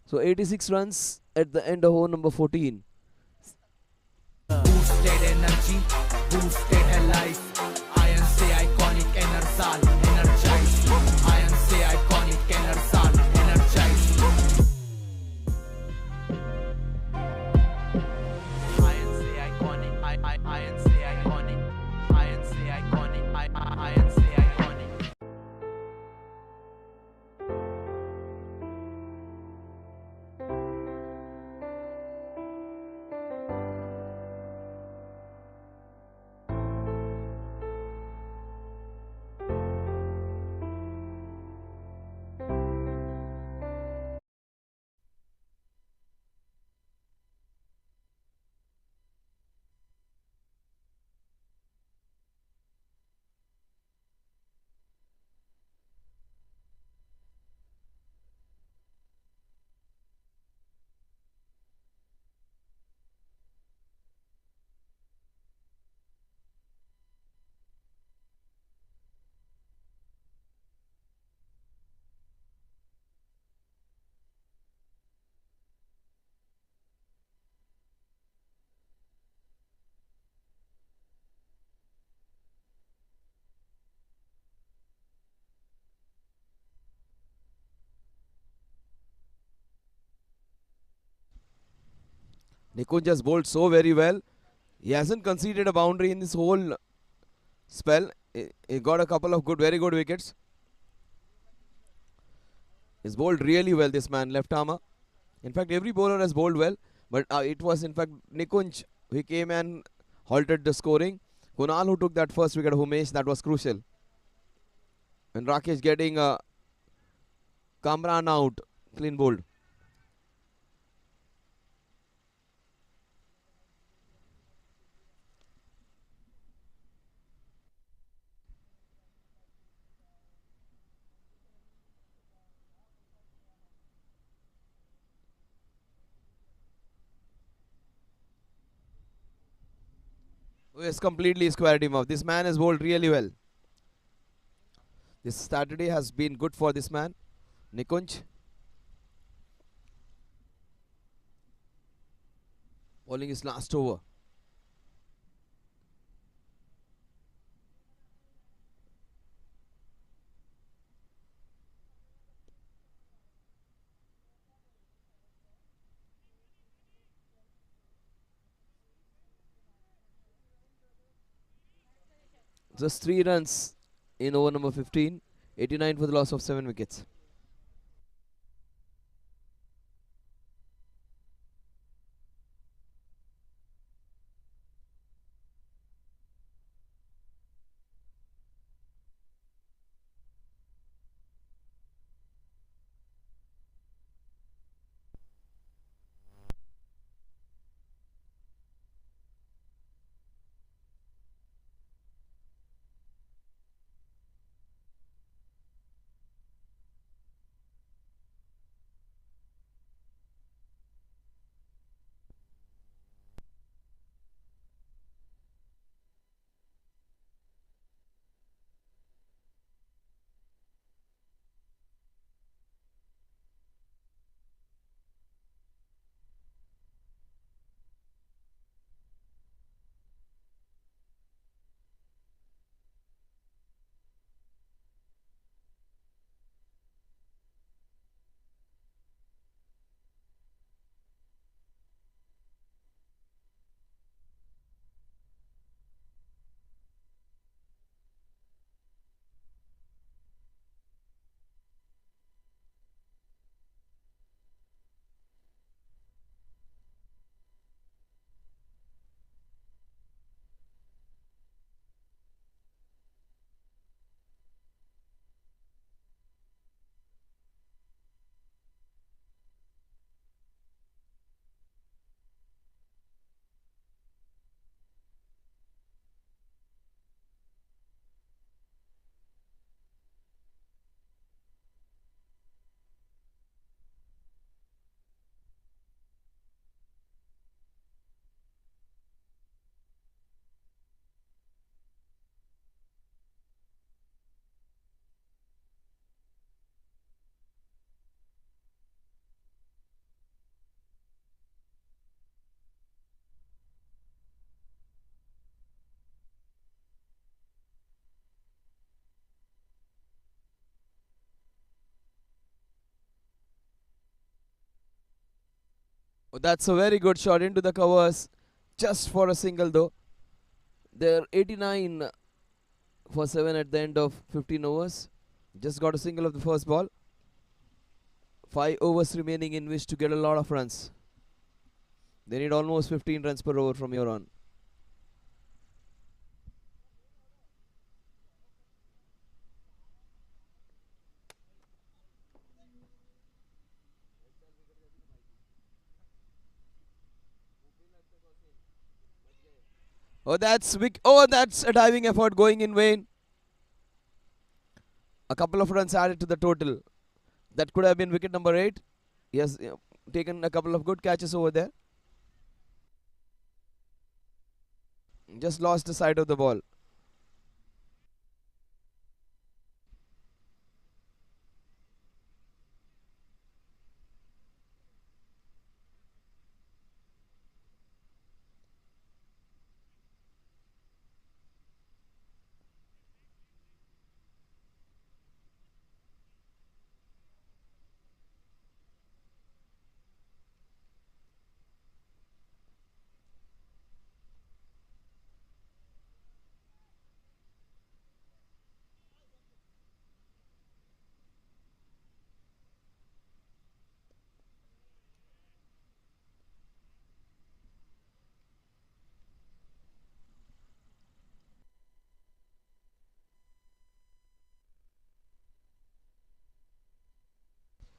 So 86 runs at the end of over number 14. Boosted energy, boosted her life. Iron say iconic enersal, energize. Iron say iconic enersal, energize. Iron say iconic, iron say iconic. Iron say iconic, iron say iconic. Nikunj just bowled so very well. He hasn't conceded a boundary in this whole spell. He got a couple of very good wickets. He's bowled really well, this man, left armer. In fact, every bowler has bowled well. But it was, in fact, Nikunj who came and halted the scoring. Kunal who took that first wicket of Umesh, that was crucial. And Rakesh getting Kamran out, clean bowled. Who has completely squared him off. This man has bowled really well. This Saturday has been good for this man, Nikunj. Bowling his last over. Just 3 runs in over number 15. 89 for the loss of 7 wickets. Oh, that's a very good shot into the covers. Just for a single though. They're 89 for 7 at the end of 15 overs. Just got a single of the first ball. 5 overs remaining in which to get a lot of runs. They need almost 15 runs per over from here on. Oh, that's big. Oh, that's a diving effort going in vain. A couple of runs added to the total. That could have been wicket number 8. He has taken a couple of good catches over there. Just lost the side of the ball.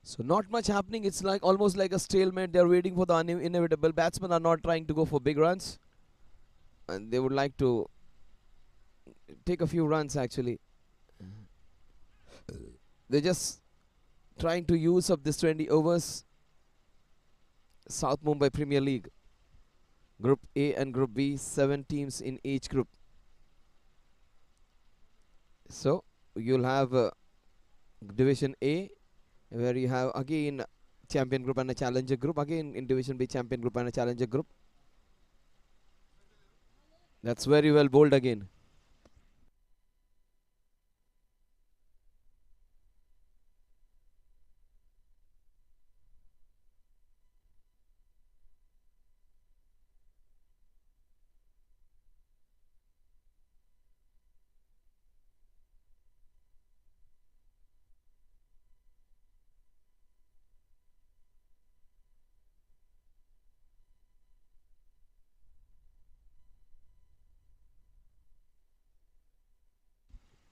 So not much happening. It's like almost like a stalemate. They're waiting for the inevitable. Batsmen are not trying to go for big runs, and they would like to take a few runs actually. They're just trying to use up this 20 overs. South Mumbai Premier League. Group A and Group B, 7 teams in each group. So you'll have Division A, where you have again champion group and a challenger group. Again in Division B, champion group and a challenger group. That's very well bowled again.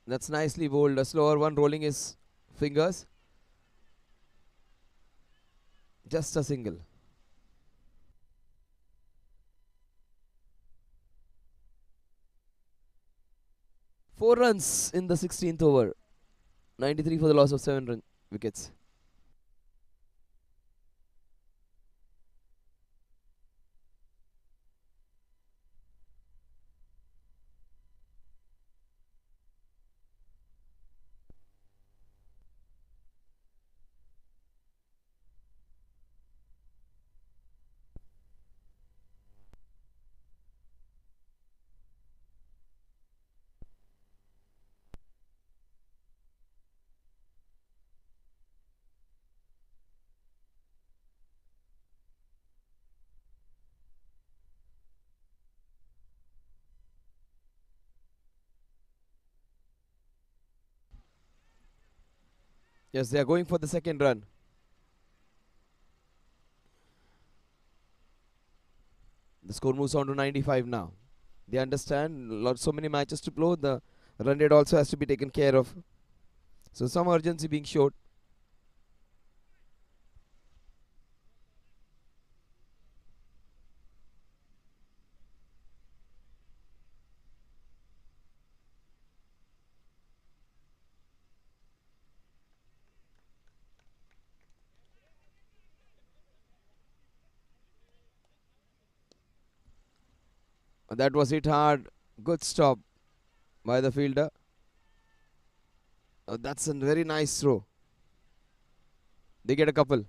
That's nicely bowled. A slower one rolling his fingers. Just a single. 4 runs in the 16th over. 93 for the loss of 7 wickets. Yes, they are going for the second run. The score moves on to 95 now. They understand so many matches to play. The run rate also has to be taken care of. So some urgency being showed. That was hit hard. Good stop by the fielder. That's a very nice throw. They get a couple.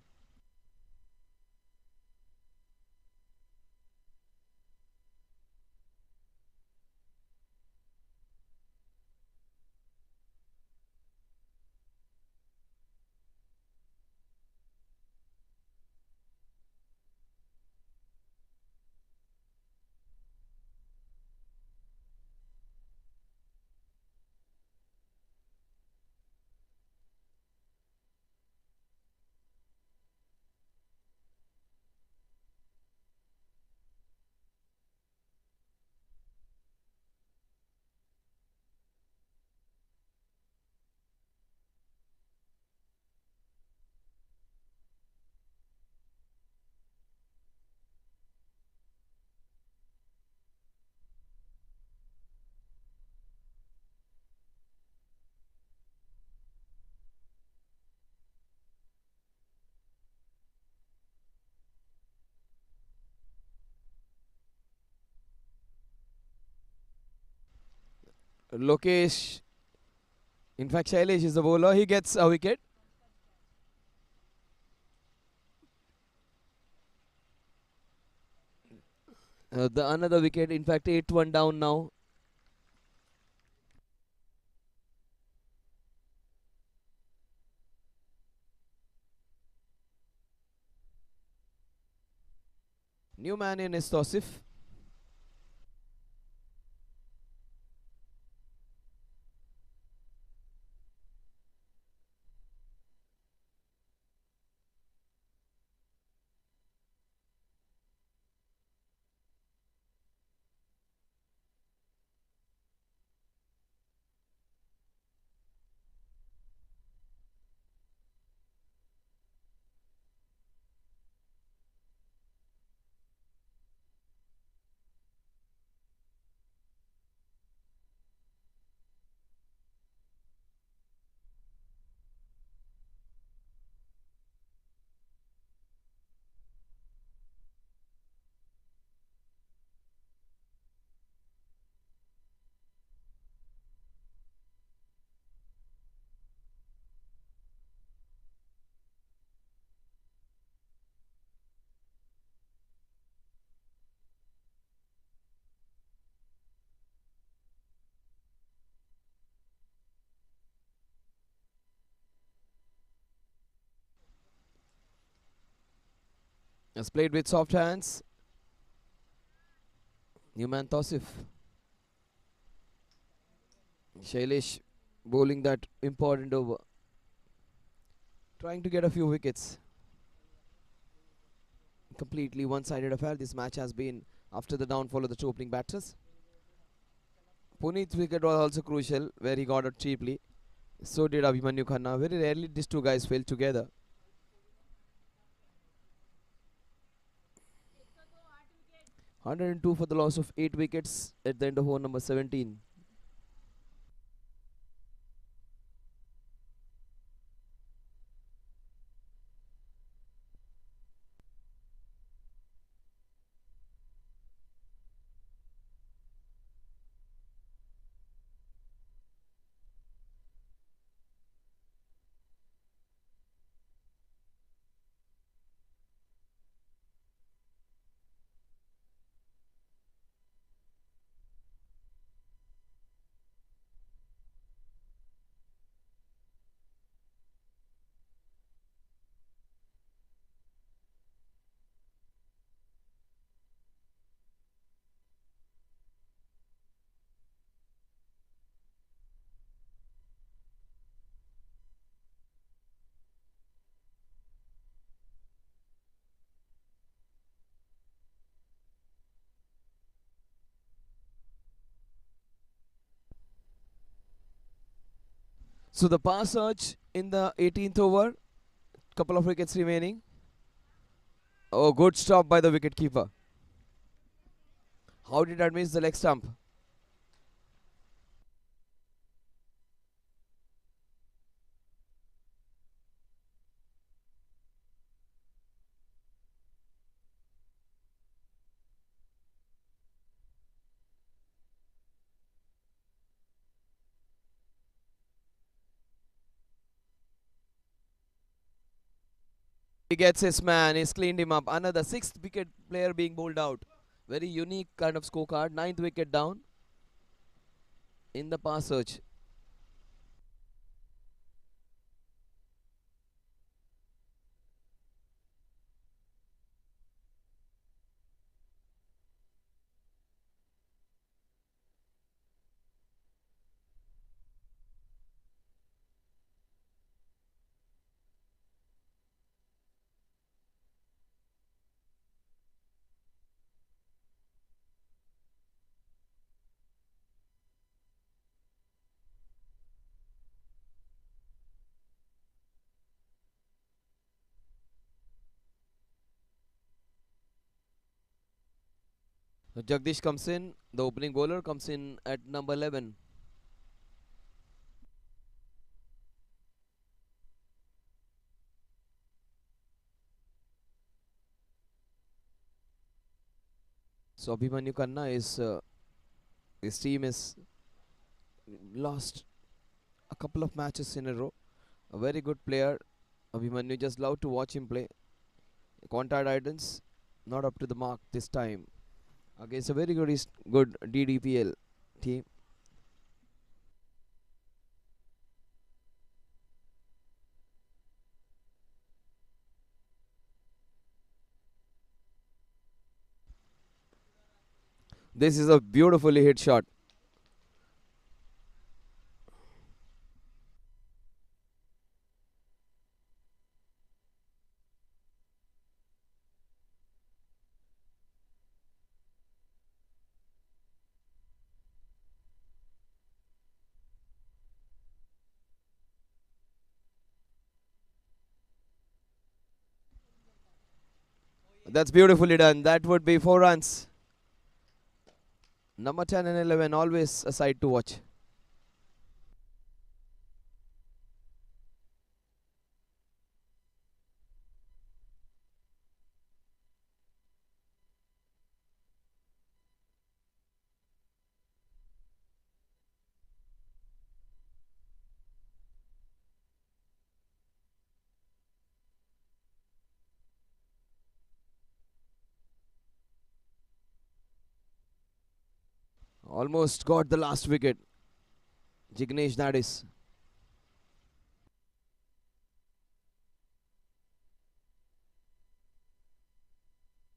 Lokesh, in fact Shailesh is the bowler, he gets a wicket. The another wicket, in fact 8-1 down now. New man in is Tosif. Has played with soft hands. New man Tosif. Shailesh bowling that important over. Trying to get a few wickets. Completely one-sided affair this match has been after the downfall of the two opening batters. Puneeth's wicket was also crucial, where he got out cheaply. So did Abhimanyu Khanna. Very rarely these two guys fail together. (102) for the loss of 8 wickets at the end of over number 17. So the pass search in the 18th over. Couple of wickets remaining. Oh, good stop by the wicketkeeper. How did that miss the leg stump? He gets his man, he's cleaned him up. Another 6th wicket player being bowled out. Very unique kind of scorecard. 9th wicket down in the pass search. So Jagdish comes in, the opening bowler comes in at number 11. So Abhimanyu Khanna is, his team is lost a couple of matches in a row. A very good player, Abhimanyu. Just love to watch him play. Quantei Titans not up to the mark this time against a very good Ddpl team. This is a beautifully hit shot. That's beautifully done. That would be 4 runs. Number 10 and 11 always a sight to watch. Almost got the last wicket. Jignesh Nadis.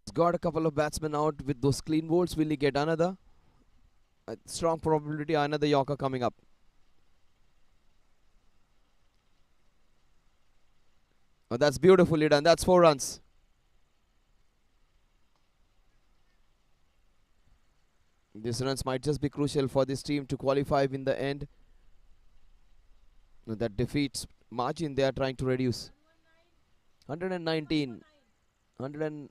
He's got a couple of batsmen out with those clean bowls. Will he get another? A strong probability another Yorker coming up. Oh, that's beautifully done. That's 4 runs. These runs might just be crucial for this team to qualify in the end. That defeats margin they are trying to reduce. 119. 100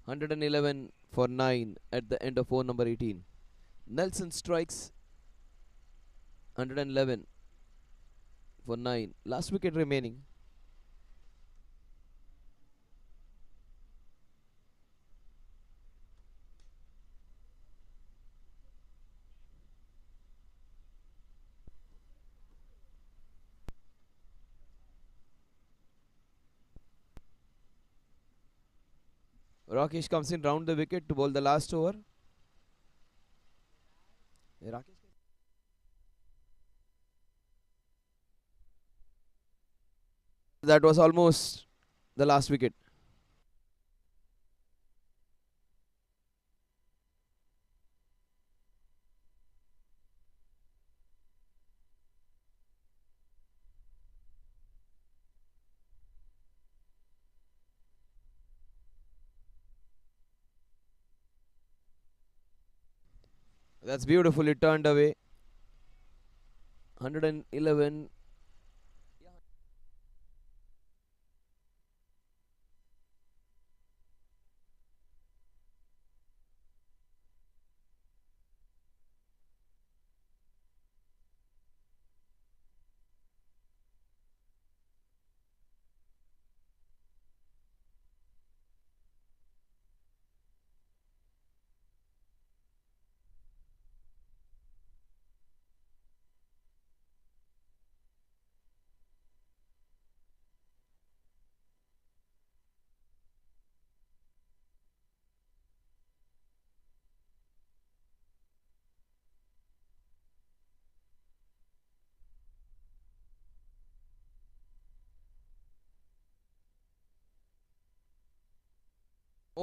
111 for 9 at the end of over number 18. Nelson strikes 111 for 9. Last wicket remaining. Rakesh comes in round the wicket to bowl the last over. That was almost the last wicket. That's beautifully turned away. 111.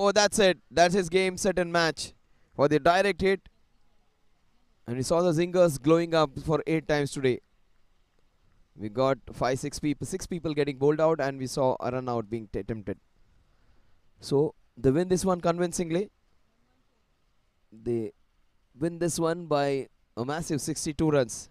Oh, that's it. That's his game, set and match for the direct hit. And we saw the zingers glowing up for 8 times today. We got 6 people getting bowled out, and we saw a run out being attempted. So they win this one convincingly. They win this one by a massive 62 runs.